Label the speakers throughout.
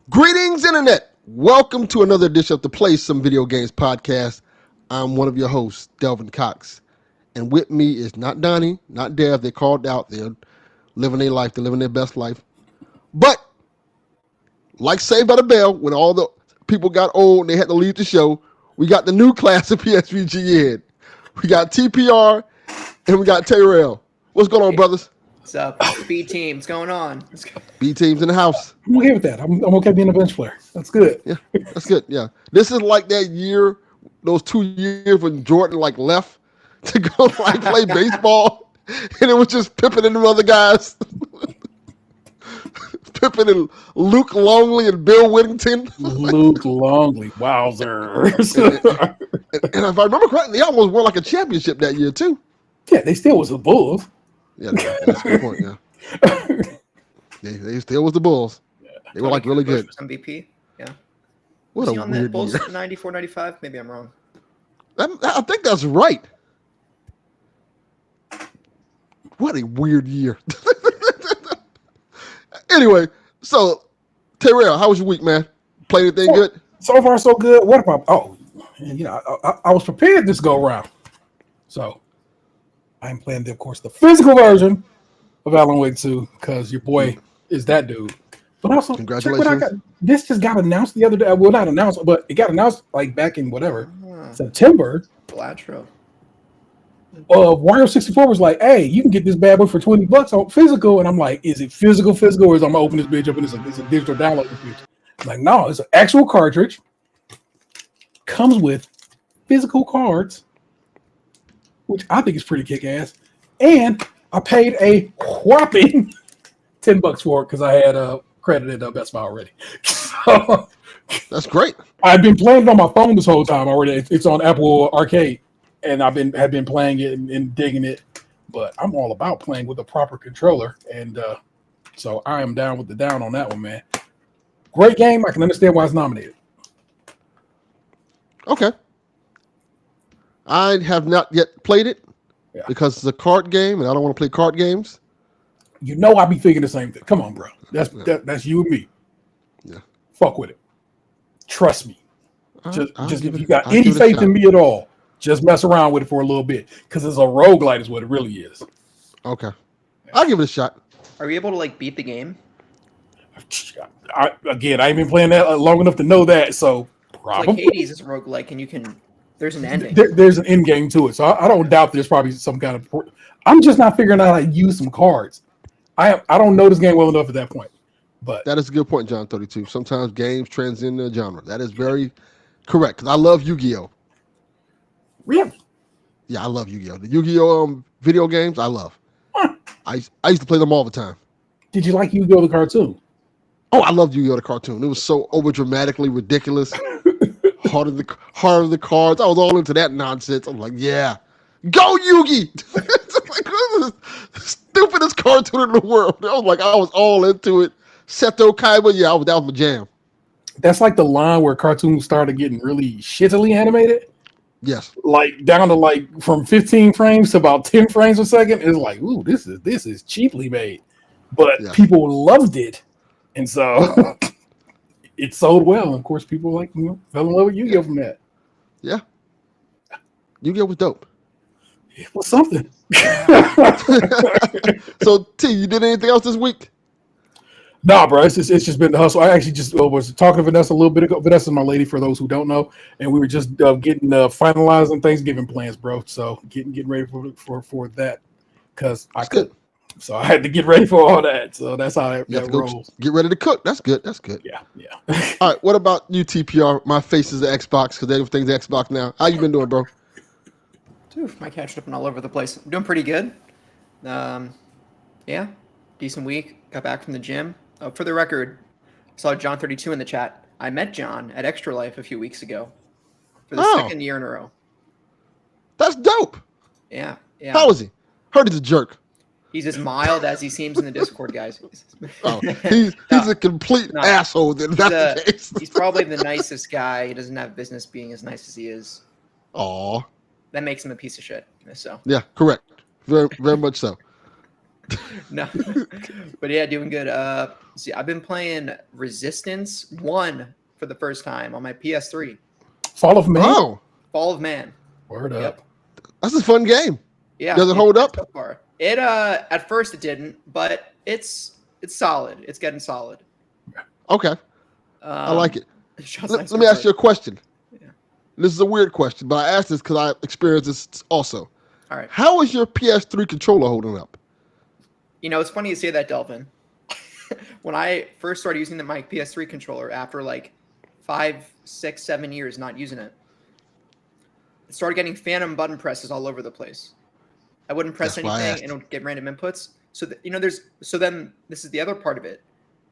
Speaker 1: Greetings, Internet! Welcome to another edition of the Play Some Video Games podcast. I'm one of your hosts, Delvin Cox. And with me is not Donnie, not Dev. They called out. They're living their life. They're living their best life. But, like Saved by the Bell, when all the people got old and they had to leave the show, we got the new class of PSVG in. We got TPR and we got Tyrell. What's going on, brothers?
Speaker 2: What's up? B team, what's going on? Let's go.
Speaker 1: B team's in the house.
Speaker 3: I'm okay with that. I'm okay being a bench player. That's good.
Speaker 1: Yeah, that's good. Yeah, this is like that year, those 2 years when Jordan left to go play baseball, and it was just Pippen and them other guys, Pippen and Luke Longley and Bill Whittington.
Speaker 3: Luke Longley, wowzers.
Speaker 1: And if I remember correctly, they almost won a championship that year too.
Speaker 3: Yeah, they still was the Bulls.
Speaker 1: Yeah, that's a good point. Yeah, they still was the Bulls. They were really good.
Speaker 2: MVP. Yeah.
Speaker 1: What
Speaker 2: Was he
Speaker 1: a
Speaker 2: on
Speaker 1: weird
Speaker 2: that Bulls
Speaker 1: year.
Speaker 2: 94, 95? Maybe I'm wrong.
Speaker 1: I think that's right. What a weird year. Anyway, so Tyrell, how was your week, man? Play anything good?
Speaker 3: So far, so good. What about? I was prepared this go around. So I'm playing, of course, the physical version of Alan Wake 2 because your boy is that dude. But also,
Speaker 1: Congratulations.
Speaker 3: check what I got. This just got announced the other day. Well, not announced, but it got announced back in September.
Speaker 2: Blatro.
Speaker 3: Wario 64 was like, hey, you can get this bad boy for $20 on physical. And I'm like, is it physical, or is I'm going to open this bitch up and it's a digital download? I'm like, no, it's an actual cartridge. Comes with physical cards, which I think is pretty kick-ass. And I paid a whopping $10 for it because I had credited Best Buy already. So,
Speaker 1: That's great.
Speaker 3: I've been playing it on my phone this whole time already. It's on Apple Arcade. And have been playing it and digging it, but I'm all about playing with a proper controller, and so I am down with the down on that one, man. Great game. I can understand why it's nominated.
Speaker 1: Okay. I have not yet played it because it's a card game, and I don't want to play card games.
Speaker 3: You know I be thinking the same thing. Come on, bro. That's you and me.
Speaker 1: Yeah.
Speaker 3: Fuck with it. Trust me. Just if you got
Speaker 1: I'll
Speaker 3: any
Speaker 1: give it a
Speaker 3: faith
Speaker 1: shot.
Speaker 3: in me at all, just mess around with it for a little bit because it's a roguelite is what it really is.
Speaker 1: Okay. I'll give it a shot.
Speaker 2: Are we able to beat the game?
Speaker 3: I ain't been playing that long enough to know that, so
Speaker 2: It's
Speaker 3: probably.
Speaker 2: Hades is a roguelike and there's an ending.
Speaker 3: There's an end game to it, so I don't doubt there's probably some kind of. I'm just not figuring out how to use some cards. I don't know this game well enough at that point. But
Speaker 1: That is a good point, John 32. Sometimes games transcend the genre. That is very correct. 'Cause I love Yu-Gi-Oh.
Speaker 3: really,
Speaker 1: Yeah, I love Yu-Gi-Oh. The Yu-Gi-Oh video games, I love.
Speaker 3: Huh.
Speaker 1: I used to play them all the time.
Speaker 3: did you like Yu-Gi-Oh the cartoon?
Speaker 1: Oh, I loved Yu-Gi-Oh the cartoon. It was so over dramatically ridiculous. Heart of the cards. I was all into that nonsense. I'm like, yeah, go Yugi. It's like, this is the stupidest cartoon in the world. I was all into it. Seto Kaiba, that was my jam.
Speaker 3: That's like the line where cartoons started getting really shittily animated,
Speaker 1: Yes.
Speaker 3: down to from 15 frames to about 10 frames a second. It's like, ooh, this is cheaply made, but
Speaker 1: Yeah.
Speaker 3: people loved it, and so it sold well. And of course, people fell in love with Yu-Gi-Oh from that.
Speaker 1: Yeah. Yu-Gi-Oh was dope.
Speaker 3: It was something.
Speaker 1: So, T, you did anything else this week?
Speaker 3: Nah, bro, it's just been the hustle. I actually just was talking to Vanessa a little bit ago. Vanessa's my lady, for those who don't know, and we were just getting finalizing Thanksgiving plans, bro. So getting ready for that because I could. So I had to get ready for all that. So that's how that rolls.
Speaker 1: Get ready to cook. That's good. That's good.
Speaker 3: Yeah.
Speaker 1: All right. What about you, TPR? My face is the Xbox because everything's Xbox now. How you been doing, bro?
Speaker 2: Dude, my catch up and all over the place. I'm doing pretty good. Yeah, decent week. Got back from the gym. For the record, saw John 32 in the chat. I met John at Extra Life a few weeks ago for the second year in a row.
Speaker 1: That's dope.
Speaker 2: Yeah.
Speaker 1: How is he? Heard he's a jerk.
Speaker 2: He's as mild as he seems in the Discord, guys.
Speaker 1: Oh, he's a complete asshole. Then that's the case.
Speaker 2: He's probably the nicest guy. He doesn't have business being as nice as he is.
Speaker 1: Aw.
Speaker 2: That makes him a piece of shit. So
Speaker 1: Yeah, correct. Very, very much so.
Speaker 2: No, but yeah, doing good. See, I've been playing Resistance 1 for the first time on my PS3.
Speaker 3: Fall of Man.
Speaker 1: Oh,
Speaker 2: Fall of Man.
Speaker 3: Word
Speaker 2: Yep.
Speaker 3: up.
Speaker 1: that's a fun game.
Speaker 2: Yeah.
Speaker 1: Does it hold up?
Speaker 2: So far? It at first it didn't, but it's solid. It's getting solid.
Speaker 1: Okay, I like it.
Speaker 2: Shots
Speaker 1: Let me ask you a question.
Speaker 2: Yeah.
Speaker 1: This is a weird question, but I asked this because I experienced this also.
Speaker 2: All right.
Speaker 1: How is your PS3 controller holding up?
Speaker 2: You know, it's funny you say that, Delvin. When I first started using my PS3 controller after like 5, 6, 7 years not using it, it started getting phantom button presses all over the place. I wouldn't press
Speaker 1: That's why I
Speaker 2: anything and it would get random inputs. So then this is the other part of it.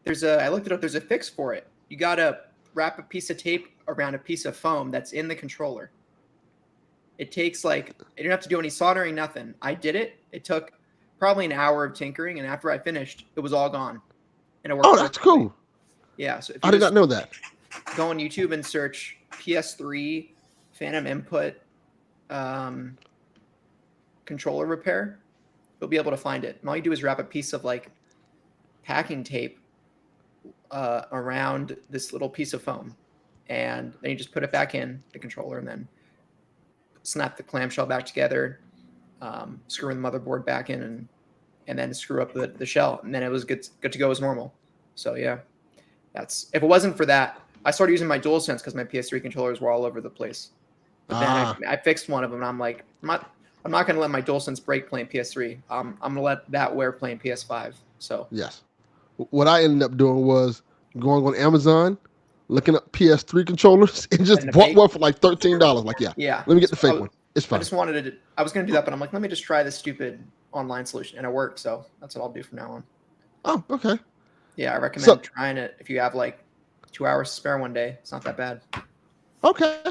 Speaker 2: I looked it up. There's a fix for it. You gotta wrap a piece of tape around a piece of foam that's in the controller. It takes you don't have to do any soldering, nothing. I did it. It took probably an hour of tinkering, and after I finished, it was all gone. And it worked.
Speaker 1: Oh, that's cool.
Speaker 2: Yeah. So if
Speaker 1: I did not know that.
Speaker 2: go on YouTube and search PS3 phantom input controller repair, you'll be able to find it. And all you do is wrap a piece of packing tape around this little piece of foam, and then you just put it back in the controller, and then snap the clamshell back together, screw in the motherboard back in, and then screw up the shell, and then it was good to go as normal. So yeah, if it wasn't for that, I started using my DualSense because my PS3 controllers were all over the place. But then I fixed one of them, and I'm like, I'm not going to let my DualSense break playing PS3. I'm going to let that wear playing PS5. So
Speaker 1: yes, what I ended up doing was going on Amazon, looking up PS3 controllers, and just bought one for like $13. Like, yeah, let me get the fake one. It's fine.
Speaker 2: I just wanted to. I was going to do that, but I'm like, let me just try this stupid online solution, and it worked. So that's what I'll do from now on.
Speaker 1: Oh, okay.
Speaker 2: Yeah, I recommend trying it if you have 2 hours to spare one day. It's not that bad.
Speaker 1: Okay,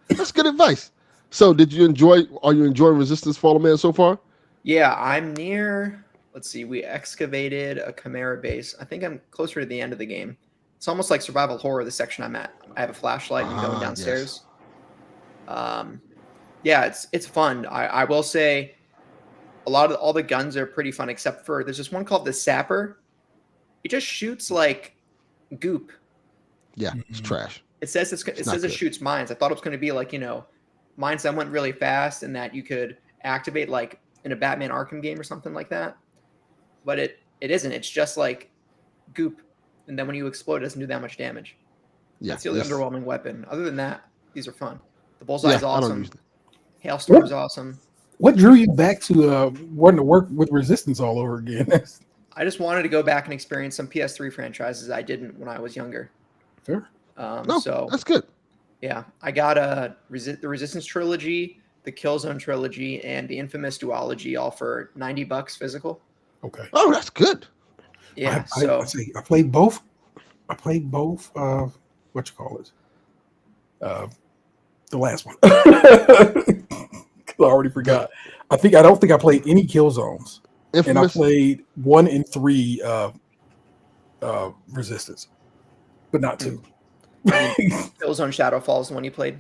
Speaker 1: that's good advice. So, are you enjoying Resistance Fall of Man so far?
Speaker 2: Yeah, I'm near. Let's see. We excavated a Chimera base. I think I'm closer to the end of the game. It's almost like survival horror, the section I'm at. I have a flashlight and going downstairs. Yes. Yeah, it's fun. I will say all the guns are pretty fun, except for there's this one called the Sapper. It just shoots like goop.
Speaker 1: Yeah, it's trash.
Speaker 2: It says it shoots mines. I thought it was going to be mines that went really fast and that you could activate in a Batman Arkham game or something like that. But it isn't. It's just goop, and then when you explode, it doesn't do that much damage. Yeah, that's the only underwhelming weapon. Other than that, these are fun. The bullseye is awesome. Hailstorm is awesome.
Speaker 3: What drew you back to wanting to work with Resistance all over again?
Speaker 2: I just wanted to go back and experience some PS3 franchises I didn't when I was younger.
Speaker 3: Fair.
Speaker 2: So
Speaker 1: that's good.
Speaker 2: Yeah, I got the Resistance trilogy, the Killzone trilogy, and the infamous duology, all for $90 physical.
Speaker 3: Okay.
Speaker 1: Oh, that's good.
Speaker 2: Yeah.
Speaker 3: I played both. What you call it? The last one. I already forgot. I don't think I played any Killzones. Infamous. And I played 1 and 3 Resistance, but not 2.
Speaker 2: Killzone Shadowfall is the one you played.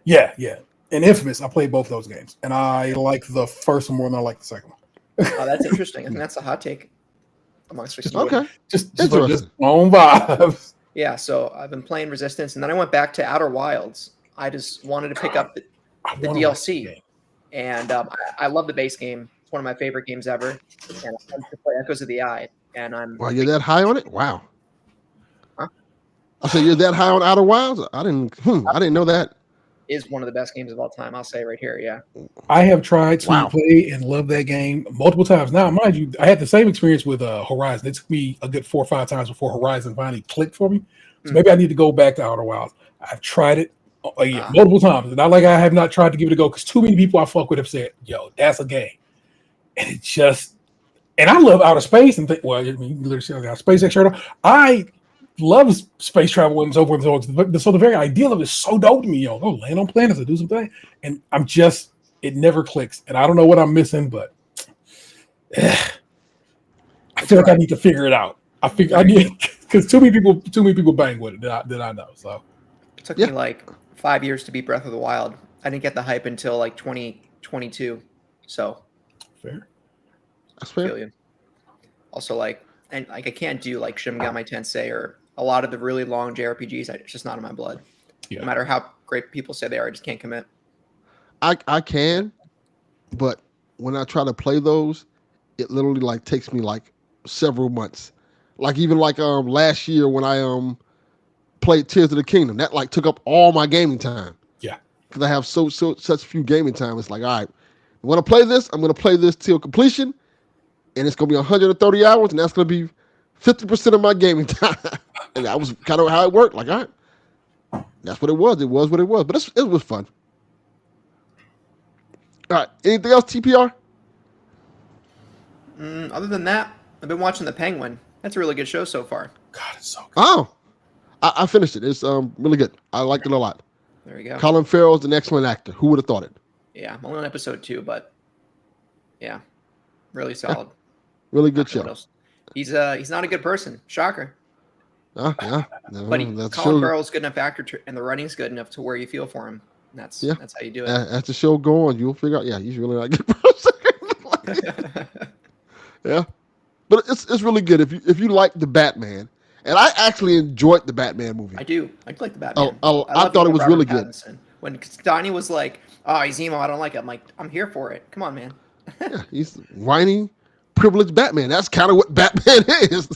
Speaker 3: Yeah. And Infamous, I played both those games, and I like the first one more than I like the second one.
Speaker 2: Oh, that's interesting. I think that's a hot take amongst us.
Speaker 1: Okay,
Speaker 3: just own vibes.
Speaker 2: Yeah, so I've been playing Resistance, and then I went back to Outer Wilds. I just wanted to pick up the DLC, and I love the base game. It's one of my favorite games ever, and I want to play Echoes of the Eye. And
Speaker 1: Wow, you're that high on it? Wow.
Speaker 2: Huh?
Speaker 1: I said you're that high on Outer Wilds? I didn't know that.
Speaker 2: Is one of the best games of all time. I'll say right here. Yeah.
Speaker 3: I have tried to play and love that game multiple times. Now, mind you, I had the same experience with Horizon. It took me a good 4 or 5 times before Horizon finally clicked for me. So maybe I need to go back to Outer Wilds. I've tried it multiple times. Not like I have not tried to give it a go, because too many people I fuck with have said, yo, that's a game. And it just, and I love outer space and think, well, I mean, you can literally got SpaceX shirt on. I love space travel and so forth and so on. So the very idea of it is so dope to me, yo. Go land on planets and do something. And it never clicks. And I don't know what I'm missing, but I feel like I need to figure it out. I need, because too many people bang with it that I know. So
Speaker 2: it took me 5 years to beat Breath of the Wild. I didn't get the hype until 2022. So
Speaker 3: fair.
Speaker 1: That's
Speaker 2: I
Speaker 1: fair.
Speaker 2: feel you. Also, like I can't do like Shin Megami Tensei or a lot of the really long JRPGs. It's just not in my blood.
Speaker 3: Yeah.
Speaker 2: No matter how great people say they are, I just can't commit.
Speaker 1: I can, but when I try to play those, it literally like takes me like several months. Like even like last year when I played Tears of the Kingdom, that like took up all my gaming time.
Speaker 3: Yeah.
Speaker 1: Because I have such few gaming time. It's like, all right, I want to play this. I'm going to play this till completion, and it's going to be 130 hours, and that's going to be 50% of my gaming time. And that was kind of how it worked. Like, all right, that's what it was. It was what it was. But it was fun. All right, anything else, TPR?
Speaker 2: Other than that, I've been watching The Penguin. That's a really good show so far.
Speaker 3: God, it's so good.
Speaker 1: Oh, I finished it. It's really good. I liked it a lot.
Speaker 2: There we go.
Speaker 1: Colin Farrell's an excellent actor. Who would have thought it?
Speaker 2: Yeah, I'm only on episode 2, but yeah, really solid.
Speaker 1: Really good
Speaker 2: Not sure what
Speaker 1: show.
Speaker 2: else. He's not a good person. Shocker.
Speaker 1: Yeah.
Speaker 2: But Colin Farrell's good enough actor, and the writing's good enough to where you feel for him. That's how you do it.
Speaker 1: As the show goes on, you'll figure out. Yeah, he's really not a good person. Yeah, but it's really good if you like the Batman, and I actually enjoyed the Batman movie.
Speaker 2: I do. I do like the Batman.
Speaker 1: I thought it was really good.
Speaker 2: When Donnie was like, "Oh, he's emo. I don't like it." I'm like, "I'm here for it. Come on, man."
Speaker 1: Yeah, he's whiny, privileged Batman. That's kind of what Batman is.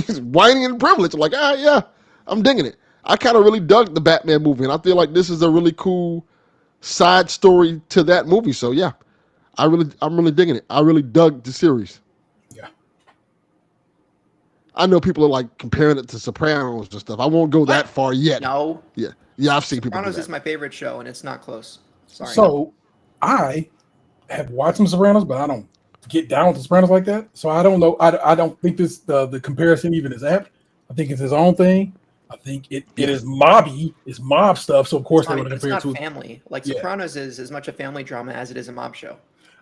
Speaker 1: He's whiny and privileged. Like, yeah, I'm digging it. I kind of really dug the Batman movie, and I feel like this is a really cool side story to that movie. So yeah, I'm really digging it. I really dug the series.
Speaker 3: Yeah.
Speaker 1: I know people are like comparing it to Sopranos and stuff. I won't go that far yet.
Speaker 2: No.
Speaker 1: Yeah, I've seen people do
Speaker 2: Sopranos
Speaker 1: that.
Speaker 2: is my favorite show, and it's not close. Sorry.
Speaker 3: So I have watched some Sopranos, but I don't get down with the Sopranos like that. So I don't know. I don't think the comparison even is apt. I think it's his own thing. I think it is mobby, it's mob stuff. So of course they want to compare it
Speaker 2: it's
Speaker 3: to
Speaker 2: not family. Like Sopranos is as much a family drama as it is a mob show.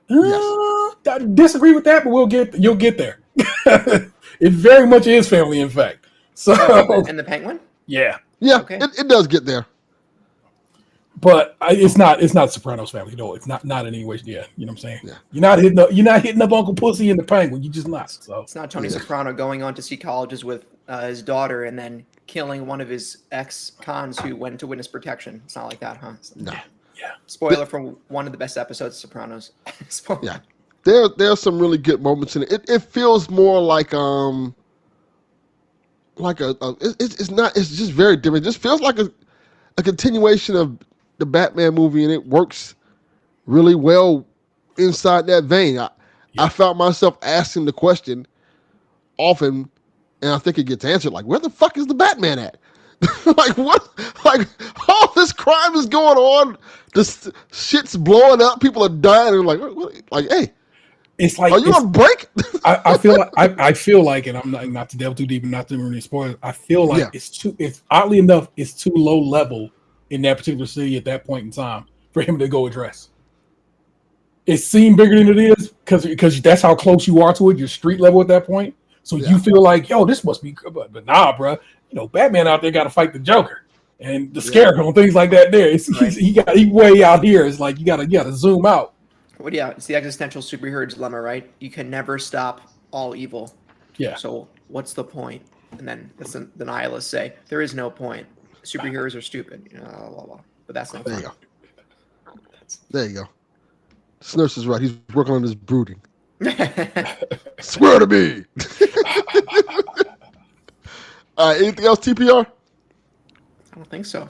Speaker 3: I disagree with that, but you'll get there. It very much is family, in fact. So
Speaker 2: and the Penguin?
Speaker 3: Yeah.
Speaker 2: Okay.
Speaker 1: It does get there.
Speaker 3: But it's not Sopranos family. No, it's not in any way. Yeah, you know what I'm saying.
Speaker 1: Yeah.
Speaker 3: You're not hitting up Uncle Pussy in the Penguin. You're just not. So
Speaker 2: it's not Tony Soprano going on to see colleges with his daughter and then killing one of his ex-cons who went to witness protection. It's not like that, huh?
Speaker 1: No.
Speaker 3: Yeah.
Speaker 2: Spoiler for one of the best episodes of Sopranos.
Speaker 1: Yeah. There's some really good moments in it. It feels more like it's just very different. It just feels like a continuation of the Batman movie, and it works really well inside that vein. I found myself asking the question often, and I think it gets answered like, where the fuck is the Batman at? Like what? Like all this crime is going on, this shit's blowing up, people are dying, and like, like, hey,
Speaker 3: it's like,
Speaker 1: are you on break?
Speaker 3: I feel like, and I'm not to delve too deep and not to ruin any spoilers. I feel like it's oddly enough, it's too low level in that particular city at that point in time for him to go address. It seemed bigger than it is because that's how close you are to it. You're street level at that point, so you feel like, yo, this must be good. But nah, bro. You know, Batman out there got to fight the Joker and the Scarecrow and things like that. There, he way out here. It's like you gotta zoom out.
Speaker 2: Well, yeah, it's the existential superhero dilemma, right? You can never stop all evil.
Speaker 3: Yeah.
Speaker 2: So what's the point? And then the nihilists say there is no point. Superheroes are stupid. You know, blah, blah, blah. But that's not.
Speaker 1: There you go. There you go. This nurse is right. He's working on his brooding. Swear to me. Anything else, TPR?
Speaker 2: I don't think so.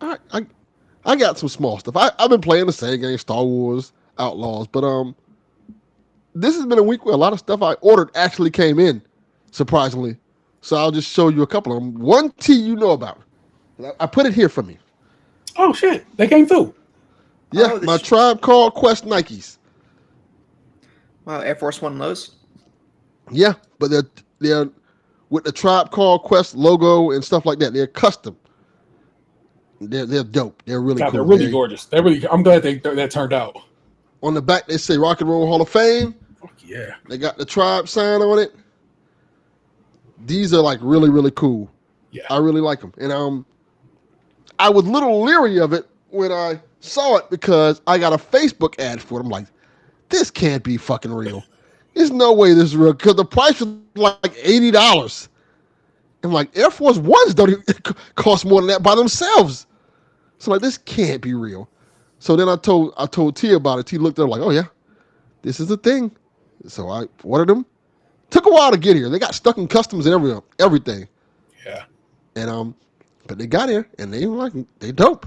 Speaker 1: I got some small stuff. I've been playing the same game, Star Wars Outlaws, but this has been a week where a lot of stuff I ordered actually came in, surprisingly. So I'll just show you a couple of them. One T you know about. I put it here for me.
Speaker 3: Oh shit, they came through.
Speaker 1: Yeah, my Tribe Called Quest Nikes.
Speaker 2: Wow, Air Force One lows.
Speaker 1: Yeah, but they're with the Tribe Called Quest logo and stuff like that. They're custom. They're dope. They're really cool.
Speaker 3: They're really gorgeous. I'm glad that turned out.
Speaker 1: On the back, they say Rock and Roll Hall of Fame.
Speaker 3: Fuck yeah.
Speaker 1: They got the Tribe sign on it. These are like really, really cool.
Speaker 3: Yeah.
Speaker 1: I really like them. And I was a little leery of it when I saw it because I got a Facebook ad for it. I'm like, this can't be fucking real. There's no way this is real because the price was like $80. And like Air Force Ones don't even cost more than that by themselves. So like this can't be real. So then I told T about it. T looked at it like, oh yeah, this is the thing. So I ordered them. Took a while to get here. They got stuck in customs and everything.
Speaker 3: Yeah.
Speaker 1: And but they got here and they dope.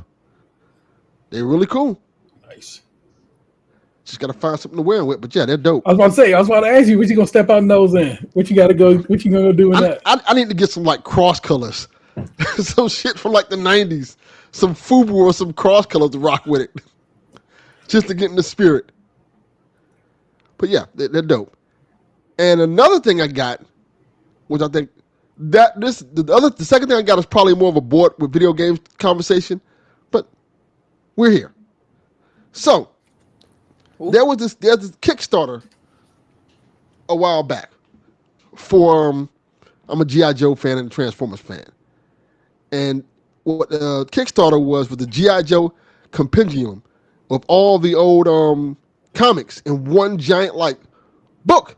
Speaker 1: They're really cool.
Speaker 3: Nice.
Speaker 1: Just gotta find something to wear them with. But yeah, they're dope.
Speaker 3: I was about to ask you, what you gonna step out and nose in? What you gonna go do in that?
Speaker 1: I need to get some like cross colors. Some shit from like the 90s. Some FUBU or some cross colors to rock with it. Just to get in the spirit. But yeah, they're dope. And another thing I got, which I think the second thing I got is probably more of a board with video games conversation, but we're here. So there's this Kickstarter a while back for I'm a G.I. Joe fan and a Transformers fan. And what the Kickstarter was the G.I. Joe compendium of all the old comics in one giant like book.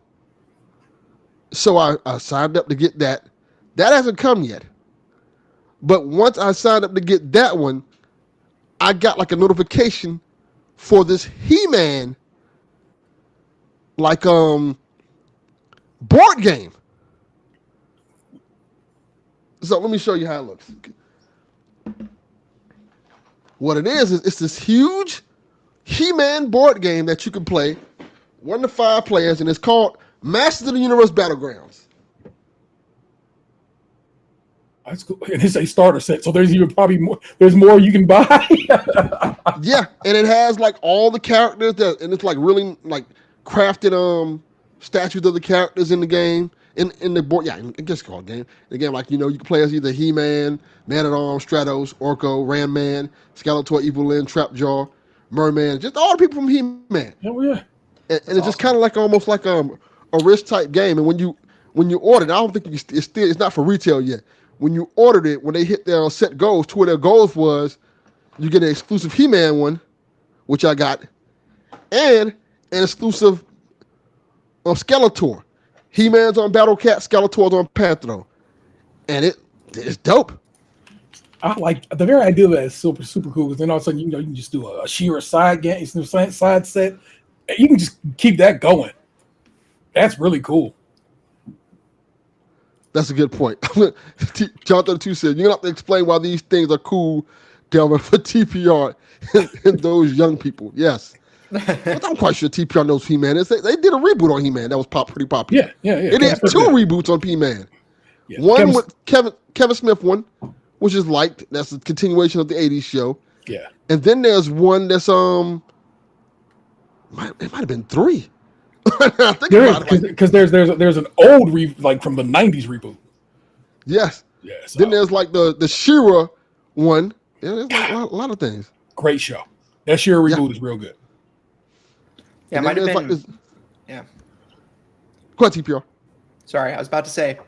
Speaker 1: So I signed up to get that. That hasn't come yet. But once I signed up to get that one, I got like a notification for this He-Man like board game. So let me show you how it looks. What it is it's this huge He-Man board game that you can play, 1 to 5 players, and it's called Masters of the Universe Battlegrounds.
Speaker 3: That's cool. And it's a starter set, so there's even probably more. There's more you can buy.
Speaker 1: Yeah, and it has like all the characters and it's like really like crafted statues of the characters in the game. In the board, yeah, I guess it's called game. The game, like, you can play as either He-Man, Man-at-Arms, Stratos, Orko, Ram Man, Skeletor, Evil Lyn, Trapjaw, Merman, just all the people from He-Man.
Speaker 3: Oh yeah.
Speaker 1: And it's awesome. Just kind of like almost like a risk type game. And when you ordered, I don't think it's not for retail yet. When you ordered it, when they hit their set goals, 2 of their goals was you get an exclusive He-Man one, which I got, and an exclusive Skeletor. He-Man's on Battle Cat, Skeletor's on Pantheon. And it's dope.
Speaker 3: I like the very idea of that is super, super cool, because then all of a sudden, you can just do a She-Ra side game, side set. You can just keep that going. That's really cool.
Speaker 1: That's a good point. Jonathan 2 said, you're going to have to explain why these things are cool, Delvin, for TPR and those young people. Yes. But I'm quite sure TPR knows He-Man is. They did a reboot on He-Man that was pretty popular.
Speaker 3: Yeah.
Speaker 1: It is 2 reboots on He-Man. Yeah. One with Kevin Smith one, which is liked. That's a continuation of the 80s show.
Speaker 3: Yeah.
Speaker 1: And then there's one that's it might have been 3.
Speaker 3: Because there's an old from the 90s reboot.
Speaker 1: Yes.
Speaker 3: Yes.
Speaker 1: Then there's like the She-Ra one. Yeah, there's like a lot of things.
Speaker 3: Great show. That She-Ra reboot is real good.
Speaker 2: Yeah, it might have been. Yeah.
Speaker 1: Go ahead, TPR.
Speaker 2: Sorry, I was about to say,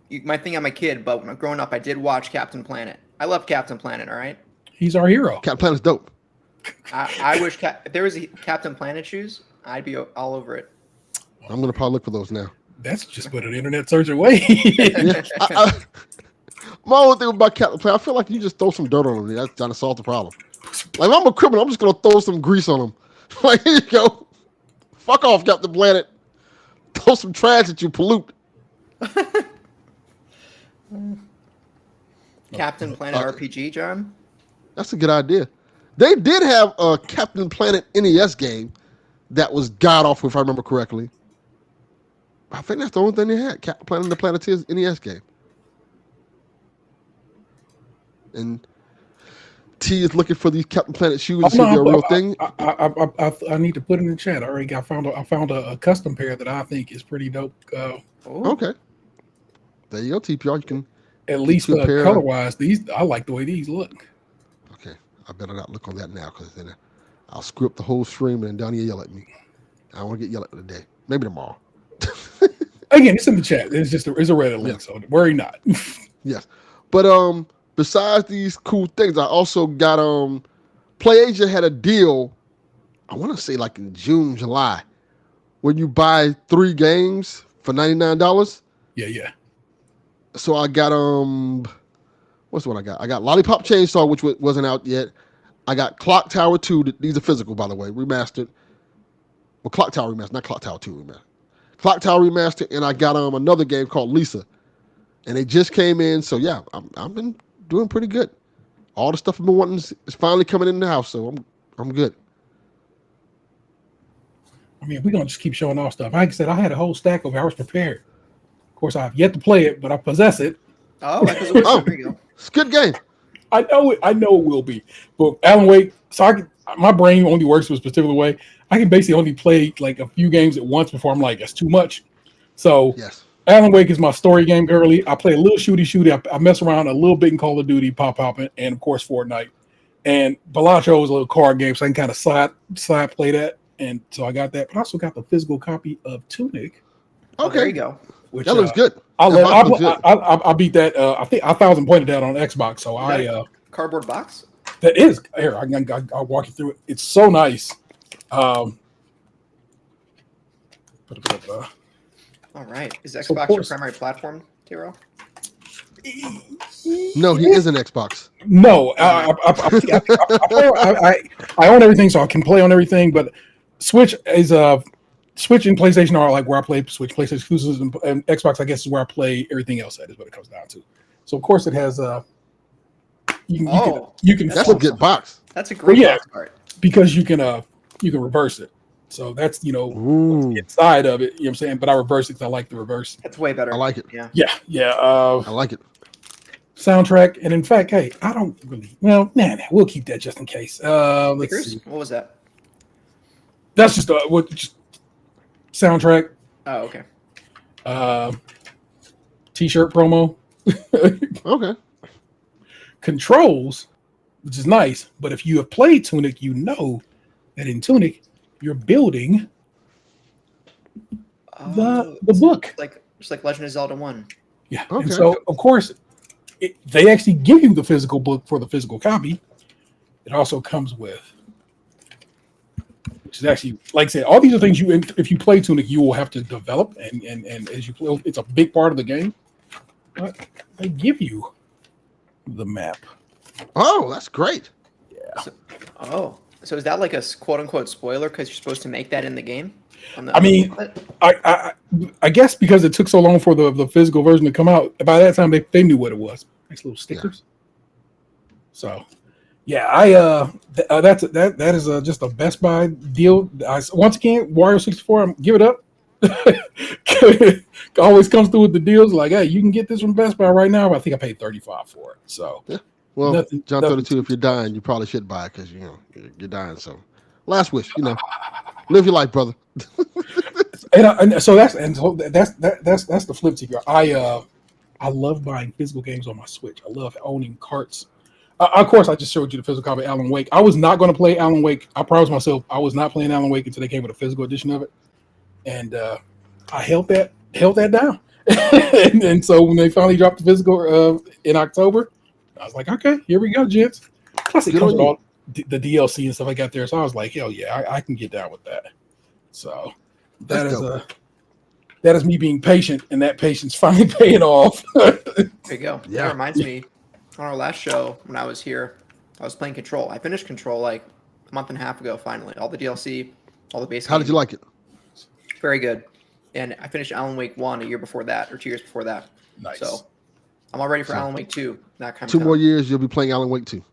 Speaker 2: you might think I'm a kid, but when growing up, I did watch Captain Planet. I love Captain Planet, all right?
Speaker 3: He's our hero.
Speaker 1: Captain Planet's dope.
Speaker 2: I wish if there was a Captain Planet shoes, I'd be all over it.
Speaker 1: I'm going to probably look for those now.
Speaker 3: That's just put an internet search away.
Speaker 1: Yeah, my only thing about Captain Planet, I feel like you just throw some dirt on them. That's trying to solve the problem. Like, if I'm a criminal, I'm just going to throw some grease on them. Like, here you go. Fuck off, Captain Planet. Throw some trash that you pollute.
Speaker 2: Captain Planet RPG, John?
Speaker 1: That's a good idea. They did have a Captain Planet NES game that was god-awful, if I remember correctly. I think that's the only thing they had. Captain Planet and the Planeteers NES game. And T is looking for these Captain Planet shoes to see if they're a real thing.
Speaker 3: I need to put it in the chat. I found a custom pair that I think is pretty dope.
Speaker 1: Okay. There you go, TPR. You can
Speaker 3: at least color-wise, I like the way these look.
Speaker 1: Okay. I better not look on that now, because then I'll screw up the whole stream and Donnie will yell at me. I don't want to get yelled at today. Maybe tomorrow.
Speaker 3: Again, it's in the chat. It's a Reddit link, so worry not.
Speaker 1: Yes. But besides these cool things, I also got PlayAsia had a deal. I want to say like in June, July, when you buy 3 games for $99.
Speaker 3: Yeah.
Speaker 1: So I got what's what I got? I got Lollipop Chainsaw, which wasn't out yet. I got Clock Tower 2. These are physical, by the way, remastered. Well, Clock Tower remastered, not Clock Tower 2 remastered. Clock Tower remastered, and I got another game called Lisa, and it just came in. So yeah, I've been doing pretty good. All the stuff I've been wanting is finally coming in the house, so I'm good.
Speaker 3: I mean, we're gonna just keep showing off stuff. Like I said, I had a whole stack over. I was prepared. Of course, I've yet to play it, but I possess it.
Speaker 2: Oh, that goes
Speaker 1: Oh,
Speaker 2: there you go.
Speaker 1: it's a good game.
Speaker 3: I know it will be. But Alan Wake, so my brain only works a specific way. I can basically only play like a few games at once before I'm like, that's too much. So
Speaker 1: Yes.
Speaker 3: Alan Wake is my story game girly. I play a little shooty. I mess around a little bit in Call of Duty, popping, and of course Fortnite. And Balacho is a little card game, so I can kind of side play that. And so I got that. But I also got the physical copy of Tunic.
Speaker 2: Oh,
Speaker 1: Okay.
Speaker 2: there you go.
Speaker 3: Which,
Speaker 1: That looks good.
Speaker 3: I beat that. I think 1,000 pointed that on Xbox. So
Speaker 2: Cardboard box.
Speaker 3: that is here. I'll walk you through it. It's so nice.
Speaker 2: All right. Is Xbox your primary platform, Tyrell?
Speaker 1: No, he is an Xbox.
Speaker 3: No, I own everything, so I can play on everything. But Switch is Switch and PlayStation are like where I play Switch, PlayStation exclusives, and Xbox, I guess, is where I play everything else. That is what it comes down to. So of course it has. You can
Speaker 1: That's a good box.
Speaker 2: That's a great box art.
Speaker 3: Because you can reverse it. So that's inside of it. You know what I'm saying? But I reverse it because I like the reverse.
Speaker 2: That's way better.
Speaker 1: I like it.
Speaker 3: Yeah.
Speaker 1: I like it.
Speaker 3: Soundtrack, and in fact, hey, I don't really. Well, we'll keep that just in case. Let's see.
Speaker 2: What was that?
Speaker 3: That's just just soundtrack.
Speaker 2: Oh, okay.
Speaker 3: T-shirt promo.
Speaker 1: Okay.
Speaker 3: Controls, which is nice, but if you have played Tunic, you know that in Tunic you're building the book.
Speaker 2: Just like Legend of Zelda 1.
Speaker 3: Yeah.
Speaker 1: Okay.
Speaker 3: And so of course they actually give you the physical book for the physical copy. It also comes with, which is actually, like I said, all these are things if you play Tunic, you will have to develop, and as you play, it's a big part of the game. But they give you the map.
Speaker 1: Oh, that's great.
Speaker 3: Yeah.
Speaker 2: So is that like a quote unquote spoiler because you're supposed to make that in the game?
Speaker 3: I guess because it took so long for the physical version to come out, by that time they knew what it was. Nice little stickers. Yeah. So, yeah, that is just a Best Buy deal. Once again, Wario 64, give it up. Always comes through with the deals like, hey, you can get this from Best Buy right now. But I think I paid $35 for it. So,
Speaker 1: yeah. Well, John 32, if you're dying, you probably should buy it because you're dying. So, last wish, live your life, brother.
Speaker 3: So that's the flip to here. I love buying physical games on my Switch. I love owning carts. Of course, I just showed you the physical copy of Alan Wake. I was not going to play Alan Wake. I promised myself I was not playing Alan Wake until they came with a physical edition of it, and I held that down. and so when they finally dropped the physical in October, I was like, okay, here we go, gents. Plus, it comes with all the DLC and stuff I got there, so I was like, hell yeah, I can get down with that. So that is me being patient, and that patience finally paying off.
Speaker 2: There you go.
Speaker 1: Yeah.
Speaker 2: That reminds me, on our last show when I was here, I was playing Control. I finished Control like a month and a half ago. Finally, all the DLC, all the base.
Speaker 1: How did you like it?
Speaker 2: Very good. And I finished Alan Wake 1 a year before that, or 2 years before that.
Speaker 3: Nice.
Speaker 2: So I'm all ready for Alan Wake 2. That kind of
Speaker 1: 2 more years, you'll be playing Alan Wake 2.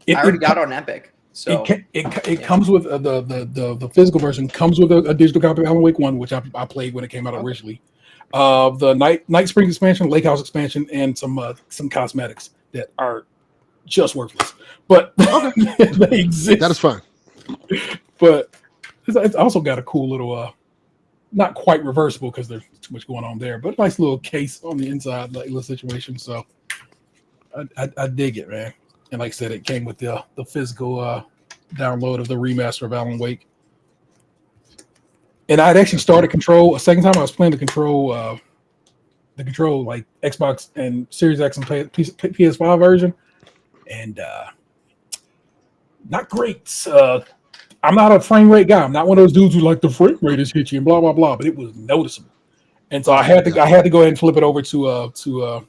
Speaker 2: I already got it on Epic. So
Speaker 3: it comes with the physical version comes with a digital copy of Alan Wake 1, which I played when it came out originally. The Night Springs expansion, Lake House expansion, and some cosmetics that are just worthless, but they exist.
Speaker 1: That is fine.
Speaker 3: But it's also got a cool little, not quite reversible because there's too much going on there, but nice little case on the inside, like little situation. So I dig it, man. And like I said, it came with the physical download of the remaster of Alan Wake. And I'd actually started Control a second time. I was playing the Control like Xbox and Series X and PS5 version, and not great. I'm not a frame rate guy. I'm not one of those dudes who like the frame rate is hitchy and blah blah blah. But it was noticeable, and so I had to go ahead and flip it over to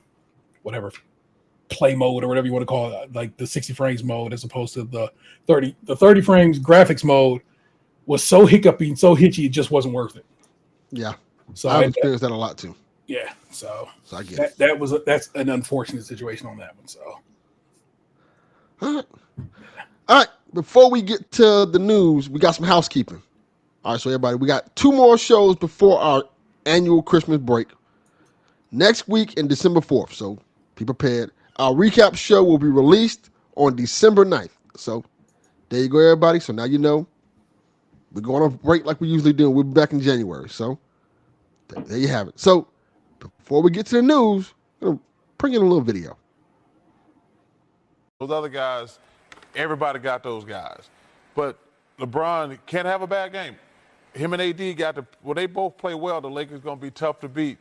Speaker 3: whatever play mode or whatever you want to call it, like the 60 frames mode as opposed to the 30. The 30 frames graphics mode was so hiccupy and so hitchy, it just wasn't worth it.
Speaker 1: Yeah,
Speaker 3: so
Speaker 1: I've experienced that a lot too.
Speaker 3: Yeah, so
Speaker 1: I get
Speaker 3: that's an unfortunate situation on that one. So,
Speaker 1: all right. Before we get to the news, we got some housekeeping. All right, so everybody, we got 2 more shows before our annual Christmas break. Next week in December 4th, so be prepared. Our recap show will be released on December 9th. So there you go, everybody. So now you know we're going on break like we usually do. We'll be back in January. So there you have it. So before we get to the news, I'm going to bring in a little video.
Speaker 4: Those other guys, everybody got those guys. But LeBron can't have a bad game. Him and AD they both play well. The Lakers going to be tough to beat.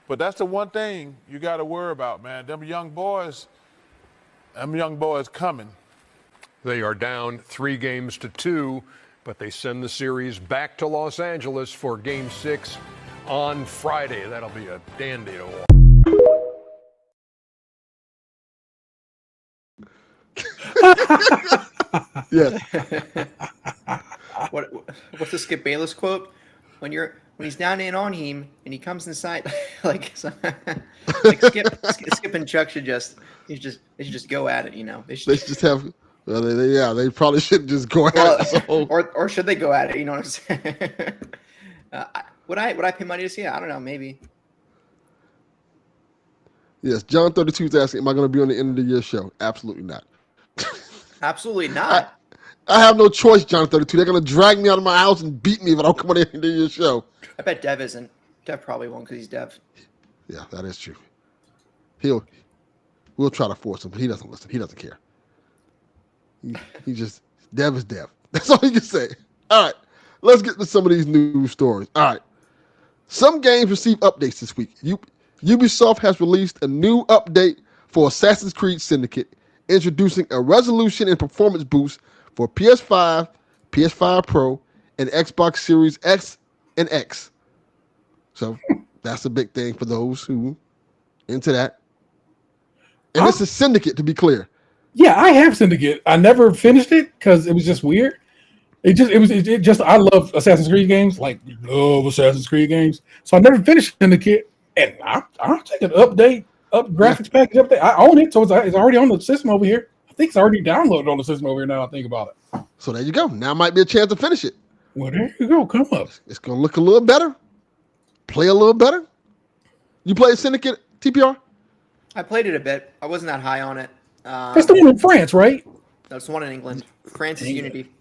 Speaker 4: But that's the one thing you got to worry about, man. Them young boys coming.
Speaker 5: They are down 3-2, but they send the series back to Los Angeles for Game 6 on Friday. That'll be a dandy to watch.
Speaker 1: Yes.
Speaker 2: What's the Skip Bayless quote? When he's down in on him and he comes inside, like Skip and Chuck should just go at it. You know, they should just
Speaker 1: have. Well, they probably shouldn't just go at it. So.
Speaker 2: Or should they go at it? You know what I'm saying? Would I pay money to see it? I don't know. Maybe.
Speaker 1: Yes, John 32 is asking, am I going to be on the end of the year show? Absolutely not.
Speaker 2: Absolutely not.
Speaker 1: I have no choice, John 32. They're going to drag me out of my house and beat me if I don't come on the end of your show.
Speaker 2: I bet Dev isn't. Dev probably won't because he's Dev.
Speaker 1: Yeah, that is true. We'll try to force him, but he doesn't listen. He doesn't care. He just, Dev is Dev. That's all he can say. All right, let's get to some of these news stories. All right. Some games received updates this week. Ubisoft has released a new update for Assassin's Creed Syndicate, introducing a resolution and performance boost for PS5, PS5 Pro, and Xbox Series X and X. So that's a big thing for those who into that. And this is Syndicate, to be clear.
Speaker 3: Yeah, I have Syndicate. I never finished it because it was just weird. I love Assassin's Creed games, So I never finished Syndicate, and I'll take an graphics package update. I own it, so it's already on the system over here. I think it's already downloaded on the system over here now I think about it.
Speaker 1: So there you go. Now might be a chance to finish it.
Speaker 3: Well, there you go. Come up.
Speaker 1: It's going to look a little better. Play a little better. You played Syndicate, TPR?
Speaker 2: I played it a bit. I wasn't that high on it.
Speaker 3: That's the one in France, right?
Speaker 2: That's the one in England. France is Unity.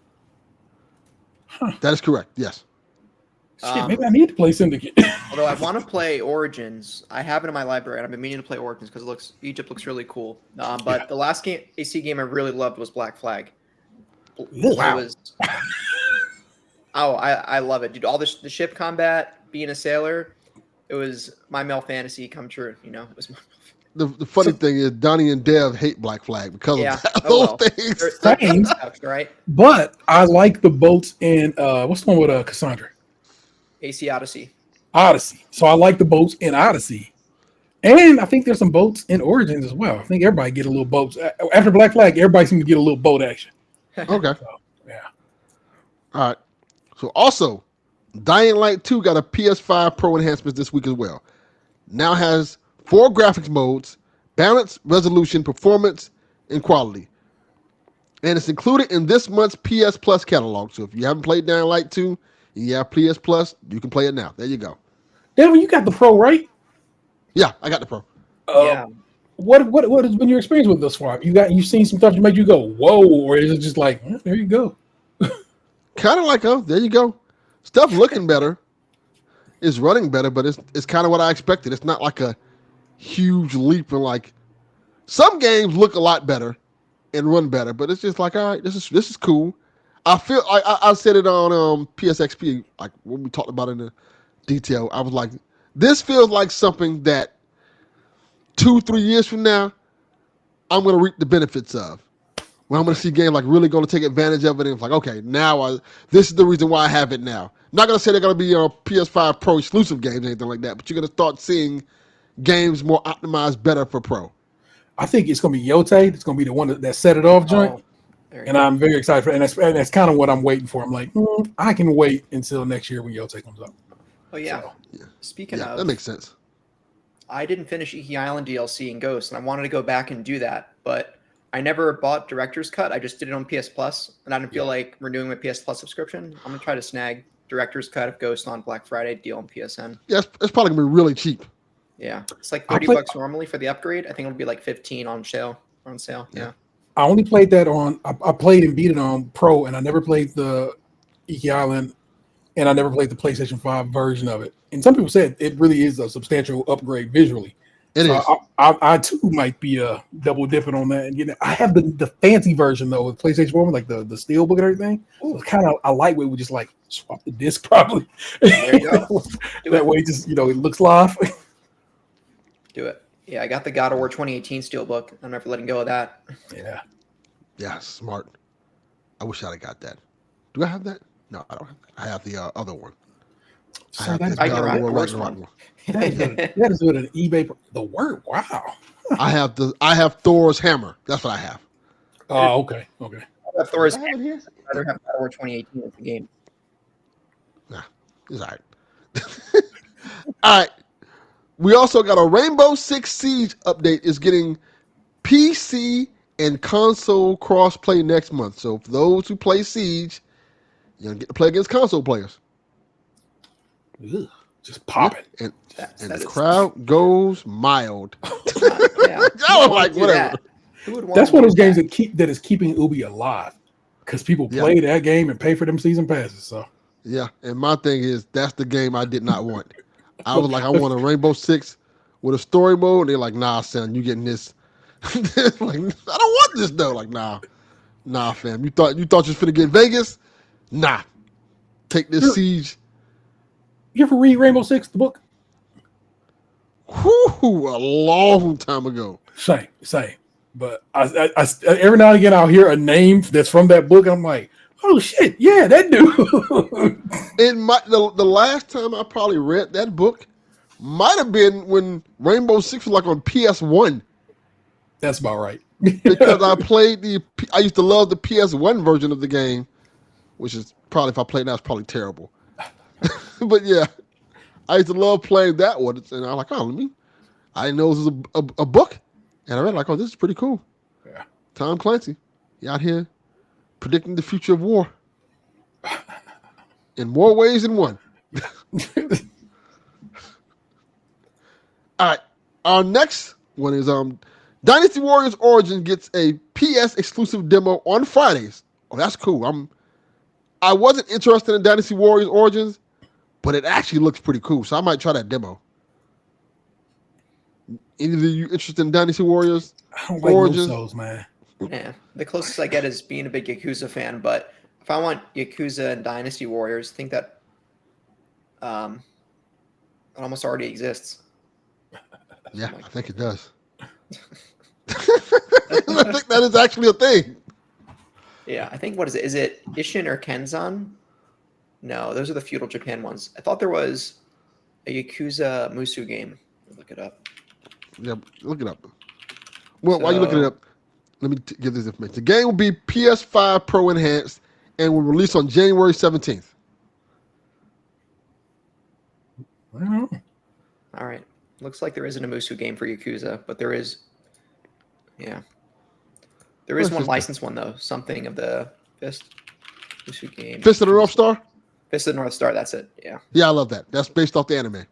Speaker 3: Huh.
Speaker 1: That is correct, yes.
Speaker 3: Shit, maybe I need to play Syndicate.
Speaker 2: Although I want to play Origins. I have it in my library, and I've been meaning to play Origins because Egypt looks really cool. But the last AC game I really loved was Black Flag.
Speaker 3: Wow.
Speaker 2: I love it, dude. All the ship combat, being a sailor, it was my male fantasy come true. You know, it was.
Speaker 1: The funny thing is, Donnie and Dev hate Black Flag because of those things.
Speaker 3: Same.
Speaker 2: Right?
Speaker 3: But I like the boats in what's the one with Cassandra?
Speaker 2: AC Odyssey.
Speaker 3: So I like the boats in Odyssey. And I think there's some boats in Origins as well. I think everybody get a little boat. After Black Flag, everybody seems to get a little boat action.
Speaker 1: Okay.
Speaker 3: So, yeah.
Speaker 1: All right. So also, Dying Light 2 got a PS5 Pro enhancements this week as well. Now has 4 graphics modes, balance, resolution, performance, and quality. And it's included in this month's PS Plus catalog. So if you haven't played Dying Light 2 and you have PS Plus, you can play it now. There you go.
Speaker 3: Delvin, you got the Pro, right?
Speaker 1: Yeah, I got the Pro.
Speaker 2: Yeah.
Speaker 3: What has been your experience with this one? You've seen some stuff that made you go, whoa, or is it just like, there you go?
Speaker 1: Kind of like, there you go. Stuff looking better. It's running better, but it's kind of what I expected. It's not like a huge leap, and like some games look a lot better and run better, but it's just like, all right, this is cool. I feel I said it on PSXP, like when we talked about it in the detail. I was like, this feels like something that 2-3 years from now I'm going to reap the benefits of, When I'm going to see games like really going to take advantage of it, and it's like, okay, now this is the reason why I have it now. I'm not going to say they're going to be PS5 Pro exclusive games or anything like that, but you're going to start seeing games more optimized better for Pro.
Speaker 3: I think it's going to be Yote. It's going to be the one that set it off joint. And I'm very excited for it. And that's kind of what I'm waiting for. I'm like, I can wait until next year when Yote comes up.
Speaker 2: Oh, yeah.
Speaker 3: So,
Speaker 2: Speaking of,
Speaker 1: that makes sense.
Speaker 2: I didn't finish Iki Island DLC and Ghost, and I wanted to go back and do that, but I never bought Director's Cut. I just did it on PS Plus, and I didn't feel like renewing my PS Plus subscription. I'm going to try to snag Director's Cut of Ghost on Black Friday deal on PSN.
Speaker 1: Yeah, it's probably going to be really cheap.
Speaker 2: Yeah. It's like $30 normally for the upgrade. I think it'll be like 15 on sale. Yeah.
Speaker 3: I only played that on, I played and beat it on Pro, and I never played the Iki Island, and I never played the PlayStation 5 version of it. And some people said it really is a substantial upgrade visually.
Speaker 1: It is.
Speaker 3: I too might be double dipping on that. And I have the fancy version though with PlayStation 4, like the steel book and everything. So it's kind of a lightweight. We just like swap the disc probably.
Speaker 2: There you go.
Speaker 3: That way, just it looks live.
Speaker 2: Do it. Yeah, I got the God of War 2018 steelbook. I'm never letting go of that.
Speaker 1: Yeah, smart. I wish I'd have got that. Do I have that? No, I don't have that. I have the other one.
Speaker 3: So
Speaker 1: I have
Speaker 3: that's
Speaker 1: the God of War
Speaker 2: worst
Speaker 1: Ragnarok
Speaker 2: one.
Speaker 1: one.
Speaker 3: that is with an eBay. The word, wow.
Speaker 1: I have Thor's hammer. That's what I have.
Speaker 3: Oh, okay.
Speaker 2: I have Thor's.
Speaker 1: I have it here.
Speaker 2: I'd rather have God of War 2018 as the game.
Speaker 1: Nah, it's all right. All right. We also got a Rainbow Six Siege update. Is getting PC and console crossplay next month. So for those who play Siege, you're gonna get to play against console players.
Speaker 3: Ugh, just popping.
Speaker 1: And the crowd goes mild.
Speaker 2: Yeah.
Speaker 1: I was like, whatever.
Speaker 2: Who would want
Speaker 3: That's
Speaker 2: to
Speaker 3: one of those
Speaker 2: do
Speaker 3: games that is keeping Ubi alive because people play that game and pay for them season passes. So
Speaker 1: yeah, and my thing is that's the game I did not want. I was like, I want a Rainbow Six with a story mode. And they're like, nah, son, you getting this. Like, I don't want this though. Like, nah, fam. You thought you was finna get Vegas? Nah. Take this Siege.
Speaker 3: you ever read Rainbow Six, the book?
Speaker 1: Whoo, a long time ago.
Speaker 3: Same. But I every now and again I'll hear a name that's from that book, and I'm like, oh shit, yeah, that dude.
Speaker 1: The last time I probably read that book might have been when Rainbow Six was like on PS1.
Speaker 3: That's about right.
Speaker 1: Because I used to love the PS1 version of the game, which is probably, if I play now, it's probably terrible. But yeah, I used to love playing that one. And I was like, I didn't know this was a book. And I read like, this is pretty cool.
Speaker 3: Yeah.
Speaker 1: Tom Clancy, he out here predicting the future of war in more ways than one. All right, our next one is Dynasty Warriors Origin gets a PS exclusive demo on Fridays. Oh, that's cool. I wasn't interested in Dynasty Warriors Origins, but it actually looks pretty cool, so I might try that demo. Any of you interested in Dynasty Warriors
Speaker 3: I don't like
Speaker 1: Origins?
Speaker 3: those, man.
Speaker 2: Yeah, the closest I get is being a big Yakuza fan, but if I want Yakuza and Dynasty Warriors, I think that it almost already exists.
Speaker 1: Yeah, I think it does. I think that is actually a thing.
Speaker 2: Yeah, I think, what is it? Is it Ishin or Kenzan? No, those are the feudal Japan ones. I thought there was a Yakuza Musu game. Look it up.
Speaker 1: Yeah, look it up. Well, while you're looking it up, let me give this information. The game will be PS5 Pro Enhanced and will release on January 17th.
Speaker 2: All right. Looks like there isn't a Musu game for Yakuza, but there is. Yeah. There is one licensed one, though. Something of the Fist. Musu game.
Speaker 1: Fist of the North Star?
Speaker 2: Fist of the North Star, that's it. Yeah.
Speaker 1: Yeah, I love that. That's based off the anime.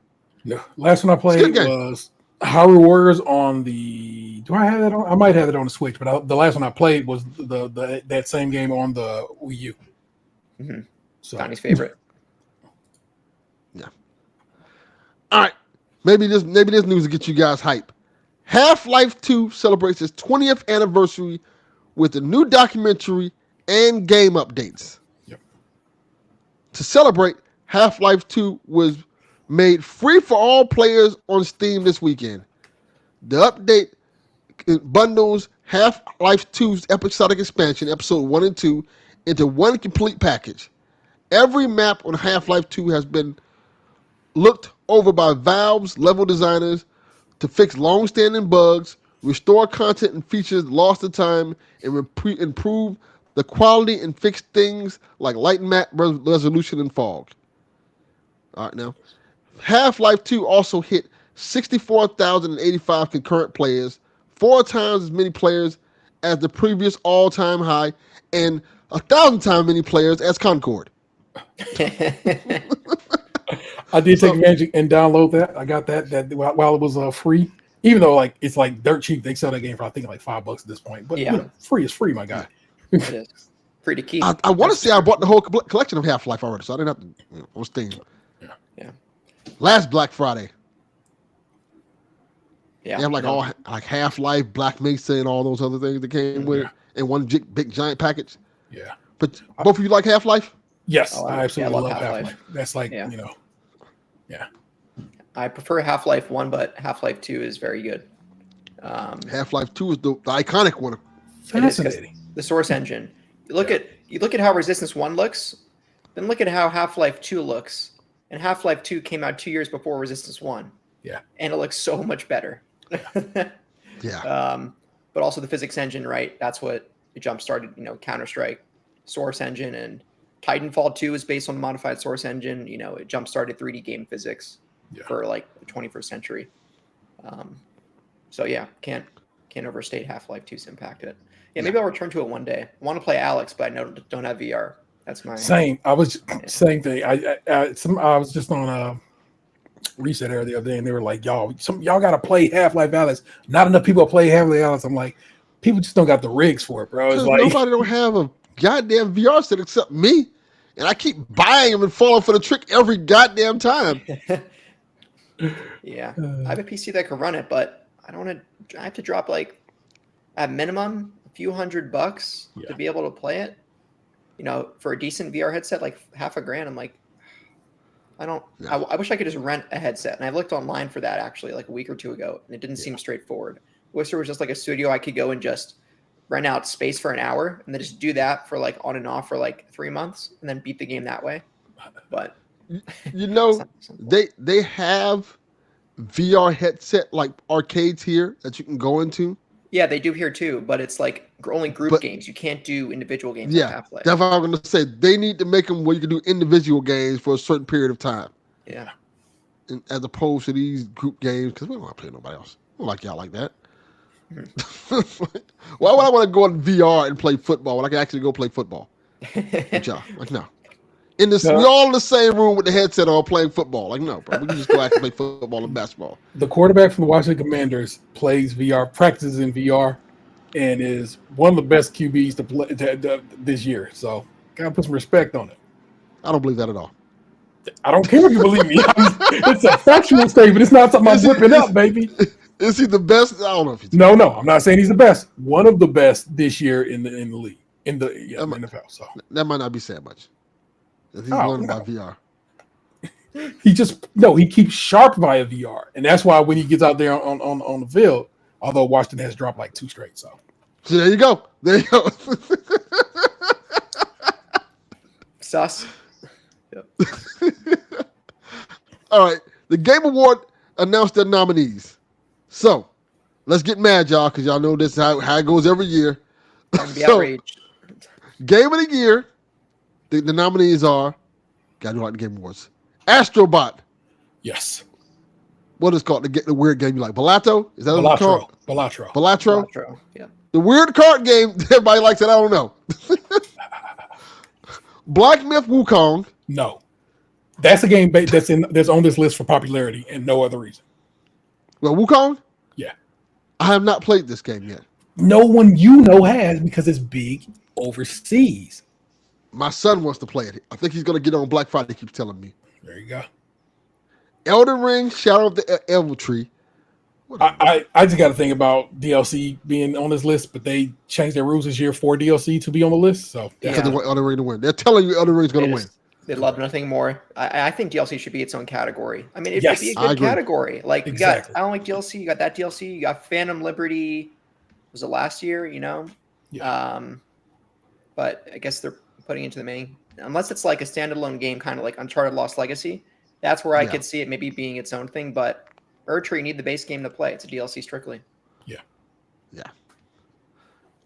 Speaker 3: Yeah. Last one I played was Hyrule Warriors on the. Do I have that on? I might have it on the Switch, but the last one I played was that same game on the Wii U.
Speaker 2: Mm-hmm.
Speaker 3: So.
Speaker 2: Donnie's favorite.
Speaker 1: Yeah. All right. Maybe this news will get you guys hype. Half-Life 2 celebrates its 20th anniversary with a new documentary and game updates.
Speaker 3: Yep.
Speaker 1: To celebrate, Half-Life 2 was made free for all players on Steam this weekend. The update bundles Half-Life 2's episodic expansion, episode 1 and 2, into one complete package. Every map on Half-Life 2 has been looked over by Valve's level designers to fix long-standing bugs, restore content and features lost to time, and improve the quality and fix things like light map resolution and fog. All right, now. Half-Life 2 also hit 64,085 concurrent players, 4 times as many players as the previous all-time high, and 1,000 times many players as Concord.
Speaker 3: I did take advantage and download that. I got that while it was free. Even though it's like dirt cheap, they sell that game for I think like $5 at this point. But free is free, my guy.
Speaker 2: It is free to keep.
Speaker 1: I want to say I bought the whole collection of Half-Life already, so I didn't have to on Steam.
Speaker 2: Yeah.
Speaker 1: Last Black Friday.
Speaker 2: Yeah.
Speaker 1: They have like Half-Life, Black Mesa, and all those other things that came with it in one big giant package.
Speaker 3: Yeah.
Speaker 1: But both of you like Half-Life?
Speaker 3: Yes,
Speaker 2: Oh,
Speaker 3: I absolutely love
Speaker 2: Half-Life.
Speaker 3: Half-Life. That's like
Speaker 2: Yeah.
Speaker 3: Yeah.
Speaker 2: I prefer Half-Life 1, but Half-Life 2 is very good.
Speaker 1: Half-Life 2 is the iconic one.
Speaker 3: Fascinating.
Speaker 2: The source engine. You look at how Resistance 1 looks, then look at how Half-Life 2 looks. And Half-Life 2 came out 2 years before Resistance 1.
Speaker 3: Yeah.
Speaker 2: And it looks so much better.
Speaker 1: Yeah.
Speaker 2: But also the physics engine, right? That's what jump-started, Counter-Strike, source engine, and Titanfall 2 is based on the modified source engine. It jump-started 3D game physics for like the 21st century. So yeah, can't overstate Half-Life 2's impact. Maybe I'll return to it one day. I want to play Alex, but I don't have VR. That's my
Speaker 3: same. I was same thing. I was just on Reset Era the other day, and they were like, y'all got to play Half-Life Alex. Not enough people play Half-Life Alex. I'm like, people just don't got the rigs for it, bro. It's like
Speaker 1: nobody don't have a goddamn VR set except me, and I keep buying them and falling for the trick every goddamn time.
Speaker 2: Yeah, I have a PC that can run it, but I have to drop like at minimum a few $100 to be able to play it. For a decent VR headset, like $5,000. I'm like, I wish I could just rent a headset. And I looked online for that actually like a week or two ago, and it didn't seem straightforward. I wish there was just like a studio I could go and just rent out space for an hour and then just do that for like on and off for like 3 months and then beat the game that way. But
Speaker 1: they have VR headset like arcades here that you can go into.
Speaker 2: Yeah, they do here too, but it's like only group games. You can't do individual games.
Speaker 1: Yeah,
Speaker 2: like Half-Life.
Speaker 1: that's what I'm going to say. They need to make them where you can do individual games for a certain period of time.
Speaker 2: Yeah.
Speaker 1: As opposed to these group games, because we don't want to play nobody else. We don't like y'all like that. Why would I want to go in VR and play football when I can actually go play football? With y'all? Like, no. We're all in the same room with the headset on playing football. Like, no, bro. We can just go out and play football and basketball.
Speaker 3: The quarterback from the Washington Commanders plays VR, practices in VR, and is one of the best QBs to play this year. So, gotta put some respect on it.
Speaker 1: I don't believe that at all.
Speaker 3: I don't care if you believe me. It's a factual statement. It's not something I'm whipping up, baby.
Speaker 1: Is he the best? I don't know if he's
Speaker 3: No, I'm not saying he's the best. One of the best this year in the league, in the NFL. So
Speaker 1: that might not be saying much. He's learning about VR.
Speaker 3: He keeps sharp via VR, and that's why when he gets out there on the field, although Washington has dropped like 2 straight, so
Speaker 1: there you go.
Speaker 2: Sus. Yep.
Speaker 1: All right, the Game Award announced their nominees. So let's get mad, y'all, because y'all know this is how it goes every year.
Speaker 2: Be outraged.
Speaker 1: Game of the Year. The nominees are, gotta do like the Game Awards. Astrobot.
Speaker 3: yes.
Speaker 1: What is it called? The weird game you like? Balatro? Is that what it's called?
Speaker 3: Balatro.
Speaker 2: Retro. Yeah.
Speaker 1: The weird card game everybody likes it. I don't know. Black Myth Wukong.
Speaker 3: No, that's a game that's on this list for popularity and no other reason.
Speaker 1: Well, Wukong?
Speaker 3: Yeah.
Speaker 1: I have not played this game yet.
Speaker 3: No one has because it's big overseas.
Speaker 1: My son wants to play it. I think he's going to get on Black Friday, he keeps telling me.
Speaker 3: There you go.
Speaker 1: Elden Ring, Shadow of the Elder Tree.
Speaker 3: I just got to think about DLC being on this list, but they changed their rules this year for DLC to be on the list. So
Speaker 1: because they want Elden Ring to win. They're telling you Elden Ring's going to win.
Speaker 2: They love nothing more. I think DLC should be its own category. I mean, it'd be a
Speaker 1: I
Speaker 2: good
Speaker 1: agree.
Speaker 2: category. Like,
Speaker 3: exactly.
Speaker 2: I don't like DLC. You got that DLC. You got Phantom Liberty. was it last year? You know,
Speaker 3: Yeah.
Speaker 2: But I guess they're putting it into the main, unless it's like a standalone game, kind of like Uncharted Lost Legacy. That's where I
Speaker 1: Yeah.
Speaker 2: could see it maybe being its own thing. But Erdtree, you need the base game to play. It's a DLC strictly.
Speaker 3: Yeah.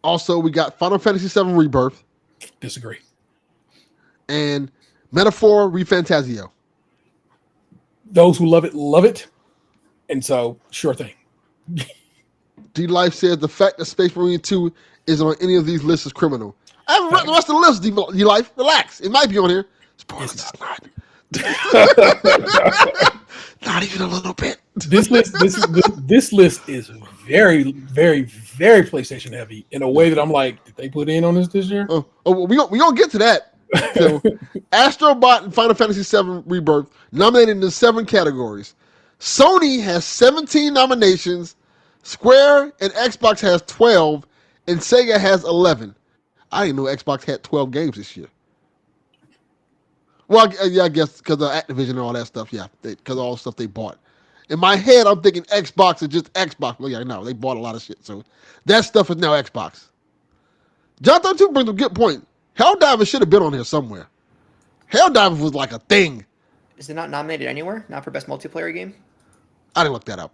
Speaker 1: Also, we got Final Fantasy VII Rebirth
Speaker 3: Disagree.
Speaker 1: and Metaphor ReFantazio.
Speaker 3: Those who love it. And so, sure thing.
Speaker 1: D Life says the fact that Space Marine 2 is on any of these lists is criminal. I haven't read the rest of the list, D Life. Relax. It might be on here. Spoilers, it's not. Not even a little bit.
Speaker 3: This list is very, very, very PlayStation heavy in a way that I'm like, did they put in on this year?
Speaker 1: Well, we gonna get to that. So, Astrobot and Final Fantasy VII Rebirth nominated in 7 categories. Sony has 17 nominations. Square and Xbox has 12, and Sega has 11. I didn't know Xbox had 12 games this year. Well, I guess because of Activision and all that stuff, yeah, because of all the stuff they bought. In my head, I'm thinking Xbox is just Xbox. Well, yeah, no, they bought a lot of shit, so that stuff is now Xbox. Jonathan too brings a good point. Helldivers should have been on here somewhere. Helldivers was like a thing.
Speaker 2: Is it not nominated anywhere? Not for best multiplayer game?
Speaker 1: I didn't look that up.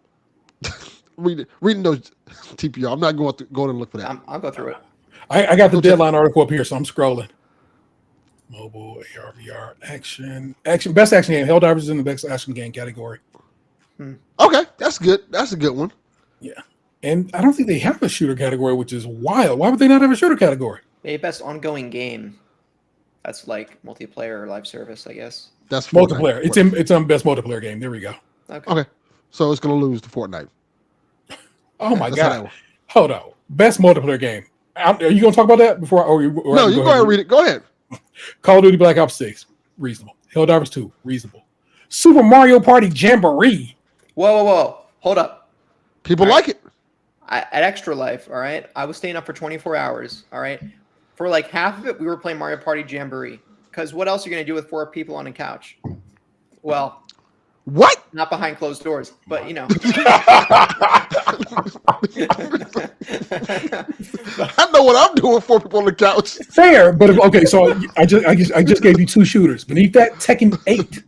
Speaker 1: Reading those TPR. I'm not going to look for that.
Speaker 2: I'll go through it.
Speaker 3: I got the deadline article up here, so I'm scrolling. Mobile, AR, VR, action, best action game. Helldivers is in the best action game category.
Speaker 1: Okay, that's good. That's a good one.
Speaker 3: Yeah. And I don't think they have a shooter category, which is wild. Why would they not have a shooter category?
Speaker 2: Maybe best ongoing game. That's like multiplayer or live service, I guess.
Speaker 1: That's
Speaker 3: Multiplayer.
Speaker 1: Fortnite.
Speaker 3: It's on best multiplayer game. There we go.
Speaker 1: Okay. So it's going to lose to Fortnite.
Speaker 3: Oh my
Speaker 1: That's how that
Speaker 3: God.
Speaker 1: works.
Speaker 3: Hold on. Best multiplayer game. Are you going to talk about that before?
Speaker 1: No, you go ahead and read it. Go ahead.
Speaker 3: Call of Duty Black Ops 6. Reasonable. Helldivers 2. Reasonable. Super Mario Party Jamboree.
Speaker 2: Whoa. Hold up.
Speaker 1: People
Speaker 2: All
Speaker 1: like it.
Speaker 2: At Extra Life, all right, I was staying up for 24 hours, all right? For like half of it, we were playing Mario Party Jamboree. Because what else are you going to do with 4 people on a couch? Well,
Speaker 1: What?
Speaker 2: not behind closed doors, but you know.
Speaker 1: I know what I'm doing for people on the couch.
Speaker 3: Fair, but okay. So I just gave you 2 shooters. Beneath that, Tekken 8.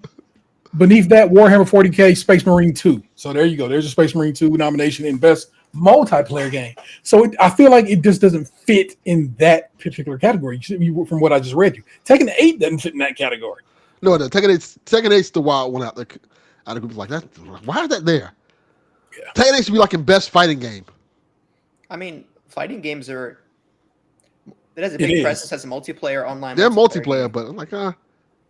Speaker 3: Beneath that, Warhammer 40K Space Marine 2. So there you go. There's a Space Marine 2 nomination in best multiplayer game. So I feel like it just doesn't fit in that particular category. From what I just read you, Tekken 8 doesn't fit in that category.
Speaker 1: No, Tekken 8's the wild one out there. Out of groups like that. Why is that there?
Speaker 3: Yeah.
Speaker 1: Tekken 8 should be like in best fighting game.
Speaker 2: I mean, fighting games are. It has a big presence as a multiplayer online.
Speaker 1: They're multiplayer,
Speaker 2: game.
Speaker 1: but I'm like,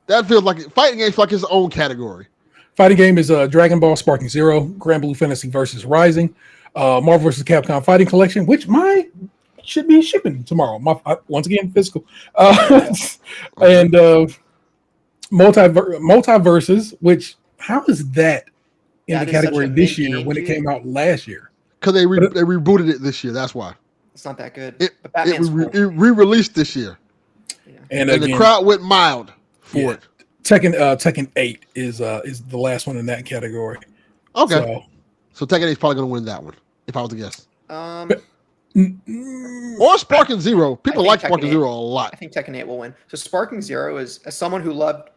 Speaker 1: that feels like fighting games like its own category.
Speaker 3: Fighting game is Dragon Ball Sparking Zero, Grand Blue Fantasy versus Rising, Marvel vs. Capcom Fighting Collection, which should be shipping tomorrow. Once again, physical, and Multiverses, which how is that in the category this year when it came out last year?
Speaker 1: Because they rebooted it this year. That's why.
Speaker 2: It's not that good.
Speaker 1: It
Speaker 2: cool.
Speaker 1: re-released this year,
Speaker 3: and
Speaker 1: again, the crowd went mild for it.
Speaker 3: Tekken 8 is the last one in that category.
Speaker 1: Okay, so Tekken 8 is probably going to win that one if I was to guess. Or Sparking Zero. People like Sparking Zero a lot.
Speaker 2: I think Tekken 8 will win. So Sparking Zero is, as someone who loved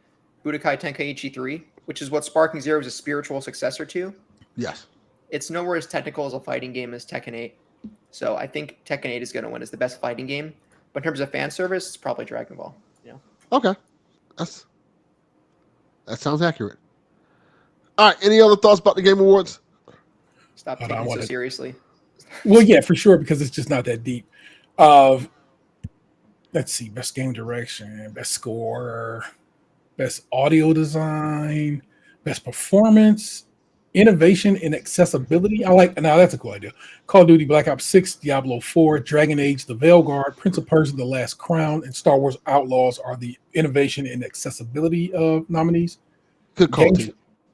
Speaker 2: Budokai Tenkaichi 3, which is what Sparking Zero is a spiritual successor to.
Speaker 1: Yes.
Speaker 2: It's nowhere as technical as a fighting game as Tekken 8. So I think Tekken 8 is going to win as the best fighting game. But in terms of fan service, it's probably Dragon Ball.
Speaker 1: Okay. That sounds accurate. All right. Any other thoughts about the Game Awards?
Speaker 2: Stop taking it so seriously.
Speaker 3: Well, yeah, for sure, because it's just not that deep. Let's see. Best game direction, best score, best audio design, best performance, innovation and accessibility. Now that's a cool idea. Call of Duty Black Ops 6, Diablo 4, Dragon Age, The Veilguard, Prince of Persia, The Last Crown, and Star Wars Outlaws are the innovation and accessibility nominees.
Speaker 1: Good call.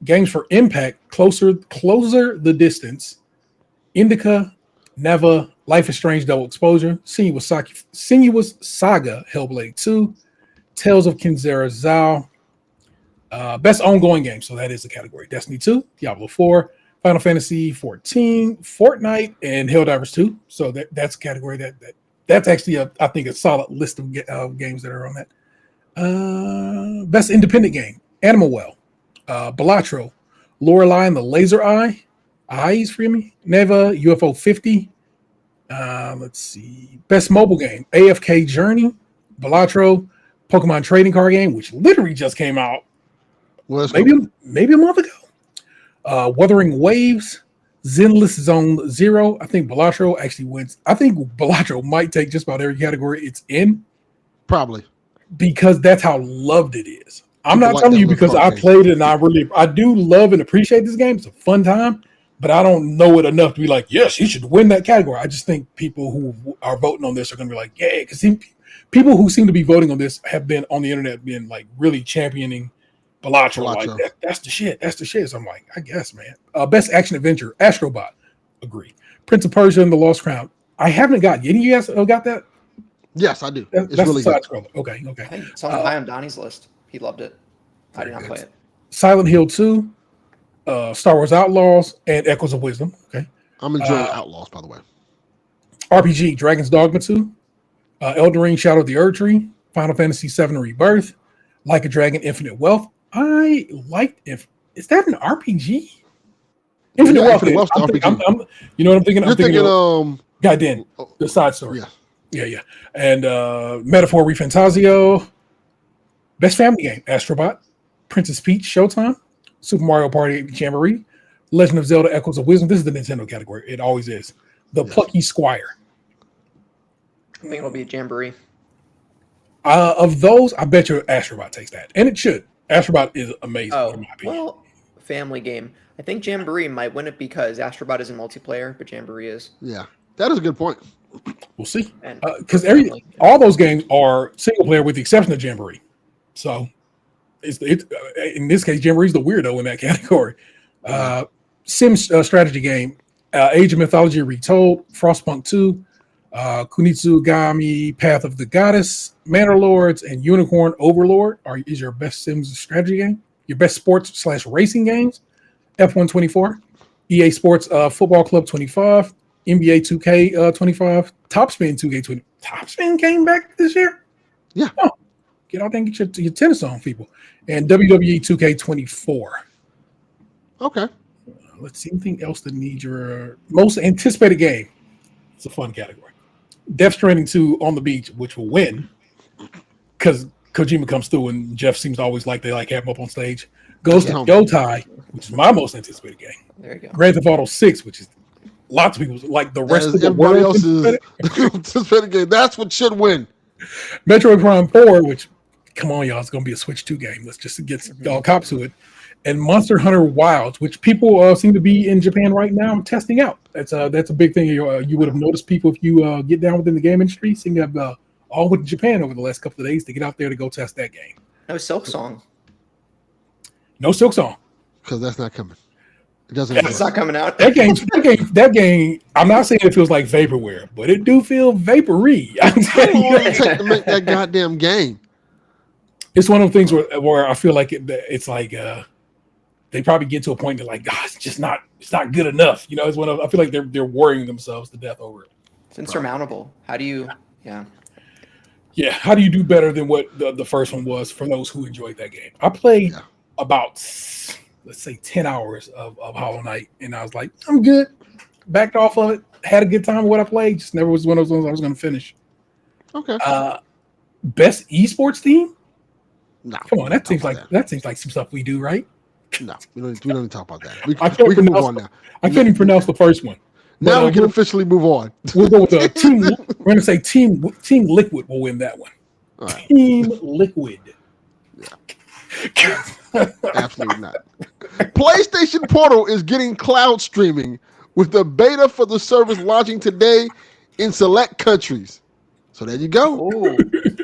Speaker 3: Games for Impact, Closer the Distance, Indica, Neva, Life is Strange Double Exposure, Senuous Saga, Hellblade 2, Tales of Kinzera Zao, best ongoing game, so that is the category. Destiny 2, Diablo 4, Final Fantasy 14, Fortnite, and Helldivers 2. So that's a category that's actually I think a solid list of games that are on that. Best independent game: Animal Well, Balatro, Lorelei and the Laser Eyes for me, Neva, UFO 50. Let's see. Best mobile game: AFK Journey, Balatro, Pokemon trading card game, which literally just came out maybe a month ago. Wuthering Waves, Zenless Zone Zero. I think Balatro actually wins. I think Balatro might take just about every category it's in.
Speaker 1: Probably.
Speaker 3: Because that's how loved it is. I'm
Speaker 1: People
Speaker 3: not
Speaker 1: like
Speaker 3: telling
Speaker 1: that
Speaker 3: you
Speaker 1: little
Speaker 3: because
Speaker 1: card
Speaker 3: I
Speaker 1: game.
Speaker 3: played it and I do love and appreciate this game. It's a fun time, but I don't know it enough to be like, yes, you should win that category. I just think people who are voting on this are going to be like, yeah, because people who seem to be voting on this have been on the internet being like really championing Balatro. Like that's the shit. That's the shit. So I'm like, I guess, man. Best action adventure, Astrobot. Agree. Prince of Persia and the Lost Crown. I haven't got. Any of you guys got that?
Speaker 1: Yes, I do.
Speaker 3: That's
Speaker 1: really good.
Speaker 3: Okay.
Speaker 2: I think it's on high on Donnie's list. He loved it. I did not play it.
Speaker 3: Silent Hill 2, Star Wars Outlaws, and Echoes of Wisdom. Okay.
Speaker 1: I'm enjoying Outlaws, by the way.
Speaker 3: RPG, Dragon's Dogma 2, Elden Ring, Shadow of the Erdtree, Final Fantasy VII Rebirth, Like a Dragon, Infinite Wealth. I liked is that an RPG? Infinite Wealth. You know what I'm thinking?
Speaker 1: You're thinking
Speaker 3: Gaiden, the side story.
Speaker 1: Yeah.
Speaker 3: Yeah. And Metaphor Refantasio. Best family game: Astrobot, Princess Peach, Showtime, Super Mario Party Jamboree, Legend of Zelda: Echoes of Wisdom. This is the Nintendo category. It always is. The Plucky Squire.
Speaker 2: I think it'll be a Jamboree.
Speaker 3: Of those, I bet you Astrobot takes that, and it should. Astrobot is amazing.
Speaker 2: Oh,
Speaker 3: in my opinion.
Speaker 2: well, family game. I think Jamboree might win it because Astrobot isn't multiplayer, but Jamboree is.
Speaker 1: Yeah, that is a good point.
Speaker 3: We'll see.
Speaker 2: And
Speaker 3: Because all those games are single player with the exception of Jamboree. So it's in this case, Jamboree is the weirdo in that category. Sim strategy game, Age of Mythology Retold, Frostpunk 2, Kunitsugami Path of the Goddess, Manor Lords, and Unicorn Overlord is your best Sims strategy game. Your best sports / racing games, F1 24, EA Sports Football Club 25, NBA 2K 25, Topspin 2K20. Topspin came back this year?
Speaker 1: Yeah.
Speaker 3: Oh, get out there and get your tennis on, people. And WWE 2K24.
Speaker 1: Okay.
Speaker 3: Let's see anything else that needs your most anticipated game. It's a fun category. Death Stranding 2 on the beach, which will win because Kojima comes through and Jeff seems to always like they have him up on stage. Ghost of Yotai, which is my most anticipated game.
Speaker 2: There you go.
Speaker 3: Grand Theft Auto 6, which is lots of people like the rest of the
Speaker 1: everybody
Speaker 3: world.
Speaker 1: else's anticipated game. That's what should win.
Speaker 3: Metroid Prime 4, which, come on, y'all, it's going to be a Switch 2 game. Let's just get all cops to it. And Monster Hunter Wilds, which people seem to be in Japan right now testing out. That's a big thing. You would have noticed people, if you get down within the game industry, seem to have all went to Japan over the last couple of days to get out there to go test that game.
Speaker 2: No Silk Song.
Speaker 3: No Silk Song.
Speaker 1: Because that's not coming. It doesn't.
Speaker 2: It's not coming out.
Speaker 3: That game. I'm not saying it feels like vaporware, but it do feel vapory.
Speaker 1: How long did it take to make that goddamn game?
Speaker 3: It's one of the things where I feel like it's like they probably get to a point that like, God, it's not good enough. You know, it's I feel like they're worrying themselves to death over it.
Speaker 2: It's insurmountable. How do you?
Speaker 3: Yeah. How do you do better than what the first one was for those who enjoyed that game? I played about, let's say, 10 hours of Hollow Knight, and I was like, I'm good. Backed off of it. Had a good time with what I played. Just never was one of those ones I was going to finish.
Speaker 1: Okay.
Speaker 3: Best esports team?
Speaker 1: No.
Speaker 3: Come on, that seems like some stuff we do, right?
Speaker 1: No, we don't even talk about that. We
Speaker 3: can
Speaker 1: move on now.
Speaker 3: I can't even pronounce the first one.
Speaker 1: Now we can officially move on.
Speaker 3: We'll go with team. We're going to say Team Liquid will win that one.
Speaker 1: All right.
Speaker 3: Team Liquid.
Speaker 1: Yeah. Absolutely not. PlayStation Portal is getting cloud streaming with the beta for the service launching today in select countries. So there you go.
Speaker 2: Ooh,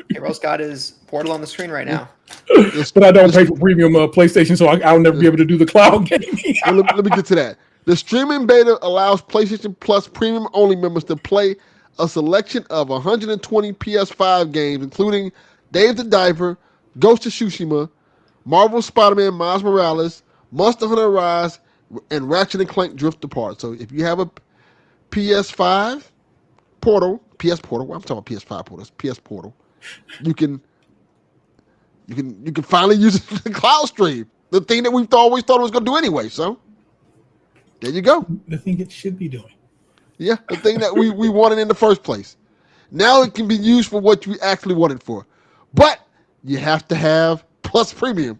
Speaker 2: Hero's got his Portal on the screen right now.
Speaker 3: But I don't pay for premium PlayStation, so I'll never be able to do the cloud gaming.
Speaker 1: Let me get to that. The streaming beta allows PlayStation Plus premium only members to play a selection of 120 PS5 games, including Dave the Diver, Ghost of Tsushima, Marvel Spider-Man Miles Morales, Monster Hunter Rise, and Ratchet and Clank Drift Apart. So if you have a PS5 Portal, PS Portal, well, I'm talking about PS5 Portal, it's PS Portal, you can finally use the cloud stream, the thing that we always thought it was going to do anyway. So there you go.
Speaker 3: The thing it should be doing.
Speaker 1: Yeah, the thing that we wanted in the first place. Now it can be used for what you actually wanted for. But you have to have Plus Premium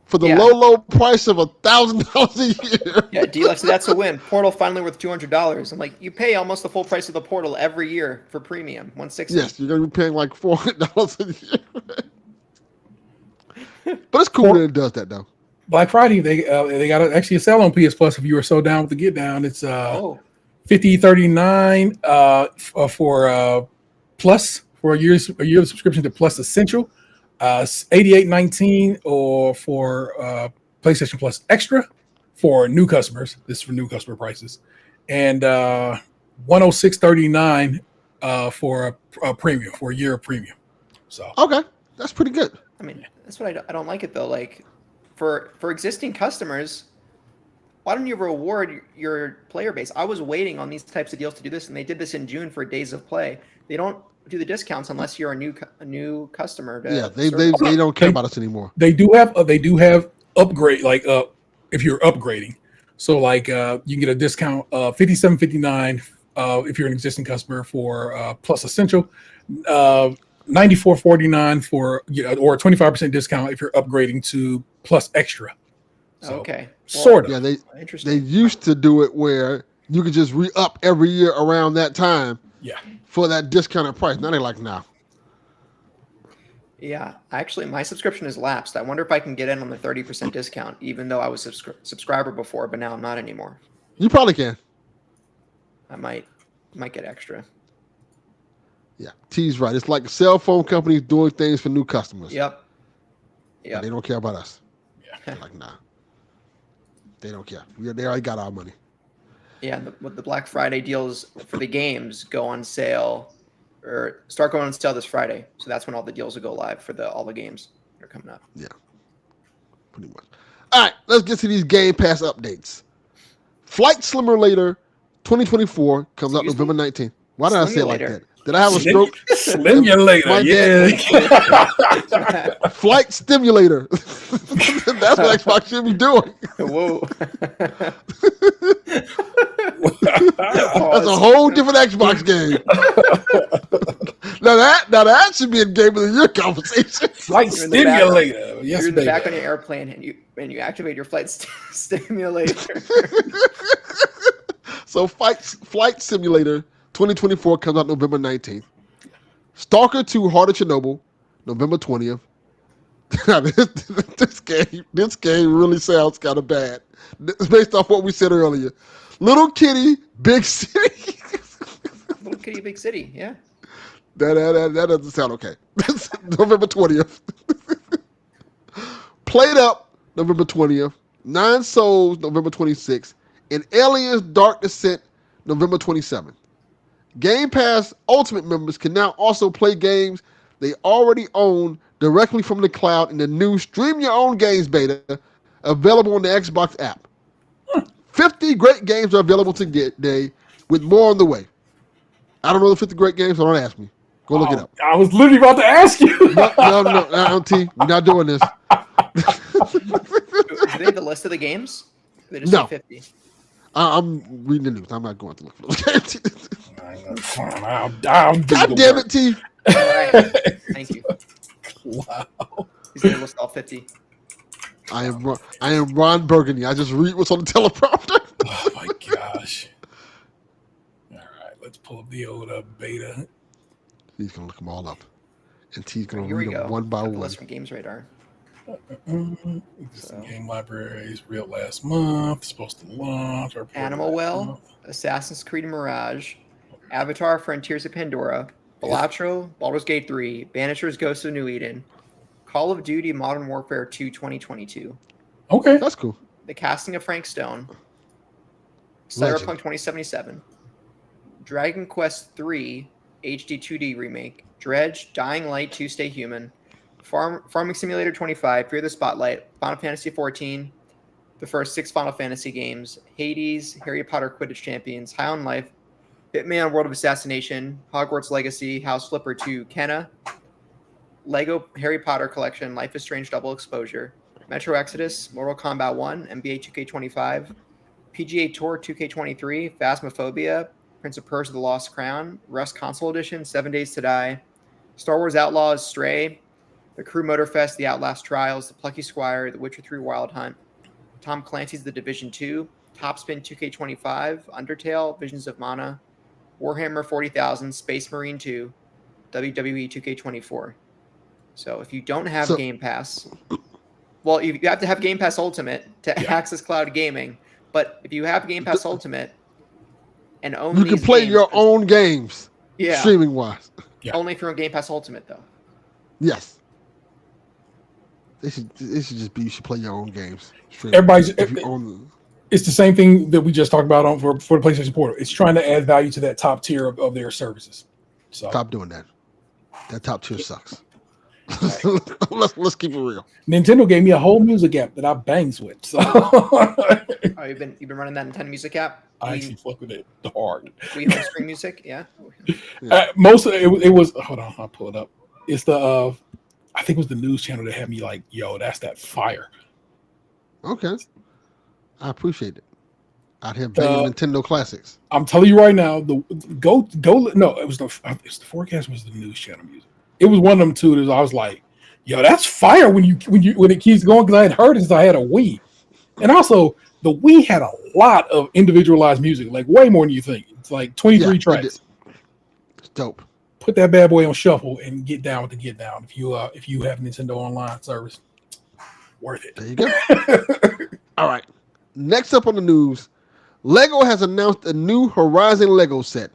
Speaker 1: for the low price of $1,000 a year.
Speaker 2: Yeah, Deluxe, that's a win. Portal finally worth $200. I'm like, you pay almost the full price of the Portal every year for premium, $160.
Speaker 1: Yes, you're going to be paying like $400 a year. But it's cool that it does that, though.
Speaker 3: Black Friday, they got actually a sale on PS Plus if you were so down with the get down. It's $50.39 for Plus for a year of subscription to Plus Essential, $88.19 or for PlayStation Plus Extra for new customers. This is for new customer prices, and $106.39 for a premium for a year of premium. So
Speaker 1: okay, that's pretty good.
Speaker 2: I mean, that's what I don't like it though. Like for existing customers, why don't you reward your player base? I was waiting on these types of deals to do this, and they did this in June for Days of Play. They don't do the discounts unless you're a new customer.
Speaker 1: They don't care about us anymore.
Speaker 3: They do have upgrade if you're upgrading. So like you can get a discount $57.59 if you're an existing customer for Plus Essential, $94.49 for or a 25% discount if you're upgrading to Plus Extra. So,
Speaker 2: okay,
Speaker 3: sort of.
Speaker 1: Yeah, they used to do it where you could just re-up every year around that time.
Speaker 3: Yeah.
Speaker 1: For that discounted price. Now they're like, nah.
Speaker 2: Yeah, actually, my subscription has lapsed. I wonder if I can get in on the 30% discount, even though I was a subscriber before, but now I'm not anymore.
Speaker 1: You probably can.
Speaker 2: I might get extra.
Speaker 1: Yeah, T's right. It's like cell phone companies doing things for new customers.
Speaker 2: Yep.
Speaker 1: They don't care about us.
Speaker 3: Yeah.
Speaker 1: They're like, nah. They don't care. They already got our money.
Speaker 2: Yeah, the Black Friday deals for the games go on sale or start going on sale this Friday. So that's when all the deals will go live for all the games that are coming up.
Speaker 1: Yeah, pretty much. All right, let's get to these Game Pass updates. Flight Simulator 2024 comes out November 19th. Why did I say it like that? Did I have a stroke?
Speaker 3: Simulator, yeah.
Speaker 1: Flight Stimulator. That's what Xbox should be doing.
Speaker 2: Whoa.
Speaker 1: That's a whole different Xbox game. Now that should be a Game of the Year conversation.
Speaker 3: Flight Stimulator. Yes,
Speaker 2: you're in the back on your airplane and you activate your flight stimulator.
Speaker 1: So Flight Simulator 2024 comes out November 19th. Stalker 2 Heart of Chernobyl, November 20th. This game really sounds kind of bad. It's based off what we said earlier. Little Kitty, Big City.
Speaker 2: Little Kitty, Big City, yeah.
Speaker 1: That doesn't sound okay. November 20th. Played Up, November 20th. Nine Souls, November 26th. And Aliens Dark Descent, November 27th. Game Pass Ultimate members can now also play games they already own directly from the cloud in the new Stream Your Own Games beta available on the Xbox app. 50 great games are available today with more on the way. I don't know the 50 great games, so don't ask me. Go look it up.
Speaker 3: I was literally about to ask you.
Speaker 1: No, T. We're not doing this.
Speaker 2: Do they have the list of the games? They just say 50.
Speaker 1: I'm reading the news. I'm not going to look for those games.
Speaker 3: I'll
Speaker 1: God damn it, T.
Speaker 2: All right. Thank you.
Speaker 3: Wow.
Speaker 2: He's going to list all 50.
Speaker 1: I am Ron Burgundy. I just read what's on the teleprompter.
Speaker 3: Oh my gosh. All right, let's pull up the old beta.
Speaker 1: He's going to look them all up. And T's going to
Speaker 2: Here we
Speaker 1: read them
Speaker 2: go.
Speaker 1: one by
Speaker 2: Got the
Speaker 1: one.
Speaker 2: list from Games Radar.
Speaker 3: Game libraries, real last month, supposed to launch.
Speaker 2: Animal Well, Assassin's Creed Mirage, Avatar Frontiers of Pandora, Balatro, Baldur's Gate 3, Banishers Ghosts of New Eden, Call of Duty Modern Warfare 2 2022.
Speaker 3: Okay.
Speaker 1: That's cool.
Speaker 2: The Casting of Frank Stone,
Speaker 1: Legend.
Speaker 2: Cyberpunk 2077, Dragon Quest 3 HD 2D Remake, Dredge, Dying Light 2 Stay Human, Farming Simulator 25, Fear the Spotlight, Final Fantasy 14, the first 6 Final Fantasy games, Hades, Harry Potter Quidditch Champions, High on Life, Hitman World of Assassination, Hogwarts Legacy, House Flipper 2, Kenna, Lego Harry Potter Collection, Life is Strange Double Exposure, Metro Exodus, Mortal Kombat 1, NBA 2K25, PGA Tour 2K23, Phasmophobia, Prince of Persia: The Lost Crown, Rust Console Edition, 7 Days to Die, Star Wars Outlaws, Stray, The Crew Motorfest, The Outlast Trials, The Plucky Squire, The Witcher 3 Wild Hunt, Tom Clancy's The Division 2, Topspin 2K25, Undertale, Visions of Mana, Warhammer 40,000, Space Marine 2, WWE 2K24. So if you don't have Game Pass, well, you have to have Game Pass Ultimate to access cloud gaming. But if you have Game Pass Ultimate and own
Speaker 1: you can play your own games, streaming wise.
Speaker 2: Yeah. Only if you're on Game Pass Ultimate, though.
Speaker 1: Yes. It should just be you should play your own games.
Speaker 3: Everybody's it's the same thing that we just talked about for the PlayStation Portal. It's trying to add value to that top tier of their services. So
Speaker 1: stop doing that. That top tier sucks. let's keep it real.
Speaker 3: Nintendo gave me a whole music app that I bangs with. So
Speaker 2: you've been running that Nintendo Music app?
Speaker 3: I actually fuck with it hard.
Speaker 2: We home stream music, yeah.
Speaker 3: Most of it was. Hold on, I'll pull it up. It's the I think it was the news channel that had me like, yo, that's that fire.
Speaker 1: Okay, I appreciate it. Out here banging Nintendo classics.
Speaker 3: I'm telling you right now, the go. No, it was the forecast was the news channel music. It was one of them two that I was like, yo, that's fire when it keeps going, because I had heard it since I had a Wii. And also the Wii had a lot of individualized music, like way more than you think. It's like 23 tracks.
Speaker 1: It's dope.
Speaker 3: Put that bad boy on shuffle and get down with the get down. If you have Nintendo Online service, worth it.
Speaker 1: There you go. All right. Next up on the news, Lego has announced a new Horizon Lego set.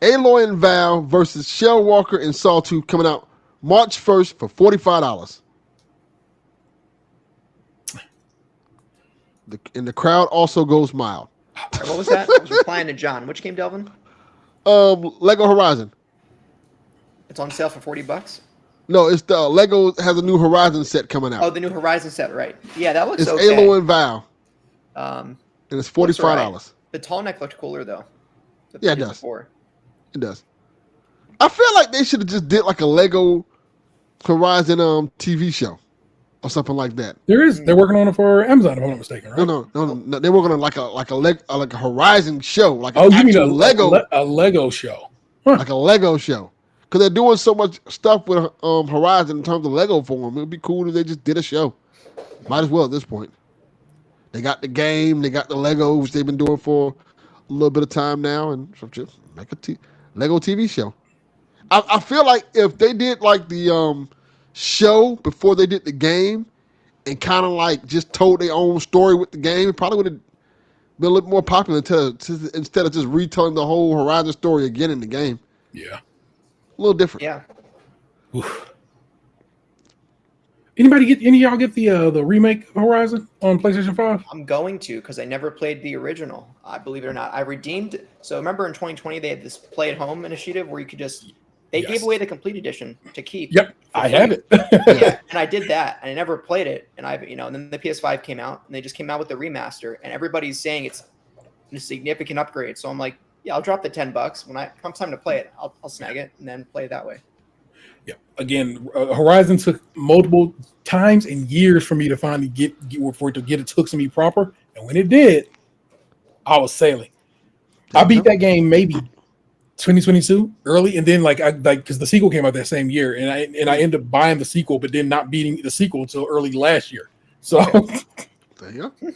Speaker 1: Aloy and Val versus Shell Walker and Sawtooth coming out March 1st for $45. And the crowd also goes mild.
Speaker 2: What was that? I was replying to John. Which game, Delvin?
Speaker 1: Lego Horizon.
Speaker 2: It's on sale for $40?
Speaker 1: No, it's the Lego has a new Horizon set coming out.
Speaker 2: Oh, the new Horizon set, right. Yeah, that looks
Speaker 1: it's
Speaker 2: okay.
Speaker 1: Aloy and Val.
Speaker 2: And
Speaker 1: it's $45.
Speaker 2: Right. The tall neck looked cooler, though.
Speaker 1: Yeah, it does. It does. I feel like they should have just did like a Lego Horizon TV show or something like that.
Speaker 3: They're working on it for Amazon, if I'm not mistaken, right?
Speaker 1: No. They're working on like a Horizon show, like
Speaker 3: you mean a
Speaker 1: Lego
Speaker 3: show,
Speaker 1: like a Lego show, because they're doing so much stuff with Horizon in terms of Lego for them. It would be cool if they just did a show. Might as well at this point. They got the game, they got the Lego, which they've been doing for a little bit of time now, and so just make a Lego TV show. I feel like if they did like the show before they did the game and kind of like just told their own story with the game, it probably would have been a little more popular instead of just retelling the whole Horizon story again in the game.
Speaker 3: Yeah.
Speaker 1: A little different.
Speaker 2: Yeah.
Speaker 3: Oof. Any of y'all get the remake of Horizon on PlayStation 5?
Speaker 2: I'm going to, because I never played the original. I believe it or not. I redeemed. So remember in 2020 they had this play at home initiative where you could just gave away the complete edition to keep.
Speaker 3: Yep, I have it.
Speaker 2: Yeah, and I did that, and I never played it. And and then the PS5 came out, and they just came out with the remaster, and everybody's saying it's a significant upgrade. So I'm like, yeah, I'll drop the $10 when it comes time to play it. I'll snag it and then play it that way.
Speaker 3: Yeah. Again, Horizon took multiple times and years for me to finally get it took to me proper, and when it did, I was sailing. I beat that game maybe 2022 early, and then because the sequel came out that same year, and I ended up buying the sequel, but then not beating the sequel until early last year. So
Speaker 1: there you go.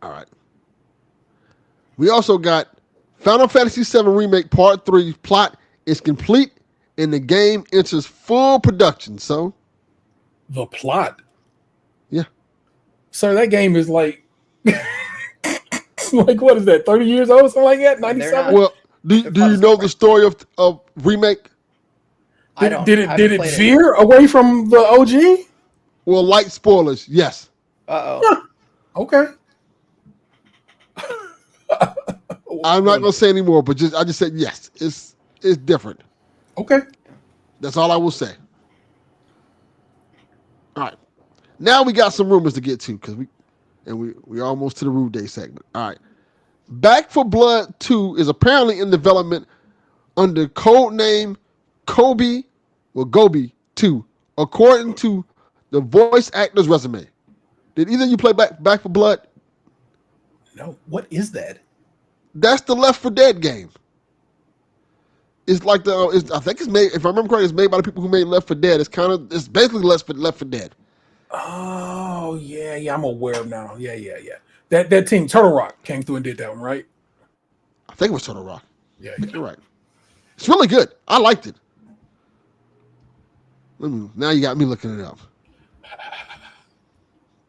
Speaker 1: All right. We also got Final Fantasy VII Remake Part 3 plot is complete and the game enters full production. So
Speaker 3: the plot.
Speaker 1: Yeah.
Speaker 3: Sir, that game is like like what is that, 30 years old, something like that? 97?
Speaker 1: Well, do you know the story of Remake?
Speaker 3: Did it veer away from the OG?
Speaker 1: Well, light spoilers, yes.
Speaker 2: Uh-oh.
Speaker 3: Okay.
Speaker 1: I'm not gonna say anymore, but I just said yes. It's different.
Speaker 3: Okay.
Speaker 1: That's all I will say. All right. Now we got some rumors to get to because And we almost to the Rude Day segment. All right. Back for Blood 2 is apparently in development under code name Gobi 2, according to the voice actor's resume. Did either of you play Back for Blood?
Speaker 3: No. What is that?
Speaker 1: That's the Left 4 Dead game. It's like I think it's made. If I remember correctly, it's made by the people who made Left 4 Dead. It's basically Left 4 Dead.
Speaker 3: Oh yeah, I'm aware now. Yeah. That team, Turtle Rock, came through and did that one, right?
Speaker 1: I think it was Turtle Rock.
Speaker 3: Yeah.
Speaker 1: You're right. It's really good. I liked it. Now you got me looking it up.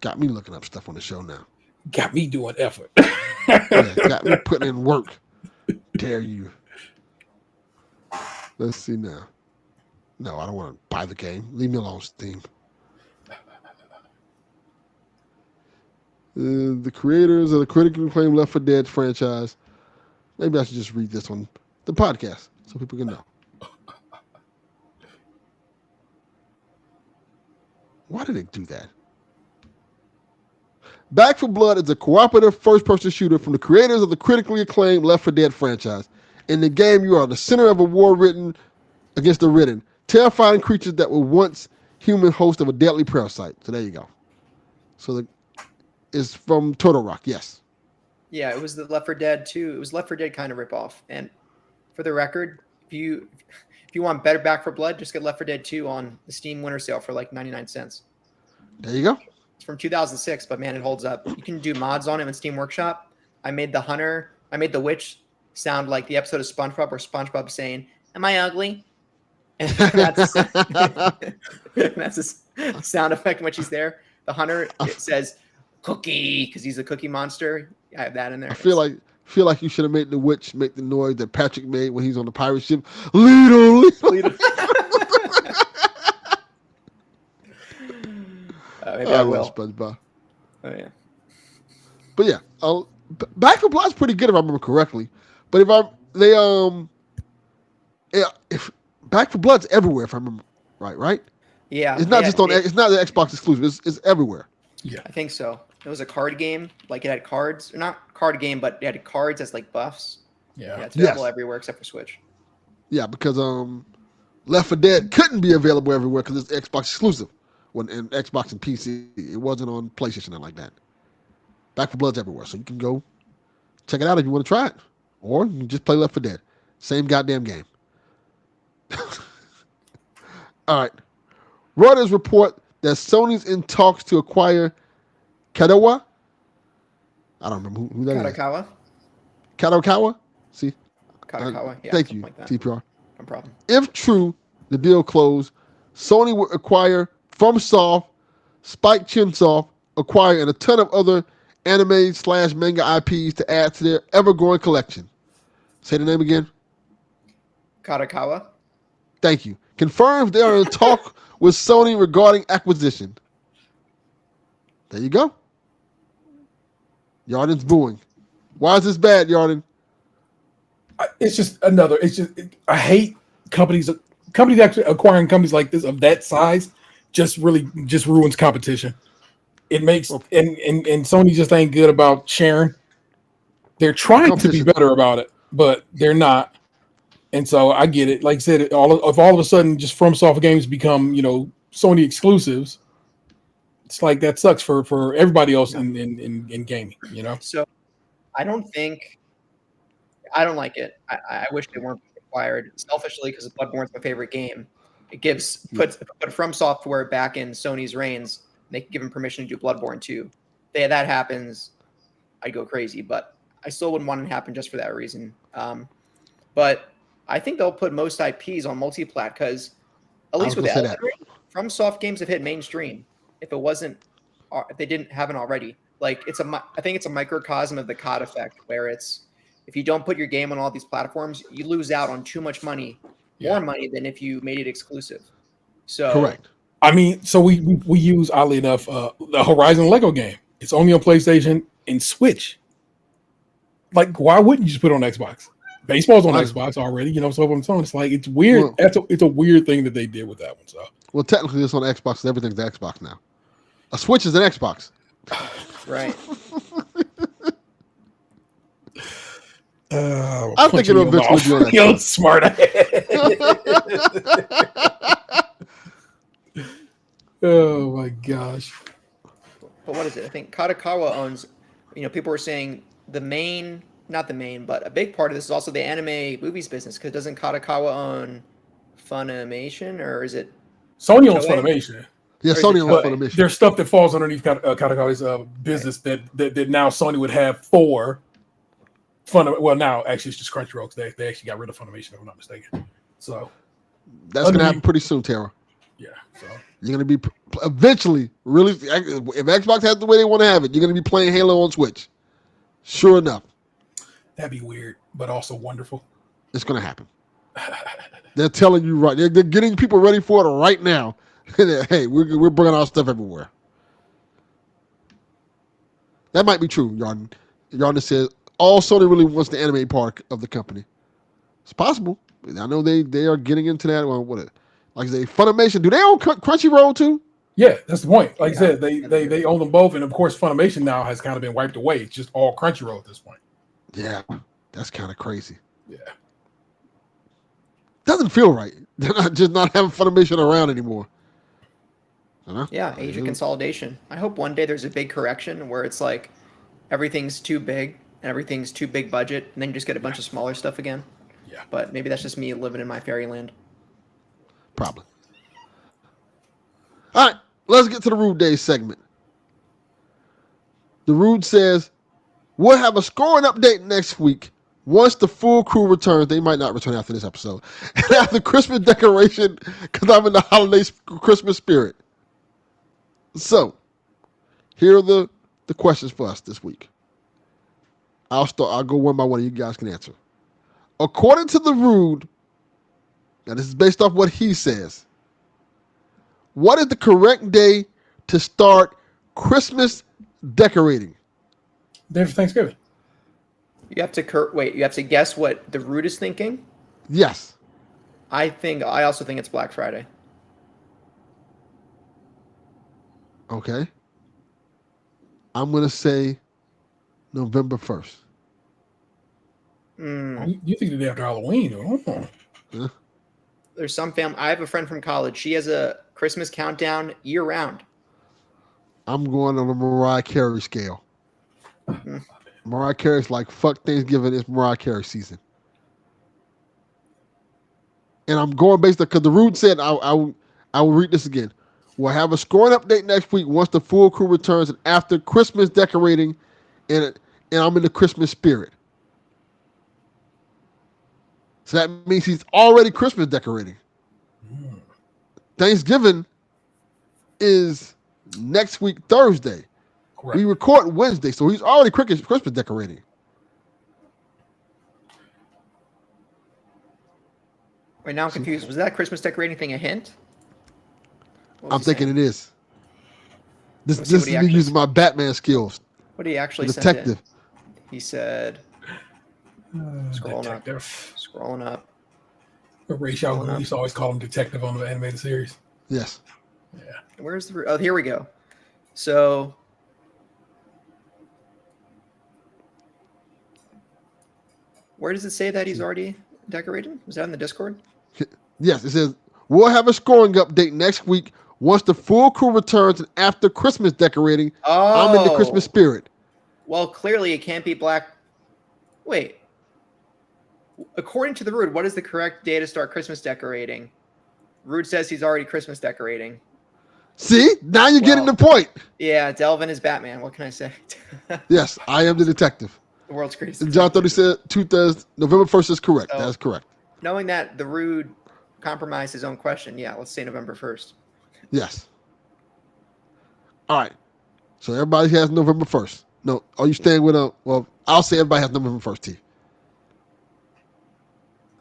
Speaker 1: Got me looking up stuff on the show now.
Speaker 3: Got me doing effort.
Speaker 1: Yeah, got me putting in work. Dare you. Let's see now. No, I don't want to buy the game. Leave me alone, Steam. The creators of the critically acclaimed Left 4 Dead franchise. Maybe I should just read this on the podcast so people can know. Why did they do that? Back 4 Blood is a cooperative first-person shooter from the creators of the critically acclaimed Left 4 Dead franchise. In the game, you are the center of a war written against the ridden, terrifying creatures that were once human hosts of a deadly parasite. So there you go. So it's from Turtle Rock, yes.
Speaker 2: Yeah, it was the Left 4 Dead 2. It was Left 4 Dead kind of ripoff. And for the record, if you want better Back 4 Blood, just get Left 4 Dead 2 on the Steam winter sale for like 99 cents.
Speaker 1: There you go.
Speaker 2: It's from 2006, but man, it holds up. You can do mods on it in Steam Workshop. I made the witch sound like the episode of SpongeBob where SpongeBob's saying, "Am I ugly?" And that's his sound effect when she's there. The hunter, it says cookie because he's a cookie monster. I have that in there.
Speaker 1: I feel like you should have made the witch make the noise that Patrick made when he's on the pirate ship. Little.
Speaker 2: Maybe I will.
Speaker 1: SpongeBob.
Speaker 2: Oh yeah.
Speaker 1: But yeah, Back 4 Blood's pretty good if I remember correctly. But if Back 4 Blood's everywhere if I remember right?
Speaker 2: Yeah.
Speaker 1: It's not just on. It's not the Xbox exclusive. It's everywhere.
Speaker 3: Yeah,
Speaker 2: I think so. It was a card game. Like it had cards, or not card game, but it had cards as like buffs.
Speaker 3: yeah.
Speaker 2: It's available everywhere except for Switch.
Speaker 1: Yeah, because Left 4 Dead couldn't be available everywhere because it's Xbox exclusive. When in Xbox and PC, it wasn't on PlayStation and like that. Back 4 Blood's everywhere, so you can go check it out if you want to try it, or you can just play Left 4 Dead. Same goddamn game. All right. Reuters report that Sony's in talks to acquire Kadokawa. I don't remember who that is. Kadokawa? See?
Speaker 2: Kadokawa. Yeah,
Speaker 1: thank you,
Speaker 2: like that.
Speaker 1: TPR.
Speaker 2: No problem.
Speaker 1: If true, the deal closed, Sony would acquire FromSoft, Spike Chunsoft, acquire, and a ton of other anime/manga IPs to add to their ever-growing collection. Say the name again.
Speaker 2: Kadokawa.
Speaker 1: Thank you. Confirms they are in talk with Sony regarding acquisition. There you go. Yarden's booing. Why is this bad, Yarden?
Speaker 3: It's just I hate companies actually acquiring companies like this of that size. Just ruins competition. It makes and Sony just ain't good about sharing. They're trying to be better about it, but they're not. And so I get it. Like I said, all of a sudden just FromSoft games become, Sony exclusives. It's like that sucks for everybody else in gaming,
Speaker 2: So I don't like it. I wish they weren't acquired selfishly because Bloodborne's my favorite game. It puts From Software back in Sony's reins. They can give them permission to do Bloodborne 2. If that happens, I'd go crazy. But I still wouldn't want it to happen just for that reason. But I think they'll put most IPs on multi-plat because at least with Elden Ring, FromSoft games have hit mainstream. If they didn't haven't already, I think it's a microcosm of the COD effect, where it's if you don't put your game on all these platforms, you lose out on too much money. More money than if you made it exclusive. So
Speaker 1: correct.
Speaker 3: I mean, so we use, oddly enough, the Horizon Lego game. It's only on PlayStation and Switch. Like, why wouldn't you just put it on Xbox? Baseball's on Xbox already, so I'm saying it's like it's weird.
Speaker 1: Well,
Speaker 3: it's a weird thing that they did with that one. So
Speaker 1: technically it's on Xbox. Everything's Xbox now. A Switch is an Xbox.
Speaker 2: Right.
Speaker 1: I think it'll eventually be on that.
Speaker 3: Yo, smart. Oh my gosh.
Speaker 2: But what is it? I think Kadokawa owns, people were saying not the main, but a big part of this is also the anime movies business, because doesn't Kadokawa own Funimation, or is it
Speaker 3: Sony owns
Speaker 2: Toei?
Speaker 3: Funimation.
Speaker 1: Yeah,
Speaker 2: Or is
Speaker 1: Sony
Speaker 2: it
Speaker 1: owns
Speaker 2: Toei?
Speaker 1: Funimation.
Speaker 3: There's stuff that falls underneath Kadokawa's business that now Sony would have for well, now actually it's just Crunchyroll, because they actually got rid of Funimation, if I'm not mistaken. So
Speaker 1: That's going to happen pretty soon, Tara.
Speaker 3: yeah, so
Speaker 1: You're going to be eventually, really, if Xbox has the way they want to have it, you're going to be playing Halo on Switch. Sure enough.
Speaker 3: that'd be weird, but also wonderful.
Speaker 1: It's going to happen. They're telling you right. They're getting people ready for it right now. Hey, we're bringing our stuff everywhere. That might be true, Yarden. Yarden says all Sony really wants the anime part of the company. It's possible. I know they are getting into that. Well, like I say, Funimation. Do they own Crunchyroll too?
Speaker 3: Yeah, that's the point. Like I said, they own them both, and of course, Funimation now has kind of been wiped away. It's just all Crunchyroll at this point.
Speaker 1: Yeah, that's kind of crazy.
Speaker 3: Yeah,
Speaker 1: Doesn't feel right. They're not having Funimation around anymore.
Speaker 2: Yeah, age of consolidation. I hope one day there's a big correction where it's like everything's too big and everything's too big budget, and then you just get a bunch of smaller stuff again.
Speaker 3: yeah.
Speaker 2: But maybe that's just me living in my fairyland.
Speaker 1: Probably. All right, let's get to the Rude Day segment. The Rude says, we'll have a scoring update next week once the full crew returns. They might not return after this episode. And after Christmas decoration, because I'm in the holiday Christmas spirit. So, here are the questions for us this week. I'll go one by one. You guys can answer. According to the Rude, now this is based off what he says, what is the correct day to start Christmas decorating?
Speaker 3: Day for Thanksgiving.
Speaker 2: You have to guess what the Root is thinking?
Speaker 1: Yes.
Speaker 2: I also think it's Black Friday.
Speaker 1: Okay. I'm going to say November 1st.
Speaker 3: You think the day after Halloween? Oh.
Speaker 1: Yeah.
Speaker 2: There's some family. I have a friend from college. She has a Christmas countdown year round.
Speaker 1: I'm going on the Mariah Carey scale. Mariah Carey's like, fuck Thanksgiving, it's Mariah Carey season. And I'm going based on, because the Rude said, I will read this again. We'll have a scoring update next week once the full crew returns and after Christmas decorating, and I'm in the Christmas spirit. So that means he's already Christmas decorating. Thanksgiving is next week, Thursday.
Speaker 3: Correct.
Speaker 1: We record Wednesday, so he's already Christmas decorating.
Speaker 2: Wait, now I'm confused. Was that Christmas decorating thing a hint?
Speaker 1: I'm thinking it is. This
Speaker 2: Let's see
Speaker 1: is
Speaker 2: what he
Speaker 1: me using my Batman skills.
Speaker 2: What did he actually
Speaker 1: The
Speaker 2: send in?
Speaker 1: detective.
Speaker 2: He said, scrolling up.
Speaker 3: Ray Shaw used to always call him detective on the animated series.
Speaker 1: Yes.
Speaker 3: Yeah.
Speaker 2: Where's the? Oh, here we go. So, where does it say that he's already decorated? Was that in the Discord?
Speaker 1: Yes, it says, we'll have a scoring update next week once the full crew returns and after Christmas decorating.
Speaker 2: Oh,
Speaker 1: I'm in the Christmas spirit.
Speaker 2: Well, clearly it can't be Black. Wait. According to the Rude, what is the correct day to start Christmas decorating? Rude says he's already Christmas decorating.
Speaker 1: See? Now you're getting the point.
Speaker 2: Yeah, Delvin is Batman. What can I say?
Speaker 1: Yes, I am the detective.
Speaker 2: The world's greatest.
Speaker 1: John 30 said November 1st is correct.
Speaker 2: So,
Speaker 1: That's correct.
Speaker 2: Knowing that the Rude compromised his own question, yeah, let's say November 1st.
Speaker 1: Yes. All right. So everybody has November 1st. No, are you staying with well, I'll say everybody has November 1st, T.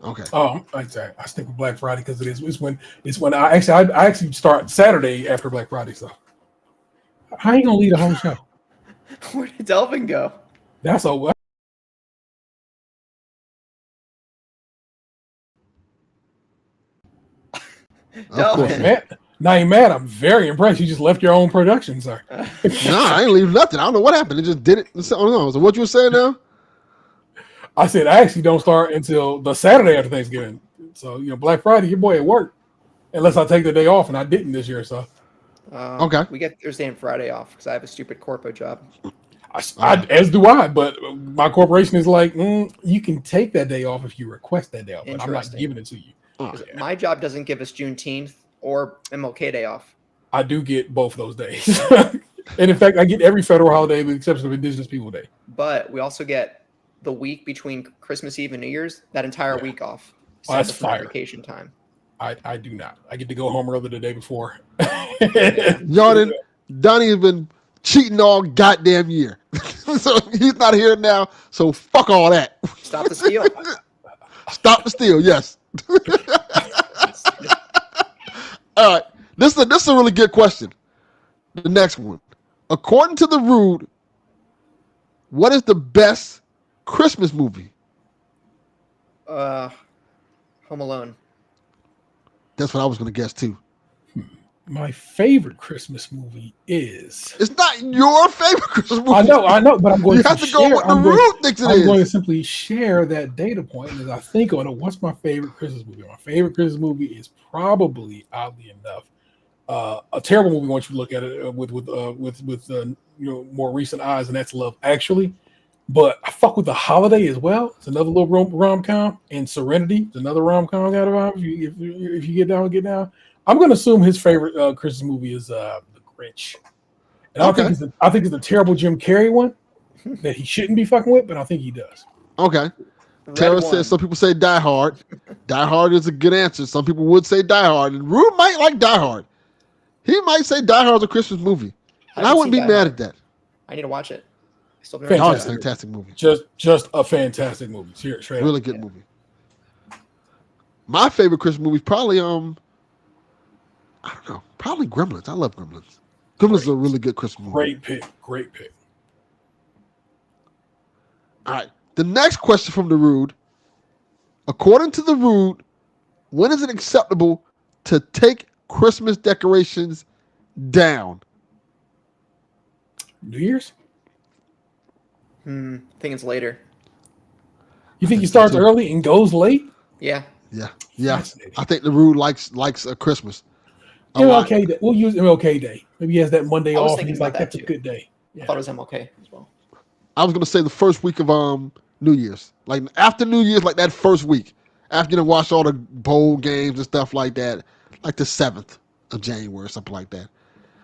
Speaker 1: Okay.
Speaker 3: Oh, I stick with Black Friday because it's when I actually start Saturday after Black Friday. So I ain't gonna lead the whole show.
Speaker 2: Where did Delvin go?
Speaker 3: That's all.
Speaker 1: Of course.
Speaker 2: Delvin.
Speaker 3: Not even mad. I'm very impressed. You just left your own production, sir.
Speaker 1: No, I ain't leave nothing. I don't know what happened. It just did it. I don't know. So what you were saying now?
Speaker 3: I said I actually don't start until the Saturday after Thanksgiving. So Black Friday, your boy at work, unless I take the day off, and I didn't this year. So
Speaker 1: okay,
Speaker 2: we get Thursday and Friday off because I have a stupid corpo job.
Speaker 3: As do I, but my corporation is like, you can take that day off if you request that day off, but I'm not giving it to you.
Speaker 2: My job doesn't give us Juneteenth or MLK Day off.
Speaker 3: I do get both of those days. And in fact, I get every federal holiday with the exception of Indigenous People Day.
Speaker 2: But we also get the week between Christmas Eve and New Year's, that entire week off.
Speaker 3: Oh, that's fire.
Speaker 2: Vacation time.
Speaker 3: I do not. I get to go home early the day before.
Speaker 1: Jordan, Donnie has been cheating all goddamn year. So he's not here now. So fuck all that.
Speaker 2: Stop the steal.
Speaker 1: Stop the steal, yes. All right. This is a really good question. The next one. According to the Rude, what is the best Christmas movie?
Speaker 2: Home Alone.
Speaker 1: That's what I was going to guess too.
Speaker 3: My favorite Christmas movie is.
Speaker 1: It's not your favorite Christmas movie.
Speaker 3: I know, but I'm going
Speaker 1: you
Speaker 3: to
Speaker 1: have to
Speaker 3: share,
Speaker 1: go with the Rude thinks it is.
Speaker 3: I'm going to simply share that data point as I think on it. What's my favorite Christmas movie? My favorite Christmas movie is probably, oddly enough, a terrible movie once you look at it with more recent eyes, and that's Love Actually. But I fuck with The Holiday as well. It's another little rom-com, and Serenity is another rom-com. If you get down. I'm going to assume his favorite Christmas movie is The Grinch. And
Speaker 1: okay.
Speaker 3: I think it's a terrible Jim Carrey one that he shouldn't be fucking with, but I think he does.
Speaker 1: Okay. Tara says some people say Die Hard. Die Hard is a good answer. Some people would say Die Hard. And Rude might like Die Hard. He might say Die Hard is a Christmas movie. And I wouldn't be mad at that.
Speaker 2: I need to watch it.
Speaker 1: It's a fantastic movie.
Speaker 3: Just a fantastic movie.
Speaker 1: Really good movie. My favorite Christmas movie is probably I don't know. Probably Gremlins. I love Gremlins. Gremlins is a really good Christmas movie.
Speaker 3: Great pick.
Speaker 1: All right. The next question from the Rude. According to the Rude, when is it acceptable to take Christmas decorations down?
Speaker 3: New Year's?
Speaker 2: I think it's later.
Speaker 3: You think he starts early and goes late?
Speaker 2: Yeah.
Speaker 1: I think the Rude likes a Christmas.
Speaker 3: MLK Day. We'll use MLK Day. Maybe he has that Monday off and he's like, that's a good day.
Speaker 2: Yeah. I thought it was MLK as well.
Speaker 1: I was going to say the first week of New Year's. Like after New Year's, like that first week. After you watch all the bowl games and stuff like that. Like the 7th of January or something like that.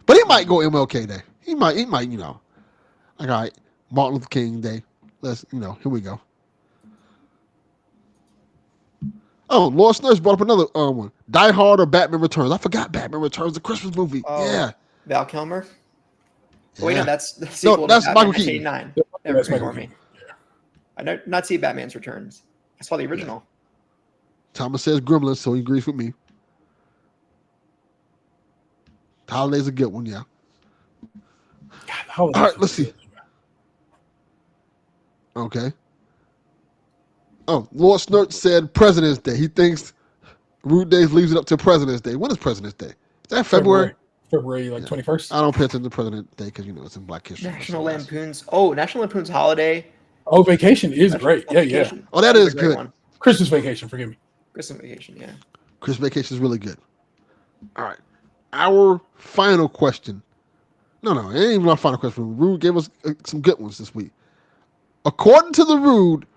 Speaker 1: But he might go MLK Day. He might, like, all right, Martin Luther King Day. Let's, here we go. Oh, Lord Snurge brought up another one. Die Hard or Batman Returns. I forgot Batman Returns, the Christmas movie. Yeah.
Speaker 2: Val Kilmer?
Speaker 1: Yeah.
Speaker 2: Wait, no, that's the sequel
Speaker 1: that's
Speaker 2: to
Speaker 1: Michael
Speaker 2: Batman
Speaker 1: Keaton.
Speaker 2: 1989. Never ignore me. I did not see Batman's Returns. I saw the original.
Speaker 1: Thomas says Gremlins, so he agrees with me. Holiday's a good one, yeah.
Speaker 3: All
Speaker 1: right, let's see. Okay. Oh, Lord Snurt said President's Day. He thinks Rude Days leaves it up to President's Day. When is President's Day? Is that February?
Speaker 3: February 21st.
Speaker 1: I don't pay attention to President's Day because it's in Black History.
Speaker 2: National Lampoon's Holiday.
Speaker 3: Oh, Vacation is great. Yeah.
Speaker 1: Oh, that is good.
Speaker 2: One.
Speaker 3: Christmas Vacation, forgive me.
Speaker 2: Christmas Vacation, yeah.
Speaker 1: Christmas Vacation is really good. All right. Our final question. No, it ain't even our final question. Rude gave us some good ones this week. According to the Rude,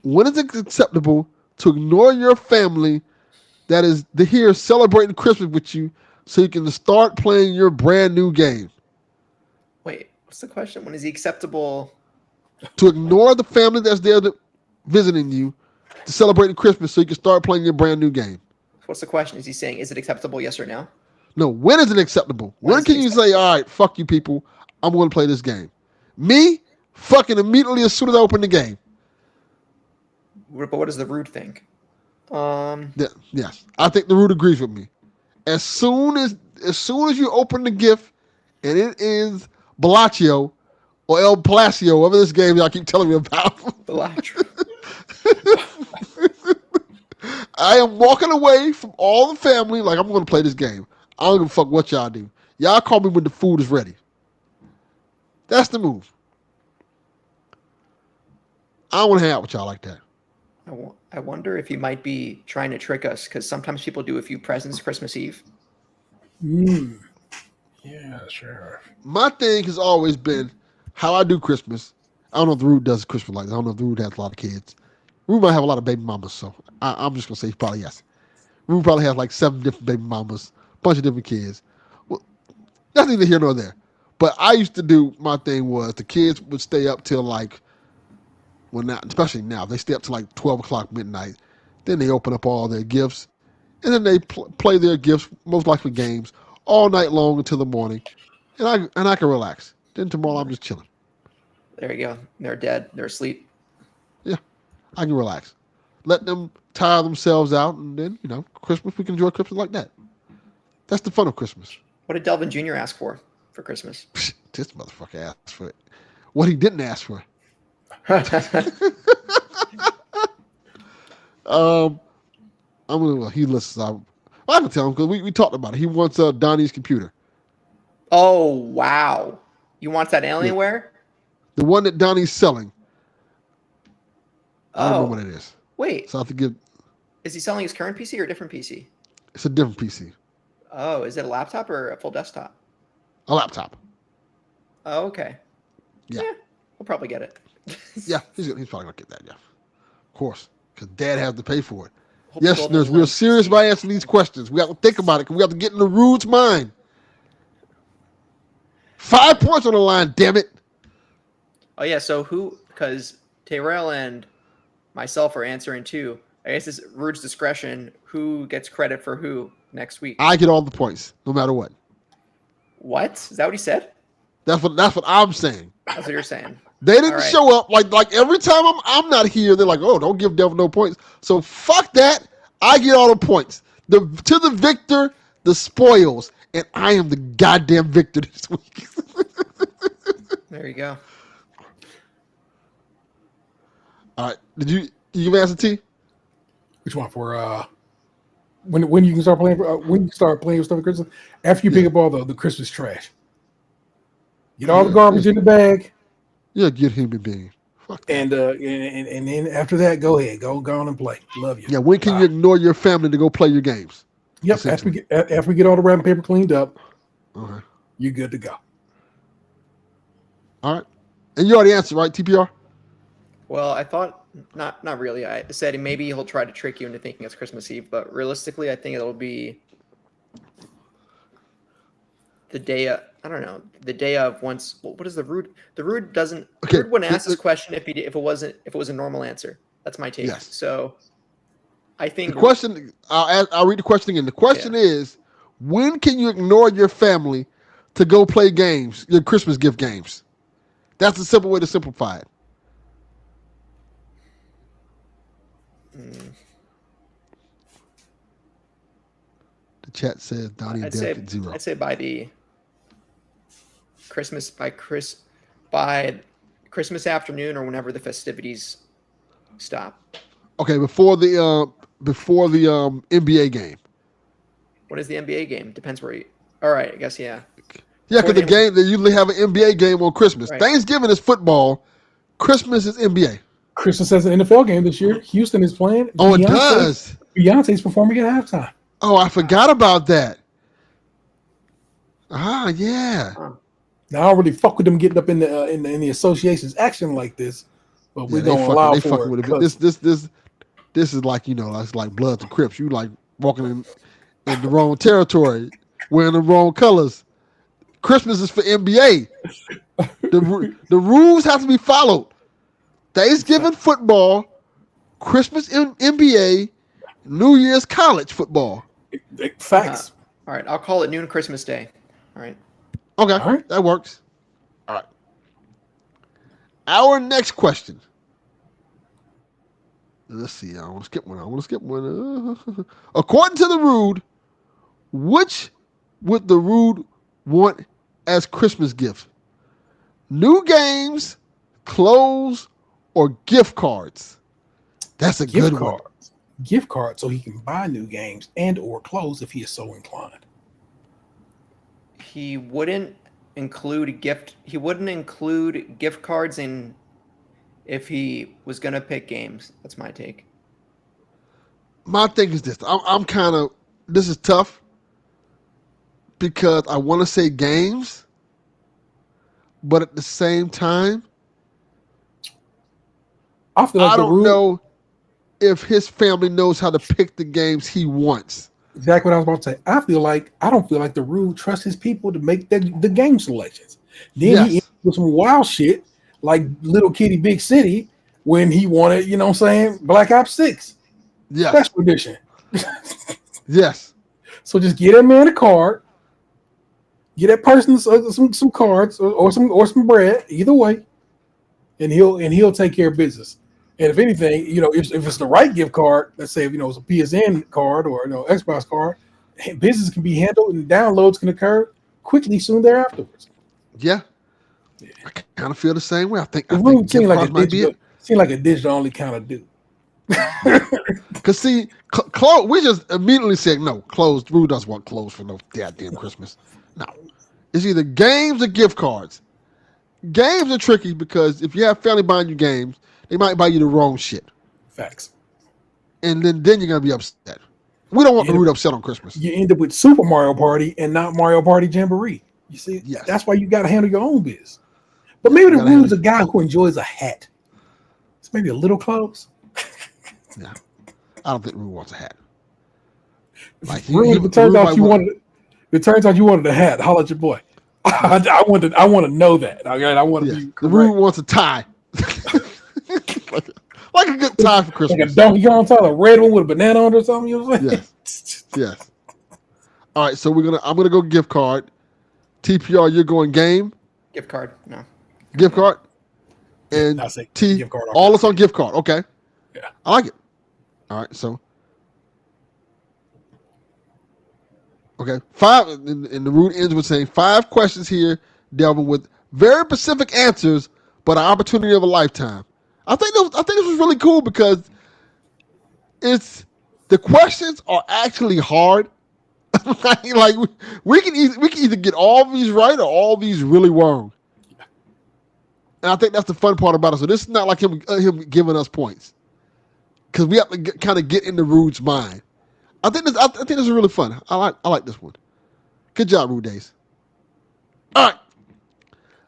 Speaker 1: when is it acceptable to ignore your family that is here celebrating Christmas with you so you can start playing your brand new game?
Speaker 2: Wait, what's the question? When is he acceptable?
Speaker 1: To ignore the family that's there visiting you to celebrate Christmas so you can start playing your brand new game.
Speaker 2: What's the question? Is he saying, is it acceptable, yes or no?
Speaker 1: No, when is it acceptable? When can you say, all right, fuck you people, I'm going to play this game? Me? Fucking immediately as soon as I open the game.
Speaker 2: But what does the Rude think?
Speaker 1: Yes, I think the Rude agrees with me. As soon as you open the gift and it is Bellagio or El Palacio, whatever this game y'all keep telling me about.
Speaker 2: Bellagio.
Speaker 1: I am walking away from all the family like I'm going to play this game. I don't give a fuck what y'all do. Y'all call me when the food is ready. That's the move. I don't want to hang out with y'all like that.
Speaker 2: I wonder if he might be trying to trick us, because sometimes people do a few presents Christmas Eve.
Speaker 3: Yeah, sure.
Speaker 1: My thing has always been how I do Christmas. I don't know if the Rude does Christmas like that. I don't know if the Rude has a lot of kids. Rude might have a lot of baby mamas, so I'm just going to say probably yes. Rude probably has like 7 different baby mamas, bunch of different kids. Well, that's neither here nor there. But I used to do, my thing was the kids would stay up till like, well, now, especially now, they stay up till like 12 o'clock midnight. Then they open up all their gifts. And then they play their gifts, most likely games, all night long until the morning. And I can relax. Then tomorrow I'm just chilling.
Speaker 2: There you go. They're dead. They're asleep.
Speaker 1: Yeah, I can relax. Let them tire themselves out, and then, Christmas, we can enjoy Christmas like that. That's the fun of Christmas.
Speaker 2: What did Delvin Jr. ask for Christmas?
Speaker 1: This motherfucker asked for it. What he didn't ask for. He listens. I can tell him because we talked about it. He wants Donnie's computer.
Speaker 2: Oh, wow. You want that Alienware?
Speaker 1: The one that Donnie's selling. I don't know what it is.
Speaker 2: Wait.
Speaker 1: So I have to give.
Speaker 2: Is he selling his current PC or a different PC?
Speaker 1: It's a different PC.
Speaker 2: Oh, is it a laptop or a full desktop?
Speaker 1: A laptop.
Speaker 2: Oh, okay.
Speaker 1: Yeah.
Speaker 2: We'll probably get it.
Speaker 1: Yeah, he's probably gonna get that. Yeah, of course, because Dad has to pay for it.
Speaker 2: Hope
Speaker 1: Yes,
Speaker 2: Golden
Speaker 1: listeners, we're
Speaker 2: Lens
Speaker 1: serious
Speaker 2: PC.
Speaker 1: about answering these questions. We have to think about it because we have to get in the Rude's mind. 5 points on the line, damn it.
Speaker 2: Oh, yeah. So because Tyrell and myself are answering too, I guess it's Rude's discretion. Who gets credit for who next week?
Speaker 1: I get all the points, no matter what.
Speaker 2: What? Is that what he said?
Speaker 1: That's what I'm saying.
Speaker 2: That's what you're saying.
Speaker 1: They didn't
Speaker 2: All right.
Speaker 1: show up like every time I'm not here. They're like, oh, don't give Delvin no points. So fuck that. I get all the points. To the victor, the spoils, and I am the goddamn victor this week.
Speaker 2: There you go.
Speaker 1: All right. Did you give answer T?
Speaker 3: Which one for when you can start playing? When you start playing with stuff at Christmas? After you pick up all the Christmas trash, get all the garbage in the bag.
Speaker 1: You're a good human being. Fuck that.
Speaker 3: And then after that, go ahead, go on and play. Love you.
Speaker 1: Yeah, when can you ignore your family to go play your games?
Speaker 3: Yep. After we get all the wrapping paper cleaned up,
Speaker 1: Okay.
Speaker 3: you're good to go.
Speaker 1: All right. And you already answered, right, TPR?
Speaker 2: Well, I thought not really. I said maybe he'll try to trick you into thinking it's Christmas Eve, but realistically, I think it'll be the day of, I don't know, the day of once. What is the Rude? The Rude doesn't.
Speaker 1: Okay.
Speaker 2: Rude wouldn't ask this question if it was a normal answer. That's my take.
Speaker 1: Yes.
Speaker 2: So, I think
Speaker 1: The question, I'll read the question again. The question is, when can you ignore your family to go play games, your Christmas gift games? That's a simple way to simplify it. The chat says Donnie and Dev get 0.
Speaker 2: I'd say by the by Christmas afternoon or whenever the festivities stop.
Speaker 1: Okay, before the NBA game.
Speaker 2: What is the NBA game? Depends where you. All right, I guess yeah.
Speaker 1: Yeah,
Speaker 2: Before
Speaker 1: because they usually have an NBA game on Christmas.
Speaker 2: Right.
Speaker 1: Thanksgiving is football. Christmas is NBA.
Speaker 3: Christmas has an NFL game this year. Houston is playing.
Speaker 1: Oh, it does.
Speaker 3: Beyonce's performing at halftime.
Speaker 1: Oh, I forgot about that. Ah, yeah.
Speaker 3: Now I don't really fuck with them getting up in the association's action like this, but we don't allow
Speaker 1: they
Speaker 3: for
Speaker 1: fucking
Speaker 3: it.
Speaker 1: with it. This is like, it's like Bloods and Crips. You like walking in the wrong territory, wearing the wrong colors. Christmas is for NBA. The rules have to be followed. Thanksgiving football, Christmas NBA, New Year's college football.
Speaker 3: Facts.
Speaker 2: All right, I'll call it noon Christmas Day. All right.
Speaker 1: Okay,
Speaker 3: All right.
Speaker 1: that works. All right. Our next question. Let's see. I want to skip one. According to the Rude, which would the Rude want as Christmas gift? New games, clothes, or gift cards? That's a good one.
Speaker 3: Gift cards so he can buy new games and or clothes if he is so inclined.
Speaker 2: He wouldn't include gift cards in if he was gonna pick games. That's my take.
Speaker 1: My thing is this. I'm kind of, this is tough because I want to say games, but at the same time,
Speaker 3: I feel like
Speaker 1: I don't know if his family knows how to pick the games he wants.
Speaker 3: Exactly what I was about to say. I don't feel like the Rude trusts his people to make the game selections. Then he ended with some wild shit like Little Kitty Big City when he wanted, you know what I'm saying, Black Ops 6.
Speaker 1: Yes.
Speaker 3: Special edition.
Speaker 1: Yes.
Speaker 3: So just get that man a card, get that person some cards or some bread, either way, and he'll take care of business. And if anything, you know, if it's the right gift card, let's say, you know, it's a PSN card or, you know, Xbox card, business can be handled and downloads can occur quickly soon thereafter.
Speaker 1: Yeah. I kind of feel the same way. I think
Speaker 3: seemed like a digital only kind of dude.
Speaker 1: Because see, clothes, we just immediately said no. Clothes. Rude doesn't want clothes for no goddamn Christmas. No, it's either games or gift cards. Games are tricky because if you have family buying you games, they might buy you the wrong shit.
Speaker 3: Facts.
Speaker 1: And then you're gonna be upset. We don't want Rude upset on Christmas.
Speaker 3: You end up with Super Mario Party and not Mario Party Jamboree. You see, that's why you got to handle your own biz. But maybe the Rude's a guy who enjoys a hat. It's maybe a little close.
Speaker 1: Yeah, I don't think Rude wants a hat. Like
Speaker 3: it turns out you wanted a hat. Holla at your boy. I want to know that. I want to be correct.
Speaker 1: The Rude wants a tie. like a good tie for Christmas.
Speaker 3: Like a Donkey Kong tie, a red one with a banana on it or something. You know what I'm saying?
Speaker 1: Yes. All right, so I'm gonna go gift card. TPR, you're going game.
Speaker 2: Gift card, no.
Speaker 1: Gift card. And T, gift card, all us on gift card. Okay.
Speaker 3: Yeah,
Speaker 1: I like it. All right, so okay, 5, and the Rude ends with saying 5 questions here, Delvin, with very specific answers, but an opportunity of a lifetime. I think this was really cool because the questions are actually hard. like we can either get all these right or all these really wrong. And I think that's the fun part about it. So this is not like him giving us points because we have to kind of get in the Rude's mind. I think this is really fun. I like this one. Good job, Rude Days. All right,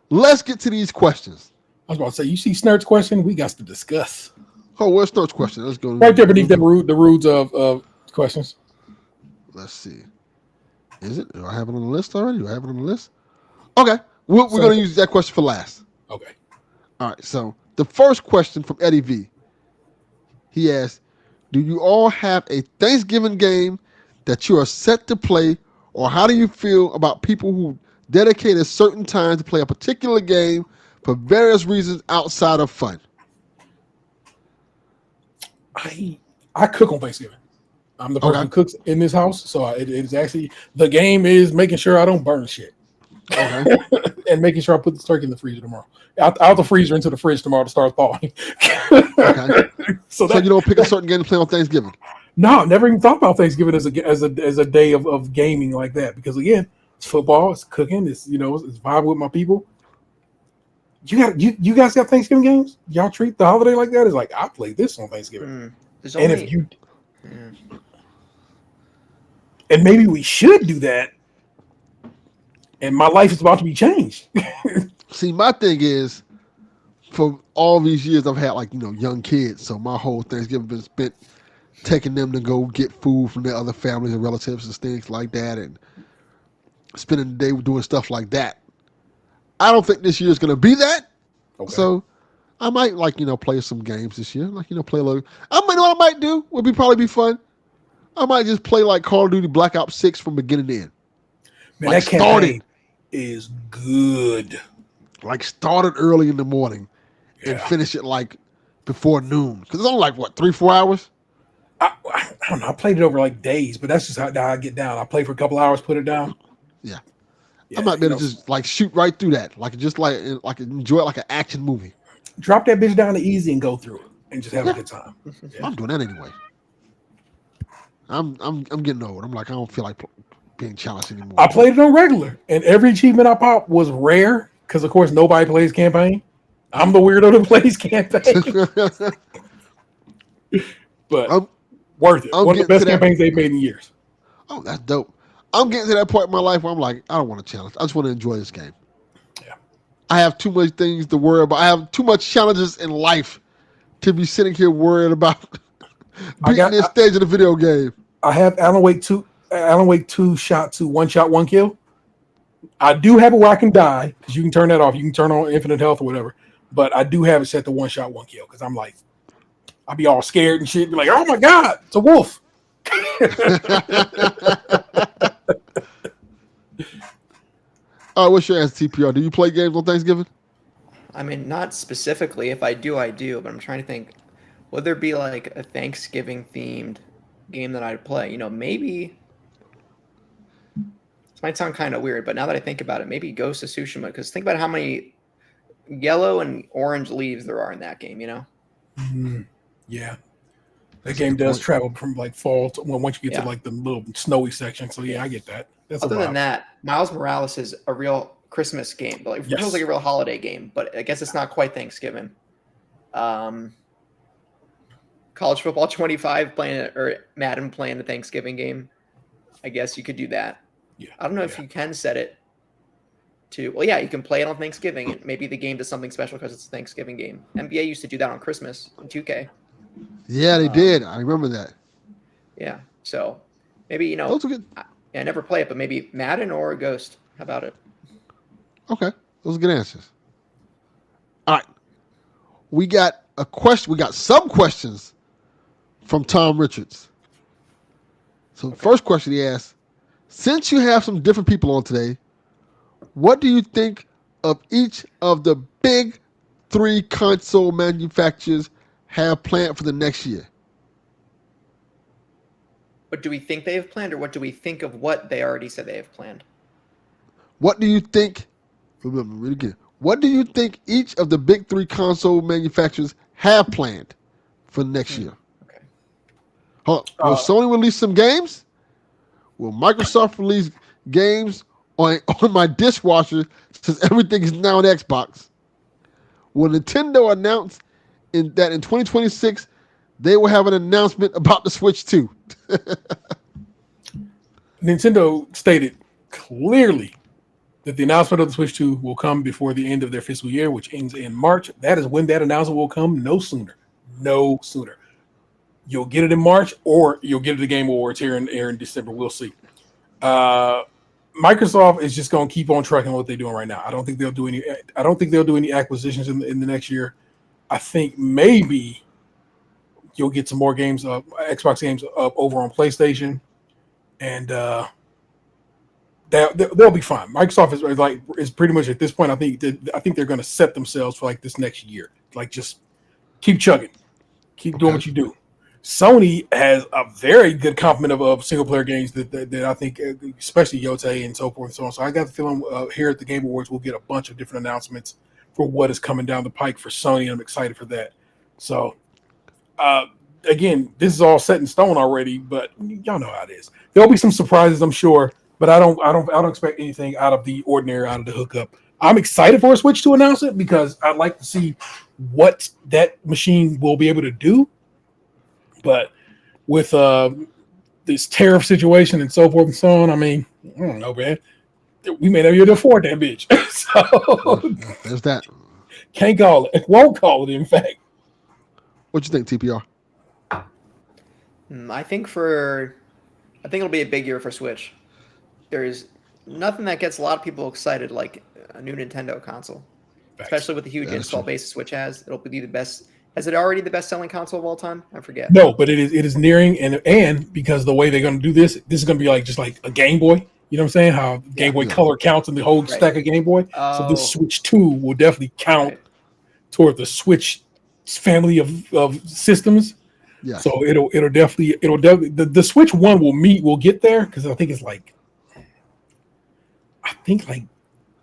Speaker 1: let's get to these questions.
Speaker 3: I was about to say, you see Snurt's question? We got to discuss.
Speaker 1: Oh, where's Snurt's question? Let's go
Speaker 3: right there beneath the Rude's of questions.
Speaker 1: Let's see. Is it? Do I have it on the list already? Do I have it on the list? Okay, we're going to use that question for last.
Speaker 3: Okay.
Speaker 1: All right. So the first question from Eddie V. He asked, "Do you all have a Thanksgiving game that you are set to play, or how do you feel about people who dedicate a certain time to play a particular game for various reasons outside of fun?"
Speaker 3: I cook on Thanksgiving. I'm the person who cooks in this house, so it's actually the game is making sure I don't burn shit, and making sure I put the turkey in the freezer tomorrow, out the freezer into the fridge tomorrow to start thawing. So
Speaker 1: you don't pick a certain game to play on Thanksgiving?
Speaker 3: No, never even thought about Thanksgiving as a day of gaming like that, because again, it's football, it's cooking, it's it's vibing with my people. You guys got Thanksgiving games? Y'all treat the holiday like that? It's like I play this on Thanksgiving, and maybe we should do that. And my life is about to be changed.
Speaker 1: See, my thing is, for all these years I've had young kids, so my whole Thanksgiving been spent taking them to go get food from their other families and relatives and things like that, and spending the day doing stuff like that. I don't think this year is going to be that. Okay. So I might play some games this year, play a little. What I might do would probably be fun. I might just play like Call of Duty Black Ops 6 from beginning to end.
Speaker 3: Man, that campaign is good.
Speaker 1: Started early in the morning and finish it before noon. Because it's only 3-4 hours?
Speaker 3: I don't know. I played it over days, but that's just how I get down. I play for a couple hours, put it down.
Speaker 1: Yeah. I might be able to just shoot right through that. Enjoy it like an action movie.
Speaker 3: Drop that bitch down to easy and go through it and just have a good time. Yeah.
Speaker 1: I'm doing that anyway. I'm getting old. I don't feel like being challenged anymore.
Speaker 3: I played it on regular, and every achievement I popped was rare because, of course, nobody plays campaign. I'm the weirdo that plays campaign, but worth it. One of the best campaigns they've made in years.
Speaker 1: Oh, that's dope. I'm getting to that point in my life where I'm like, I don't want to challenge. I just want to enjoy this game.
Speaker 3: Yeah.
Speaker 1: I have too much things to worry about. I have too much challenges in life to be sitting here worried about beating this stage of the video game.
Speaker 3: I have Alan Wake 2 shot to 1 shot, 1 kill. I do have it where I can die because you can turn that off. You can turn on infinite health or whatever. But I do have it set to 1 shot, 1 kill because I'm like, I'll be all scared and shit. Be like, oh my God, it's a wolf.
Speaker 1: What's your answer, TPR? Do you play games on Thanksgiving?
Speaker 2: I mean, not specifically. If I do, I do. But I'm trying to think, would there be like a Thanksgiving themed game that I'd play? You know, maybe. This might sound kind of weird, but now that I think about it, maybe Ghost of Tsushima. Because think about how many yellow and orange leaves there are in that game. You know.
Speaker 3: Mm-hmm. Yeah. That game does travel from like fall to once you get to like the little snowy section. So yeah, I get that. That's
Speaker 2: other than that, Miles Morales is a real Christmas game, but like feels like a real holiday game. But I guess it's not quite Thanksgiving. College Football 25 playing it, or Madden playing a Thanksgiving game. I guess you could do that.
Speaker 3: Yeah.
Speaker 2: I don't know if you can set it to. Well, yeah, you can play it on Thanksgiving, and maybe the game does something special because it's a Thanksgiving game. NBA used to do that on Christmas in 2K.
Speaker 1: Yeah, they did. I remember that.
Speaker 2: Yeah, so maybe
Speaker 1: those are good.
Speaker 2: I never play it, but maybe Madden or Ghost. How about it?
Speaker 1: Okay, those are good answers. All right, we got a question. We got some questions from Tom Richards. So the first question he asked: since you have some different people on today, what do you think of each of the big 3 console manufacturers have planned for the next year?
Speaker 2: What do we think they have planned, or what do we think of what they already said they have planned?
Speaker 1: What do you think? Remember, read again. What do you think each of the big 3 console manufacturers have planned for next year?
Speaker 2: Okay.
Speaker 1: Will Sony release some games? Will Microsoft release games on my dishwasher since everything is now on Xbox? Will Nintendo announce that in 2026 they will have an announcement about the Switch 2?
Speaker 3: Nintendo stated clearly that the announcement of the Switch 2 will come before the end of their fiscal year, which ends in March. That is when that announcement will come, no sooner. No sooner. You'll get it in March, or you'll get it at the Game Awards here in December. We'll see. Microsoft is just going to keep on trucking what they're doing right now. I don't think they'll do any acquisitions in the next year. I think maybe you'll get some more games, Xbox games up over on PlayStation, and they'll be fine. Microsoft is pretty much at this point. I think they're going to set themselves for like this next year. Like just keep chugging, keep doing what you do. Sony has a very good complement of single player games that I think, especially Yote and so forth and so on. So I got the feeling here at the Game Awards we'll get a bunch of different announcements for what is coming down the pike for Sony, and I'm excited for that. So, again, this is all set in stone already, but y'all know how it is. There'll be some surprises, I'm sure, but I don't expect anything out of the ordinary, out of the hookup. I'm excited for a Switch to announce it because I'd like to see what that machine will be able to do. But with this tariff situation and so forth and so on, I mean, I don't know, man. We may not be able to afford that bitch. So
Speaker 1: there's that.
Speaker 3: Can't call it. Won't call it, in fact.
Speaker 1: What you think, TPR?
Speaker 2: I think it'll be a big year for Switch. There's nothing that gets a lot of people excited like a new Nintendo console, especially with the huge install base Switch has. It'll be the best. Is it already the best-selling console of all time? I forget.
Speaker 3: No, but it is nearing, and because the way they're going to do this is going to be like just like a Game Boy. You know what I'm saying? How Game Boy Color counts in the whole stack of Game Boy. So this Switch 2 will definitely count toward the Switch family of systems. Yeah. So it'll definitely the Switch 1 will get there because I think it's like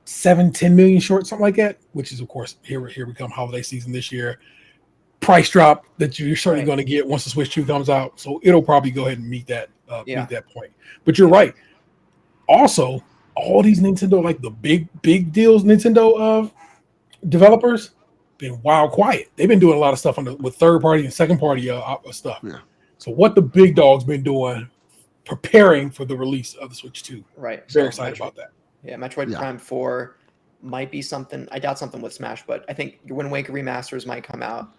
Speaker 3: 7-10 million short, something like that. Which is of course here we come holiday season this year. Price drop that you're certainly going to get once the Switch 2 comes out. So it'll probably go ahead and meet that point. But you're right. Also, all these Nintendo, like the big deals, Nintendo developers, been wild quiet. They've been doing a lot of stuff with third party and second party stuff.
Speaker 1: Yeah.
Speaker 3: So what the big dogs been doing, preparing for the release of the Switch 2.
Speaker 2: Right.
Speaker 3: Very excited about that.
Speaker 2: Yeah, Metroid Prime 4 might be something. I doubt something with Smash, but I think Wind Waker remasters might come out.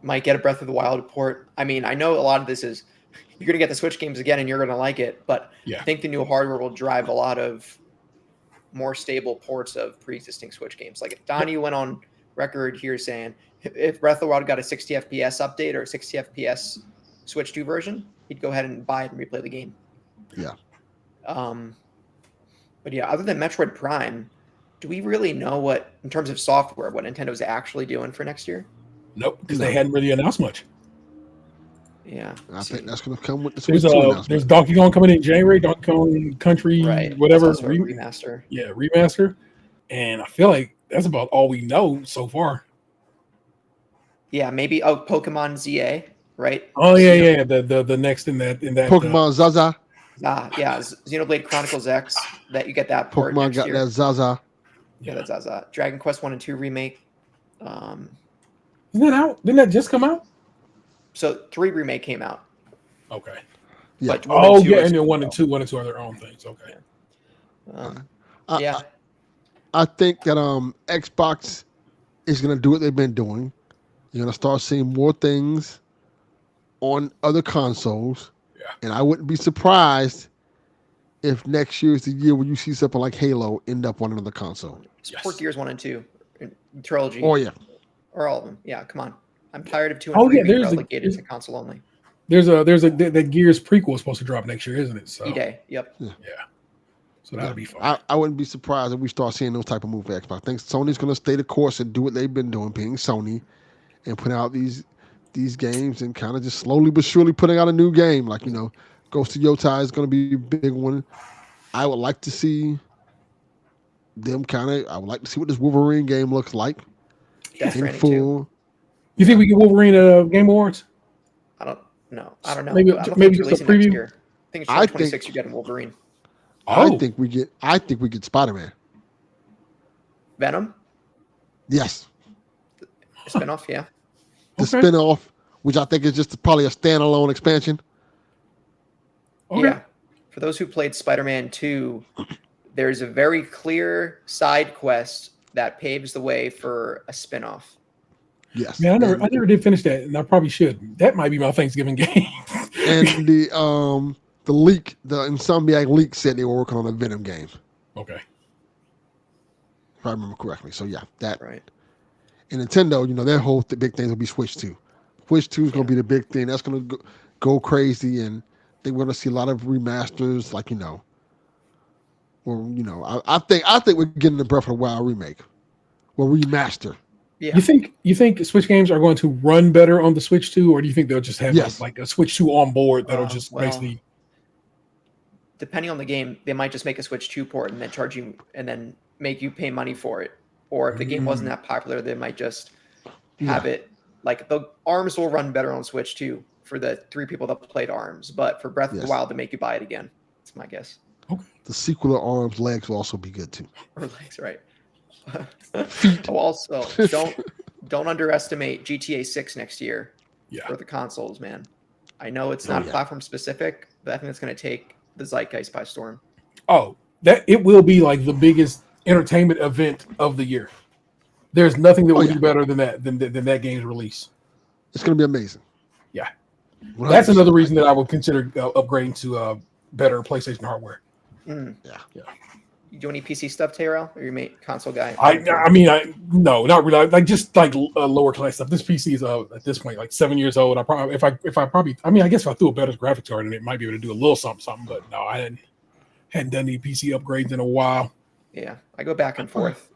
Speaker 2: Might get a Breath of the Wild port. I mean, I know a lot of this is you're going to get the Switch games again and you're going to like it, but I think the new hardware will drive a lot of more stable ports of pre-existing Switch games. Like Donnie went on record here saying if Breath of the Wild got a 60 FPS update or a 60 FPS Switch 2 version, he'd go ahead and buy it and replay the game.
Speaker 1: Yeah.
Speaker 2: But yeah, other than Metroid Prime, do we really know what, in terms of software, what Nintendo's actually doing for next year?
Speaker 3: Nope, because they hadn't really announced much.
Speaker 2: Yeah.
Speaker 1: I think that's going to come with the Switch 2 announcement.
Speaker 3: There's Donkey Kong coming in January, Donkey Kong Country, whatever.
Speaker 2: Remaster.
Speaker 3: Yeah, remaster. And I feel like that's about all we know so far.
Speaker 2: Yeah, maybe Pokemon ZA, right?
Speaker 3: Oh yeah. The next in that
Speaker 1: Pokemon Zaza.
Speaker 2: Yeah, Xenoblade Chronicles X. That you get that port
Speaker 1: Pokemon
Speaker 2: next
Speaker 1: got
Speaker 2: year.
Speaker 1: that Zaza.
Speaker 2: Yeah, that's Zaza. Dragon Quest 1 and 2 remake.
Speaker 3: Isn't that out? Didn't that just come out?
Speaker 2: So 3 remake came out.
Speaker 3: Okay.
Speaker 1: Yeah.
Speaker 2: But
Speaker 3: And then 1 and 2 are their own things. Okay.
Speaker 2: Yeah.
Speaker 1: I think that Xbox is going to do what they've been doing. You're going to start seeing more things on other consoles.
Speaker 3: Yeah.
Speaker 1: And I wouldn't be surprised if next year is the year where you see something like Halo end up on another console.
Speaker 2: Support Gears 1 and 2. Trilogy.
Speaker 1: Oh, yeah.
Speaker 2: Or all of them. Yeah, come on. I'm tired of 2 and 3 being relegated to console only.
Speaker 3: There's the Gears prequel is supposed to drop next year, isn't it? So
Speaker 2: E-Day. Yep.
Speaker 3: Yeah. So that'll be fun.
Speaker 1: I wouldn't be surprised if we start seeing those type of moves for Xbox. I think Sony's going to stay the course and do what they've been doing, being Sony, and put out these games and kind of just slowly but surely putting out a new game. Like, Ghost of Yotai is going to be a big one. I would like to see them I would like to see what this Wolverine game looks like. In full.
Speaker 3: You think we get Wolverine Game Awards?
Speaker 2: I don't know. I don't know.
Speaker 3: Maybe
Speaker 2: I don't
Speaker 3: just
Speaker 2: think
Speaker 3: a
Speaker 2: it's releasing
Speaker 3: preview?
Speaker 2: next year. I think it's 2026 you're getting Wolverine.
Speaker 1: I think we get Spider-Man.
Speaker 2: Venom?
Speaker 1: Yes.
Speaker 2: Spinoff, yeah.
Speaker 1: The spinoff, which I think is just probably a standalone expansion.
Speaker 3: Okay.
Speaker 2: Yeah. For those who played Spider-Man 2, there's a very clear side quest that paves the way for a spinoff.
Speaker 1: Yes.
Speaker 3: Man, I never did finish that, and I probably should. That might be my Thanksgiving game.
Speaker 1: And the leak, the Insomniac leak said they were working on a Venom game.
Speaker 3: Okay.
Speaker 1: If I remember correctly. So yeah, that.
Speaker 2: Right.
Speaker 1: And Nintendo, their whole big thing will be Switch 2. Switch 2 is going to be the big thing. That's going to go crazy, and they're going to see a lot of remasters, like I think we're getting the Breath of the Wild remake, or remaster.
Speaker 2: Yeah.
Speaker 3: You think Switch games are going to run better on the Switch 2, or do you think they'll just have like a Switch 2 on board that'll just basically?
Speaker 2: Depending on the game, they might just make a Switch 2 port and then charge you and then make you pay money for it. Or if the game wasn't that popular, they might just have it like the ARMS will run better on Switch 2 for the 3 people that played ARMS, but for Breath of the Wild to make you buy it again. That's my guess.
Speaker 3: Okay.
Speaker 1: The sequel of ARMS legs will also be good too.
Speaker 2: Or legs, right?
Speaker 1: Feet.
Speaker 2: Also, don't underestimate GTA 6 next year for the consoles, man. I know it's not platform specific, but I think it's going to take the zeitgeist by storm.
Speaker 3: Oh, that it will be like the biggest entertainment event of the year. There's nothing that will be better than that game's release.
Speaker 1: It's going to be amazing.
Speaker 3: Yeah.
Speaker 1: 100%.
Speaker 3: That's another reason that I would consider upgrading to better PlayStation hardware.
Speaker 1: Yeah.
Speaker 2: You do any PC stuff, Tyrell, or you console guy?
Speaker 3: No, not really. Like just like lower class stuff. This PC is at this point like 7 years old. I guess if I threw a better graphics card in it, might be able to do a little something. But no, I hadn't done any PC upgrades in a while.
Speaker 2: Yeah, I go back and forth.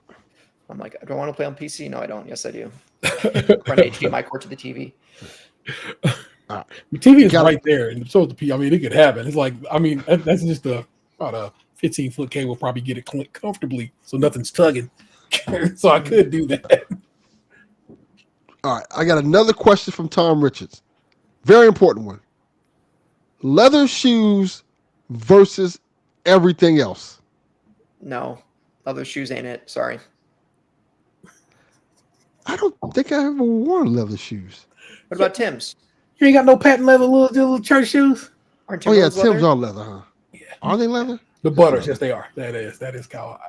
Speaker 2: I'm like, do I want to play on PC? No, I don't. Yes, I do. Run HDMI cord to the TV.
Speaker 3: The TV is right there, and so the P. It could happen. It's like, that's just about a 15-foot cable. Probably get it comfortably, so nothing's tugging. So I could do that.
Speaker 1: All right, I got another question from Tom Richards. Very important one. Leather shoes versus everything else.
Speaker 2: No, leather shoes ain't it. Sorry.
Speaker 1: I don't think I ever worn leather shoes.
Speaker 2: What about Tim's?
Speaker 3: You ain't got no patent leather little church shoes?
Speaker 2: Aren't
Speaker 1: Oh yeah,
Speaker 2: Timberlands
Speaker 1: Tim's
Speaker 2: leather?
Speaker 1: are leather, huh?
Speaker 3: Yeah.
Speaker 1: Are they leather?
Speaker 3: The butters, yes, they are. That is cowhide.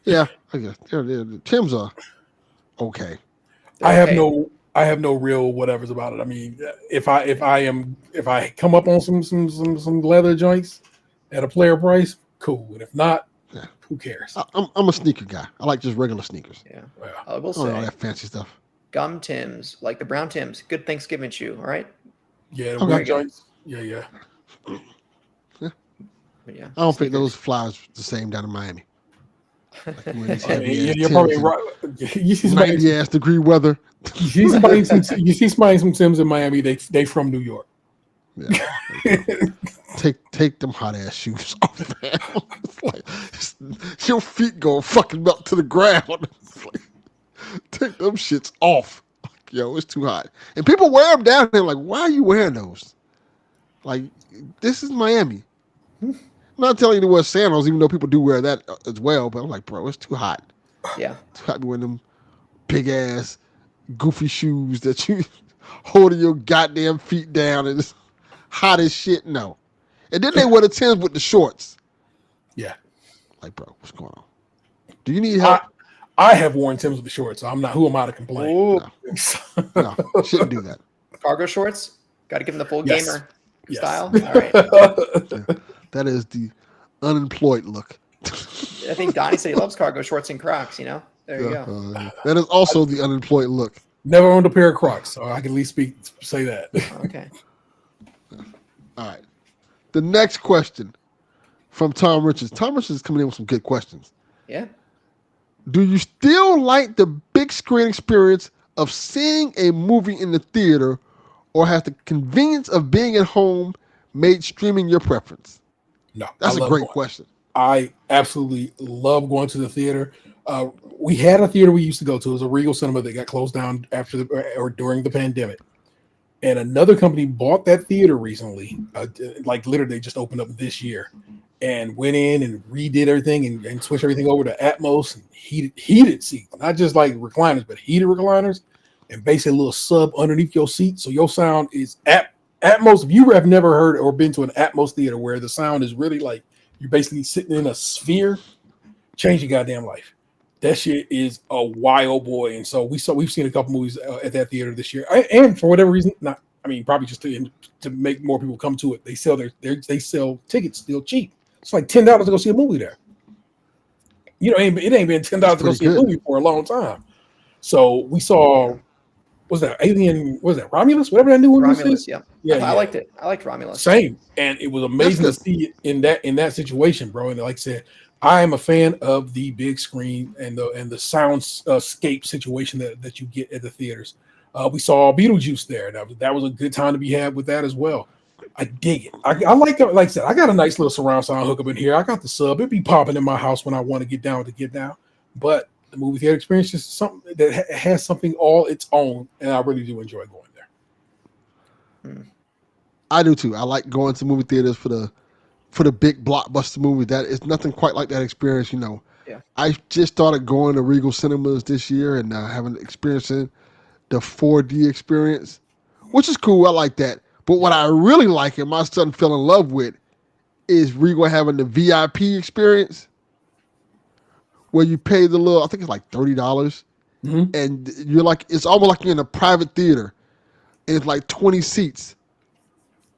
Speaker 1: Yeah, I guess the Tim's are okay.
Speaker 2: They're
Speaker 3: I have
Speaker 2: okay.
Speaker 3: no real whatevers about it. I mean, if I come up on some leather joints at a player price, cool. And if not,
Speaker 1: Yeah.
Speaker 3: who cares?
Speaker 1: I'm a sneaker guy. I like just regular sneakers.
Speaker 2: Yeah.
Speaker 3: Yeah.
Speaker 2: I will
Speaker 1: I don't know all
Speaker 2: say,
Speaker 1: that fancy stuff.
Speaker 2: gum Tim's, like the brown Tim's, good Thanksgiving shoe. All right.
Speaker 3: Yeah, the
Speaker 1: Okay.
Speaker 3: white joints. Yeah.
Speaker 2: But yeah.
Speaker 1: I don't think
Speaker 2: sneakers.
Speaker 1: those flies the same down in Miami. Like when these
Speaker 3: I mean,
Speaker 1: heavy ass
Speaker 3: you're probably
Speaker 1: Timbs
Speaker 3: right. You see
Speaker 1: and
Speaker 3: somebody,
Speaker 1: 90 ass degree weather.
Speaker 3: you see somebody some Timbs in Miami. They from New York.
Speaker 1: Yeah. Take them hot ass shoes off, man. It's like your feet go fucking melt to the ground. It's like, take them shits off. Like, yo, it's too hot. And people wear them down there. Like, why are you wearing those? Like, this is Miami. I'm not telling you to wear sandals, even though people do wear that as well. But I'm like, bro, it's too hot.
Speaker 2: Yeah.
Speaker 1: Too hot to be wearing them big ass, goofy shoes that you holding your goddamn feet down and it's hot as shit. No. And then they wear the Timbs with the shorts.
Speaker 3: Yeah.
Speaker 1: Like, bro, what's going on? Do you need help?
Speaker 3: I have worn Timbs with the shorts, so I'm not. Who am I to complain?
Speaker 2: Ooh,
Speaker 1: No, shouldn't do that.
Speaker 2: cargo shorts. Got to give them the full
Speaker 3: Yes.
Speaker 2: gamer
Speaker 3: Yes.
Speaker 2: style. All right.
Speaker 1: That is the unemployed look.
Speaker 2: I think Donnie said he loves cargo shorts and Crocs. You know. There you go.
Speaker 1: That is also the unemployed look.
Speaker 3: Never owned a pair of Crocs, so I can at least say that.
Speaker 2: Okay.
Speaker 1: All right. The next question from Tom Richards. Tom Richards is coming in with some good questions.
Speaker 2: Yeah.
Speaker 1: Do you still like the big screen experience of seeing a movie in the theater, or has the convenience of being at home made streaming your preference?
Speaker 3: No,
Speaker 1: That's
Speaker 3: I
Speaker 1: a
Speaker 3: love
Speaker 1: great
Speaker 3: going.
Speaker 1: question.
Speaker 3: I absolutely love going to the theater. We had a theater we used to go to. It was a Regal Cinema that got closed down after or during the pandemic. And another company bought that theater recently. Like literally, they just opened up this year, and went in and redid everything and switched everything over to Atmos and heated seats, not just like recliners, but heated recliners, and basically a little sub underneath your seat, so your sound is Atmos. If you have never heard or been to an Atmos theater where the sound is really like you're basically sitting in a sphere, change your goddamn life. That shit is a wild boy. And so we've seen a couple movies at that theater this year, and for whatever reason, probably just to make more people come to it. They sell they sell tickets still cheap. It's like $10 to go see a movie there. You know, it ain't been $10 to go see a movie for a long time. So we saw, was that Alien? Was that Romulus? Whatever that new one was.
Speaker 2: Romulus. Yeah.
Speaker 3: Yeah,
Speaker 2: I liked it. I liked Romulus.
Speaker 3: Same, and it was amazing to see it in that situation, bro. And like I said, I am a fan of the big screen and the soundscape situation that you get at the theaters. We saw Beetlejuice there. That was a good time to be had with that as well. I dig it. I like it. Like I said, I got a nice little surround sound hookup in here. I got the sub. It be popping in my house when I want to get down. But the movie theater experience is something that has something all its own, and I really do enjoy going there.
Speaker 1: I do too. I like going to movie theaters for the big blockbuster movie. That is nothing quite like that experience, you know.
Speaker 2: Yeah.
Speaker 1: I just started going to Regal Cinemas this year and having experiencing the 4D experience, which is cool. I like that. But what I really like and my son fell in love with is Regal having the VIP experience where you pay the little, I think it's like $30, and you're like, it's almost like you're in a private theater, and it's like 20 seats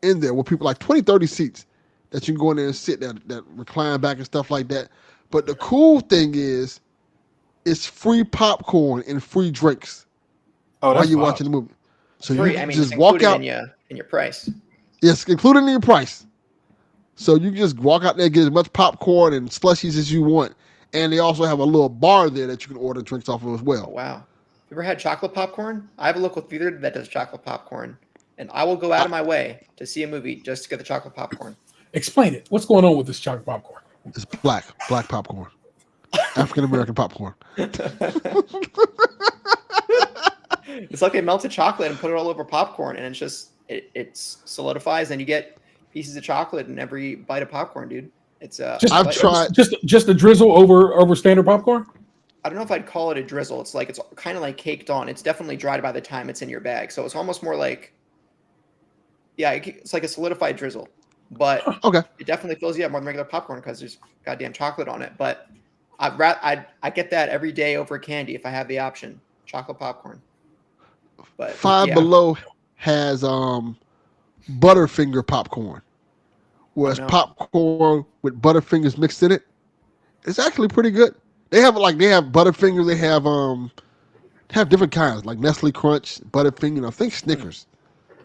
Speaker 1: in there where people like 20, 30 seats that you can go in there and sit that recline back and stuff like that. But the cool thing is it's free popcorn and free drinks while you're watching the movie. So
Speaker 2: free.
Speaker 1: you
Speaker 2: I mean,
Speaker 1: just
Speaker 2: it's
Speaker 1: walk
Speaker 2: included
Speaker 1: out.
Speaker 2: in your price.
Speaker 1: It's included in your price. So you just walk out there, get as much popcorn and slushies as you want. And they also have a little bar there that you can order drinks off of as well.
Speaker 2: Oh, wow. You ever had chocolate popcorn? I have a local theater that does chocolate popcorn. And I will go out of my way to see a movie just to get the chocolate popcorn.
Speaker 3: Explain it. What's going on with this chocolate popcorn?
Speaker 1: It's black popcorn. African-American popcorn.
Speaker 2: It's like they melted chocolate and put it all over popcorn, and it's just it solidifies, and you get pieces of chocolate in every bite of popcorn, dude. It's
Speaker 1: I've tried
Speaker 3: just a drizzle over standard popcorn.
Speaker 2: I don't know if I'd call it a drizzle. It's kind of like caked on. It's definitely dried by the time it's in your bag. So it's almost more like, yeah, it's like a solidified drizzle. But
Speaker 1: okay.
Speaker 2: It definitely fills you up more than regular popcorn because there's goddamn chocolate on it. But I get that every day over candy if I have the option. Chocolate popcorn. But
Speaker 1: Five Below has Butterfinger popcorn. Whereas popcorn with Butterfingers mixed in it, it's actually pretty good. They have Butterfinger, they have different kinds like Nestle Crunch, Butterfinger, I think Snickers.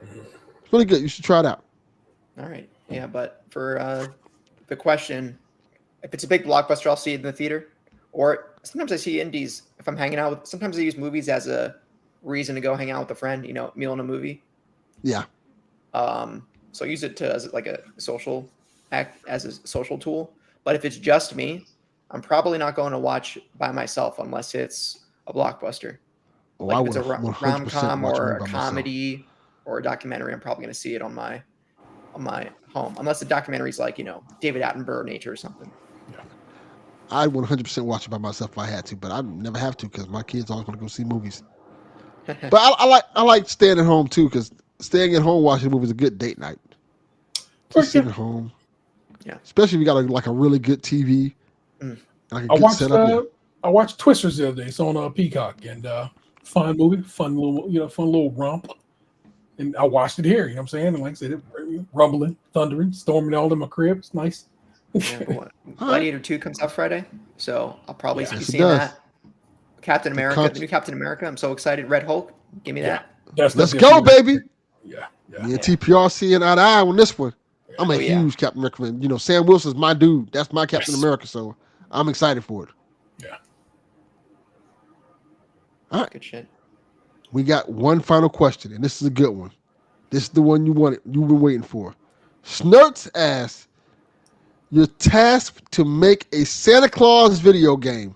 Speaker 1: It's really good. You should try it out.
Speaker 2: All right. Yeah, but for the question, if it's a big blockbuster, I'll see it in the theater. Or sometimes I see indies if I'm hanging out with. Sometimes I use movies as a reason to go hang out with a friend. Meal in a movie.
Speaker 1: Yeah.
Speaker 2: So I use it as like a social tool. But if it's just me, I'm probably not going to watch by myself unless it's a blockbuster.
Speaker 1: Oh,
Speaker 2: like if it's a rom-com or a comedy
Speaker 1: myself.
Speaker 2: Or a documentary, I'm probably going to see it on my home, unless the documentary is like David Attenborough nature or something.
Speaker 1: I'd 100% watch it by myself if I had to, but I never have to because my kids always want to go see movies. But I like staying at home too because staying at home watching movies is a good date night. Just sitting at home.
Speaker 2: Yeah.
Speaker 1: Especially if you got a really good TV. And
Speaker 3: I watched Twisters the other day. It's on Peacock and fun movie, fun little romp. And I watched it here. You know what I'm saying? And like I said, rumbling, thundering, storming all in my crib. It's nice.
Speaker 2: Yeah, Gladiator 2 comes out Friday, so I'll probably be seeing that. Captain America, the new Captain America. I'm so excited. Red Hulk. Give me that.
Speaker 1: Let's go, baby.
Speaker 3: Yeah.
Speaker 1: Me and TPR seeing eye to eye on this one. I'm a huge Captain America fan. Sam Wilson's my dude. That's my Captain America, so I'm excited for it.
Speaker 3: Yeah.
Speaker 2: All right. Good shit.
Speaker 1: We got one final question, and this is a good one. This is the one you've been waiting for. Snurts asks, you're tasked to make a Santa Claus video game.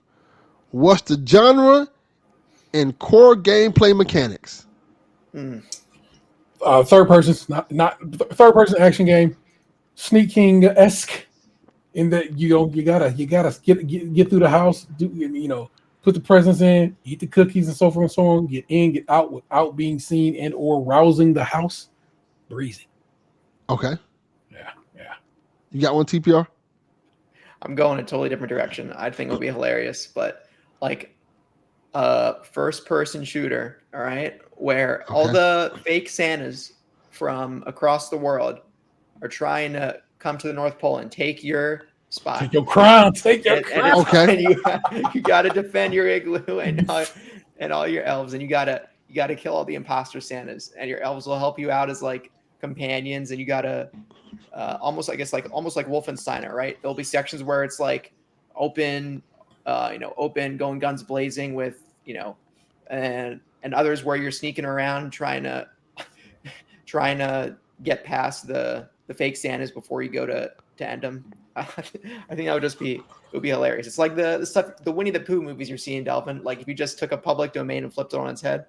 Speaker 1: What's the genre and core gameplay mechanics?
Speaker 3: Third person, not third person action game, Sneak King-esque, in that you gotta get through the house, put the presents in, eat the cookies and so forth and so on, get in, get out without being seen and or rousing the house. Breezy.
Speaker 1: Okay.
Speaker 3: Yeah.
Speaker 1: You got one, TPR?
Speaker 2: I'm going a totally different direction. I think it'll be hilarious, but like first person shooter, all right, where all the fake Santas from across the world are trying to come to the North Pole and take your spot.
Speaker 3: Take your crown.
Speaker 2: And you got to defend your igloo and all your elves, and you got to kill all the imposter Santas, and your elves will help you out as like companions, and you got to almost like Wolfenstein, right? There'll be sections where it's like open, going guns blazing with and others where you're sneaking around trying to get past the fake Santas before you go to end them. I think that would be hilarious. It's like the Winnie the Pooh movies you're seeing, Delvin. Like if you just took a public domain and flipped it on its head.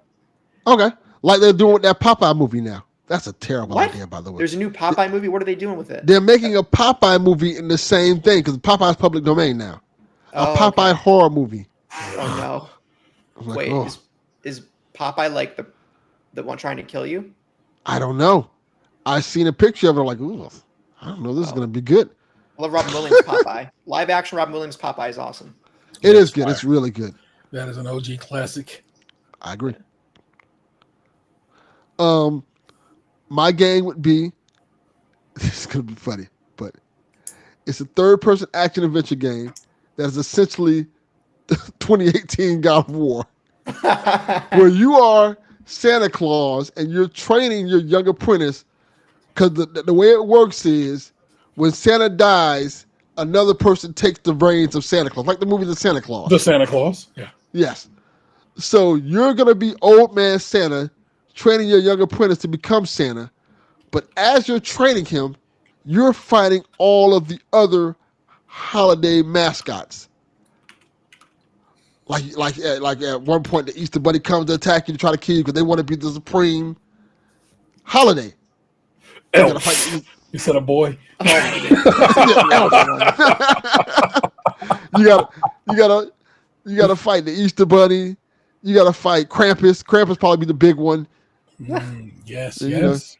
Speaker 1: Okay, like they're doing with that Popeye movie now. That's a terrible idea, by the way.
Speaker 2: There's a new Popeye movie. What are they doing with it?
Speaker 1: They're making a Popeye movie in the same thing because Popeye's public domain now. A Popeye horror movie.
Speaker 2: Oh no! Wait, is Popeye like the one trying to kill you?
Speaker 1: I don't know. I seen a picture of it. Like, ooh, I don't know. This is gonna be good.
Speaker 2: I love Robin Williams Popeye. Live action Robin Williams Popeye is awesome.
Speaker 1: It is good. It's really good.
Speaker 3: That is an OG classic.
Speaker 1: I agree. My game would be, this is going to be funny, but it's a third-person action adventure game that is essentially the 2018 God of War, where you are Santa Claus and you're training your young apprentice, because the way it works is when Santa dies, another person takes the reins of Santa Claus, like the movie The Santa Claus.
Speaker 3: The Santa Claus, yeah.
Speaker 1: Yes. So you're going to be old man Santa, training your young apprentice to become Santa, but as you're training him, you're fighting all of the other holiday mascots. Like at one point, the Easter Bunny comes to attack you to try to kill you because they want to be the supreme holiday.
Speaker 3: You said a boy.
Speaker 2: Oh my goodness.
Speaker 1: You gotta fight the Easter Bunny. You gotta fight Krampus. Krampus probably be the big one.
Speaker 3: Yes,
Speaker 1: You know,
Speaker 3: yes.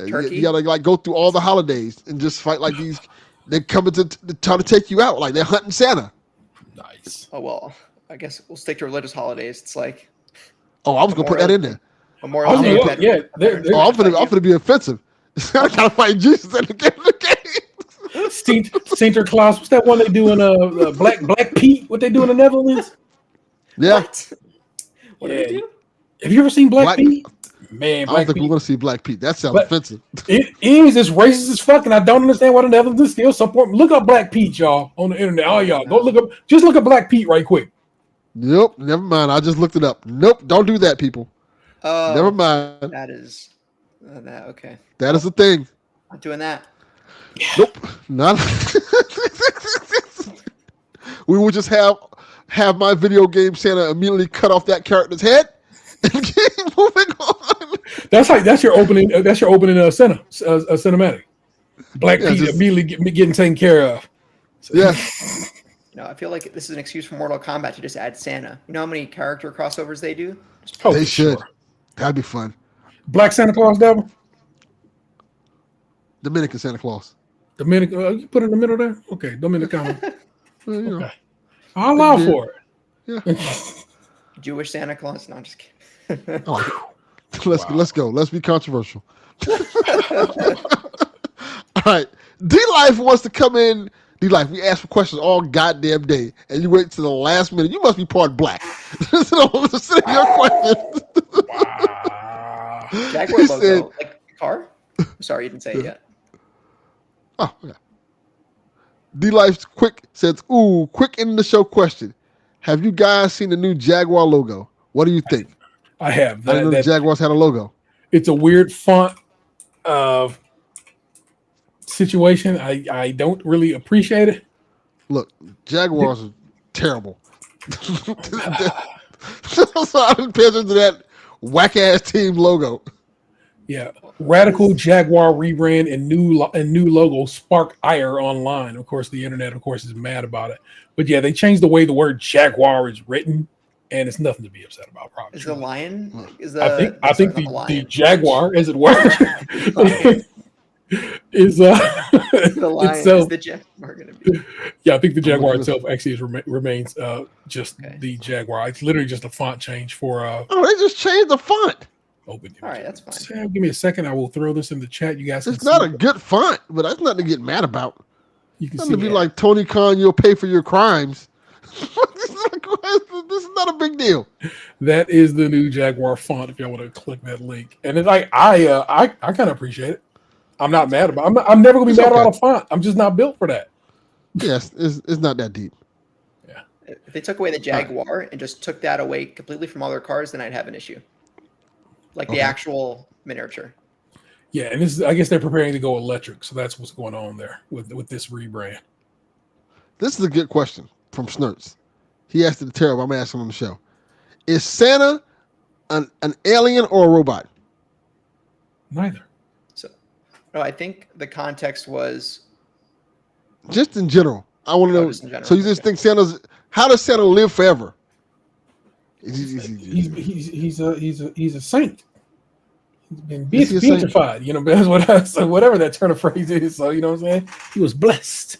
Speaker 2: Turkey.
Speaker 1: You gotta like go through all the holidays and just fight like these. They're coming to try to take you out. Like they're hunting Santa.
Speaker 3: Nice.
Speaker 2: Oh well, I guess we'll stick to religious holidays. It's like
Speaker 1: Oh, I was gonna put that in there.
Speaker 2: Memorial
Speaker 3: Oh,
Speaker 2: Day.
Speaker 3: yeah, they're
Speaker 1: Oh, I'm gonna be offensive. I gotta fight Jesus in the game.
Speaker 3: Sinterklaas. What's that one they do in Black Pete? What they do in the Netherlands?
Speaker 1: Yeah.
Speaker 2: What do they do?
Speaker 3: Have you ever seen Black Pete? Man,
Speaker 1: I don't
Speaker 3: Black
Speaker 1: think we're
Speaker 3: Pete.
Speaker 1: gonna see Black Pete. That sounds
Speaker 3: But-
Speaker 1: offensive.
Speaker 3: It is. It's racist as fuck, and I don't understand why the Netherlands still support. Look up Black Pete, y'all, on the internet. All y'all, go look up. Just look up Black Pete right quick.
Speaker 1: Nope, never mind. I just looked it up. Nope, don't do that, people.
Speaker 2: Oh,
Speaker 1: Never mind.
Speaker 2: that is that. Okay,
Speaker 1: That is the thing.
Speaker 2: not doing that.
Speaker 1: Nope, not. We will just have my video game Santa immediately cut off that character's head and keep moving on.
Speaker 3: That's your opening. That's your opening cinematic. Black
Speaker 1: Yeah,
Speaker 3: Pete
Speaker 1: just-
Speaker 3: immediately getting taken care of.
Speaker 1: Yeah,
Speaker 2: No, I feel like this is an excuse for Mortal Kombat to just add Santa. You know how many character crossovers they do?
Speaker 3: Oh,
Speaker 1: they
Speaker 3: for
Speaker 1: should.
Speaker 3: sure.
Speaker 1: That'd be fun.
Speaker 3: Black Santa Claus, Devil.
Speaker 1: Dominican Santa Claus.
Speaker 3: Dominican. You put it in the middle there. Okay, Dominican.
Speaker 1: Well, you know,
Speaker 3: Okay, I'll allow
Speaker 1: did.
Speaker 3: for it.
Speaker 1: yeah.
Speaker 2: Jewish Santa Claus? No, I'm just kidding.
Speaker 1: Oh, let's go. Let's be controversial. All right. D-Life wants to come in. D-Life, we ask for questions all goddamn day, and you wait to the last minute. You must be part black. So, send your questions.
Speaker 3: Wow.
Speaker 2: Jaguar
Speaker 1: He
Speaker 2: logo,
Speaker 1: said-
Speaker 2: like car? Sorry, you didn't say it yet.
Speaker 1: Oh, yeah. D-Life quick says, ooh, quick in the show question. Have you guys seen the new Jaguar logo? What do you think?
Speaker 3: I have.
Speaker 1: I didn't know the Jaguars had a logo.
Speaker 3: It's a weird font of situation. I don't really appreciate it.
Speaker 1: Look, Jaguars are terrible. So I didn't pay attention to that whack-ass team logo.
Speaker 3: Yeah, radical Jaguar rebrand and new logo spark ire online. Of course, the internet, is mad about it. But yeah, they changed the way the word Jaguar is written, and it's nothing to be upset about. Probably
Speaker 2: Is the lion? Is
Speaker 3: I think the Jaguar, as it were, is
Speaker 2: the lion
Speaker 3: itself.
Speaker 2: is the Jaguar going to be?
Speaker 3: Yeah, I think the Jaguar itself actually remains just
Speaker 2: Okay.
Speaker 3: the Jaguar. It's literally just a font change for
Speaker 1: Oh, they just changed the font.
Speaker 3: open.
Speaker 2: All right, that's fine.
Speaker 3: Sam, give me a second. I will throw this in the chat. You guys can
Speaker 1: It's not a
Speaker 3: see.
Speaker 1: good font, but that's nothing to get mad about.
Speaker 3: You can
Speaker 1: Nothing to
Speaker 3: see
Speaker 1: be
Speaker 3: it.
Speaker 1: like, Tony Khan, you'll pay for your crimes. This is not a big deal.
Speaker 3: That is the new Jaguar font. If y'all want to click that link, and it's like I kind of appreciate it. I'm not mad about. I'm never gonna be
Speaker 1: It's
Speaker 3: mad
Speaker 1: okay.
Speaker 3: about a font. I'm just not built for that.
Speaker 1: Yes, it's not that deep.
Speaker 2: If they took away the Jaguar and just took that away completely from all their cars, then I'd have an issue. Like the
Speaker 1: Okay.
Speaker 2: actual miniature.
Speaker 3: Yeah, and this is, I guess they're preparing to go electric, so that's what's going on there with this rebrand.
Speaker 1: This is a good question from Snurts. He asked it to Terrell, but I'm asking him on the show. Is Santa an alien or a robot?
Speaker 3: Neither.
Speaker 2: So, no, I think the context was
Speaker 1: Just in general. I want to
Speaker 2: Oh,
Speaker 1: know.
Speaker 2: just in general,
Speaker 1: So you just
Speaker 2: okay.
Speaker 1: think Santa's, how does Santa live forever?
Speaker 3: He's a saint. He's been
Speaker 1: Is he a saint?
Speaker 3: beatified. You know, that's what I say, whatever that turn of phrase is. So you know what I'm saying? He was blessed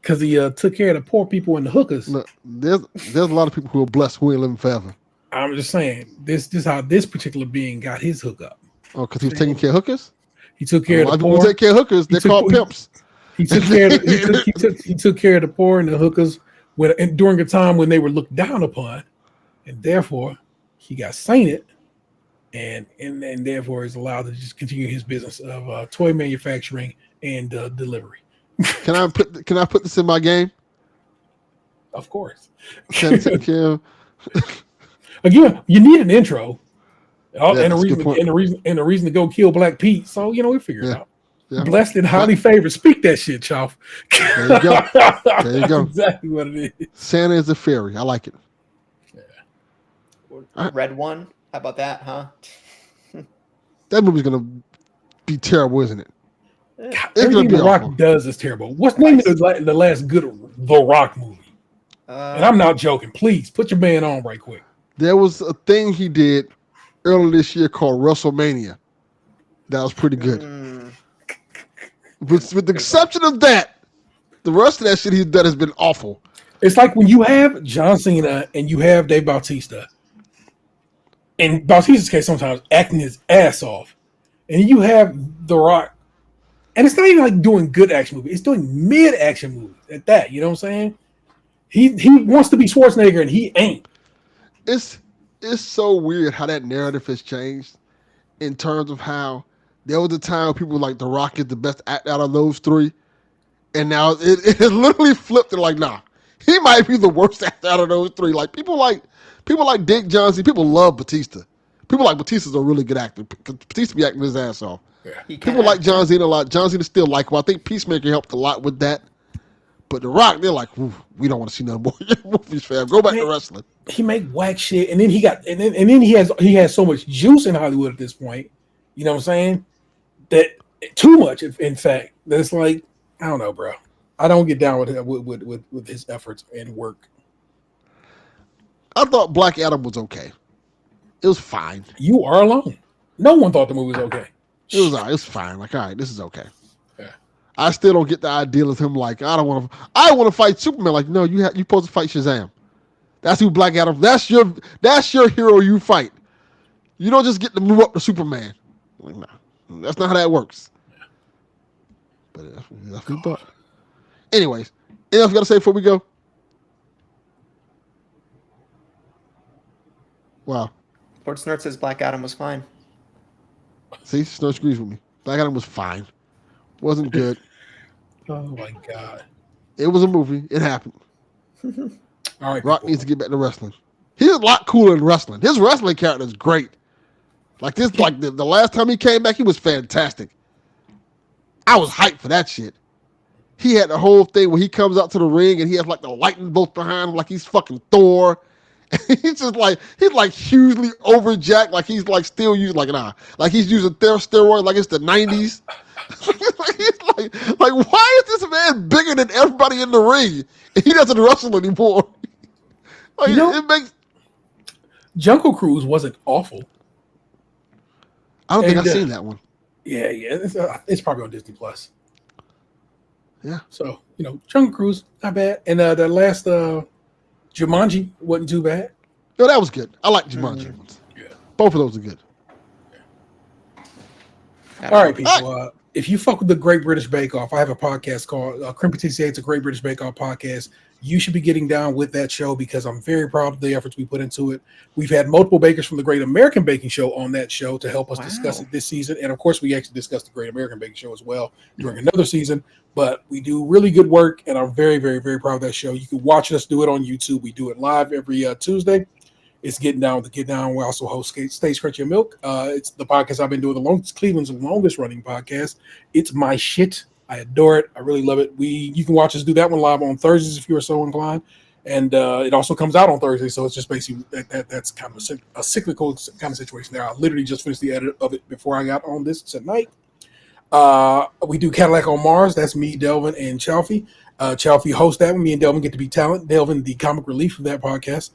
Speaker 3: because he took care of the poor people and the hookers.
Speaker 1: Look, there's a lot of people who are blessed who ain't living forever.
Speaker 3: I'm just saying this is how this particular being got his hookup.
Speaker 1: Oh, because he was taking care of hookers?
Speaker 3: He took
Speaker 1: A
Speaker 3: care of
Speaker 1: lot
Speaker 3: the
Speaker 1: of people who
Speaker 3: poor.
Speaker 1: take care of hookers, they're
Speaker 3: took-
Speaker 1: called pimps.
Speaker 3: He took care of he took care of the poor and the hookers during a time when they were looked down upon, and therefore he got sainted, and therefore is allowed to just continue his business of toy manufacturing and delivery.
Speaker 1: Can I put this in my game?
Speaker 3: Of course.
Speaker 1: Santa take care of.
Speaker 3: Again, you need an intro,
Speaker 1: Yeah,
Speaker 3: and
Speaker 1: that's a good point.
Speaker 3: a reason to go kill Black Pete. So we figure it
Speaker 1: Yeah.
Speaker 3: out.
Speaker 1: Yeah.
Speaker 3: Blessed and highly favored. Speak that shit, Chow.
Speaker 1: There you go. There you go.
Speaker 3: That's exactly what it is.
Speaker 1: Santa is a fairy. I like it.
Speaker 2: Red One. How about that, huh?
Speaker 1: That movie's gonna be terrible, isn't it?
Speaker 3: Everything
Speaker 1: gonna be
Speaker 3: The Rock
Speaker 1: awful.
Speaker 3: does is terrible. What's the name of the last good The Rock movie? And I'm not joking. Please put your man on right quick.
Speaker 1: There was a thing he did earlier this year called WrestleMania. That was pretty good. With the exception of that, the rest of that shit he's done has been awful.
Speaker 3: It's like when you have John Cena and you have Dave Bautista. In Bautista's case, sometimes acting his ass off. And you have The Rock. And it's not even like doing good action movies. It's doing mid-action movies at that. You know what I'm saying? He wants to be Schwarzenegger and he ain't.
Speaker 1: It's so weird how that narrative has changed in terms of how there was a time when people were like The Rock is the best act out of those three. And now it has literally flipped to like, nah, he might be the worst actor out of those three. Like people like Dick Johnson. People love Batista. People like Batista's a really good actor. Batista be acting his ass off.
Speaker 3: Yeah.
Speaker 1: People like John Cena a lot. John Cena still likable. I think Peacemaker helped a lot with that. But The Rock, they're like, we don't want to see no more movies, fam. Go back to wrestling.
Speaker 3: He make whack shit, and then he has so much juice in Hollywood at this point. You know what I'm saying? That too much, in fact. That it's like, I don't know, bro. I don't get down with his efforts and work.
Speaker 1: I thought Black Adam was okay. It was fine.
Speaker 3: You are alone. No one thought the movie was okay.
Speaker 1: It was all right. It was fine. Like, all right, this is okay.
Speaker 3: Yeah.
Speaker 1: I still don't get the idea of him like, I want to fight Superman. Like, no, you supposed to fight Shazam. That's who Black Adam. That's your hero you fight. You don't just get to move up to Superman. Like, nah, that's not how that works. But that's what we thought. Anyways, anything else you got to say before we go? Wow.
Speaker 2: Sports Nerd says Black Adam was fine.
Speaker 1: See, Snow agrees with me. Black Adam was fine. Wasn't good.
Speaker 3: Oh my god.
Speaker 1: It was a movie. It happened.
Speaker 3: All right.
Speaker 1: Rock needs to get back to wrestling. He's a lot cooler in wrestling. His wrestling character is great. Like this, like the last time he came back, he was fantastic. I was hyped for that shit. He had the whole thing where he comes out to the ring and he has like the lightning bolt behind him, like he's fucking Thor. He's just like he's hugely overjacked, like he's like still using like he's using steroids like it's the 90s. like why is this man bigger than everybody in the ring? And he doesn't wrestle anymore. Like it makes
Speaker 3: Jungle Cruise wasn't awful.
Speaker 1: I don't think I've seen that one.
Speaker 3: Yeah, it's probably on Disney Plus.
Speaker 1: Yeah.
Speaker 3: So Jungle Cruise not bad, and the last Jumanji wasn't too bad.
Speaker 1: No, that was good. I like Jumanji ones.
Speaker 3: Yeah.
Speaker 1: Both of those are good.
Speaker 3: All right, people. If you fuck with the Great British Bake Off, I have a podcast called Crimpy TCA. It's a Great British Bake Off podcast. You should be getting down with that show because I'm very proud of the efforts we put into it. We've had multiple bakers from the Great American Baking Show on that show to help us discuss it this season. And, of course, we actually discussed the Great American Baking Show as well during another season. But we do really good work, and I'm very, very, very proud of that show. You can watch us do it on YouTube. We do it live every Tuesday. It's Getting Down with the Get Down. We also host Stage Crunchy and Milk. It's the podcast I've been doing the longest, Cleveland's longest running podcast. It's my shit. I adore it. I really love it. You can watch us do that one live on Thursdays if you are so inclined. And it also comes out on Thursday, so it's just basically that's kind of a cyclical kind of situation there. I literally just finished the edit of it before I got on this tonight. We do Cadillac on Mars. That's me, Delvin, and Chalfie. Chalfie hosts that one. Me and Delvin get to be talent. Delvin, the comic relief of that podcast.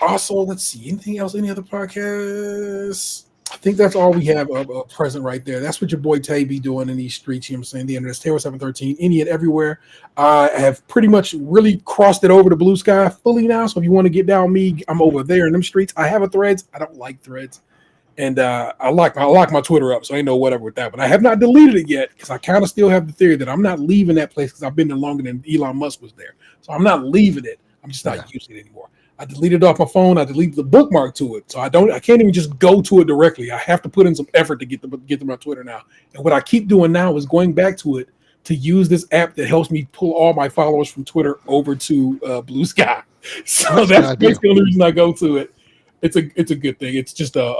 Speaker 3: Also, let's see. Anything else? Any other podcasts? I think that's all we have present right there. That's what your boy Tay be doing in these streets. You know what I'm saying? The internet's Taylor 713, any and everywhere. I have pretty much really crossed it over to Blue Sky fully now. So if you want to get down me, I'm over there in them streets. I have a Threads. I don't like Threads. And I lock my Twitter up, so I ain't no whatever with that. But I have not deleted it yet because I kind of still have the theory that I'm not leaving that place because I've been there longer than Elon Musk was there. So I'm not leaving it. I'm just not using it anymore. I deleted it off my phone. I deleted the bookmark to it, so I can't even just go to it directly. I have to put in some effort to get them on Twitter now. And what I keep doing now is going back to it to use this app that helps me pull all my followers from Twitter over to Blue Sky. So that's the only reason I go to it. It's a good thing. It's just a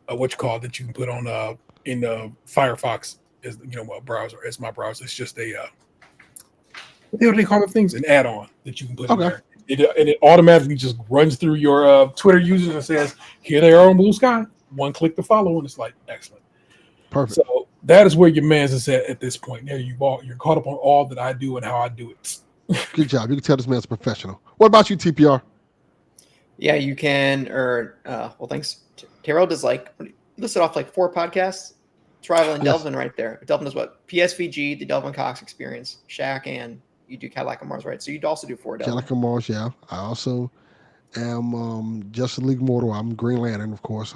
Speaker 3: what you call it that you can put on in Firefox as a browser. It's my browser. It's just a what do they call the things? An add-on that you can put in there. It automatically just runs through your Twitter users and says, here they are on Blue Sky. One click to follow, and it's like, excellent.
Speaker 1: Perfect.
Speaker 3: So that is where your man's is at this point. There you are. You're caught up on all that I do and how I do it.
Speaker 1: Good job. You can tell this man's a professional. What about you, TPR?
Speaker 2: Yeah, you can, well, thanks. Tyrell does listed off 4 podcasts. It's Rival and
Speaker 1: Yes.
Speaker 2: Delvin right there. Delvin does what? PSVG, the Delvin Cox Experience, Shaq, and you do Cadillac and Mars, right? So you'd also do 4 Delvin.
Speaker 1: Cadillac and Mars, yeah. I also am Justice League Mortal. I'm Green Lantern, of course.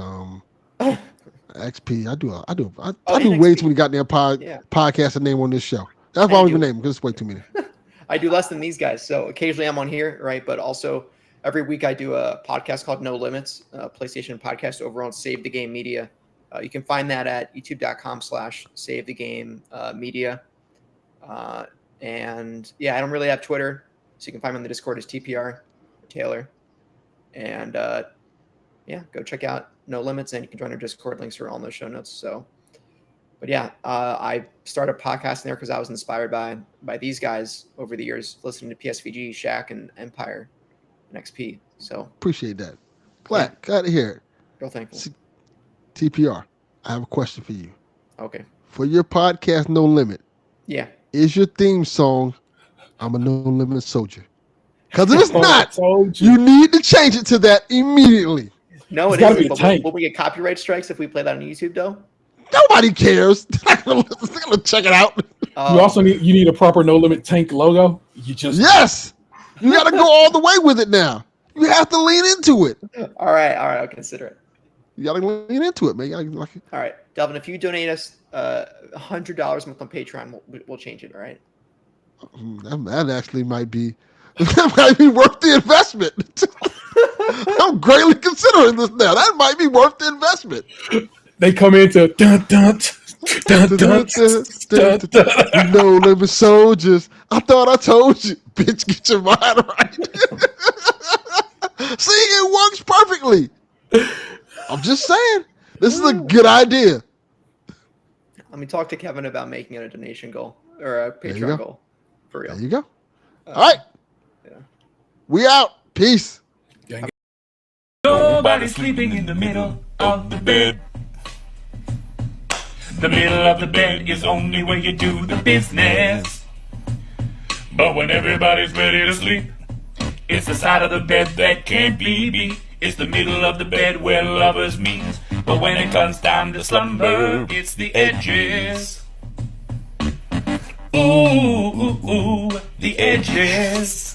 Speaker 1: XP. I do way too many goddamn podcasts to name on this show. That's why I don't even name them, because it's way too many.
Speaker 2: I do less than these guys. So occasionally I'm on here, right? But also every week I do a podcast called No Limits, PlayStation podcast over on Save the Game Media. You can find that at youtube.com/SaveTheGameMedia. And yeah, I don't really have Twitter, so you can find me on the Discord as TPR Taylor. And yeah, go check out No Limits, and you can join our Discord. Links are all in the show notes. So, but yeah, I started podcasting there because I was inspired by these guys over the years, listening to PSVG, Shaq, and Empire, and XP. So
Speaker 1: appreciate that. Glad to hear it.
Speaker 2: Real thankful.
Speaker 1: TPR, I have a question for you.
Speaker 2: Okay.
Speaker 1: For your podcast, No Limit.
Speaker 2: Yeah.
Speaker 1: Is your theme song "I'm a No Limit Soldier"? Because if it's not, you need to change it to that immediately.
Speaker 2: No, it isn't. But will we get copyright strikes if we play that on YouTube, though?
Speaker 1: Nobody cares. They're gonna check it out.
Speaker 3: You also need a proper No Limit tank logo.
Speaker 1: Yes. You got to go all the way with it now. You have to lean into it.
Speaker 2: All right, I'll consider it.
Speaker 1: You got to lean into it, man.
Speaker 2: All right, Delvin, if you donate us $100 a month on Patreon, we'll change it. All right.
Speaker 1: That actually might be worth the investment. I'm greatly considering this now. That might be worth the investment.
Speaker 3: They come into dun dun dun dun dun dun.
Speaker 1: No Limit Soldiers. I thought I told you, bitch. Get your mind right. See, it works perfectly. I'm just saying, this is a good idea.
Speaker 2: Let me talk to Kevin about making it a donation goal or a Patreon goal. For real.
Speaker 1: There you go. All right.
Speaker 2: Yeah.
Speaker 1: We out. Peace.
Speaker 6: Nobody's sleeping in the middle of the bed. The middle of the bed is only where you do the business. But when everybody's ready to sleep, it's the side of the bed that can't be beat. It's the middle of the bed where lovers meet. But when it comes time to slumber, it's the edges. Ooh, the edges.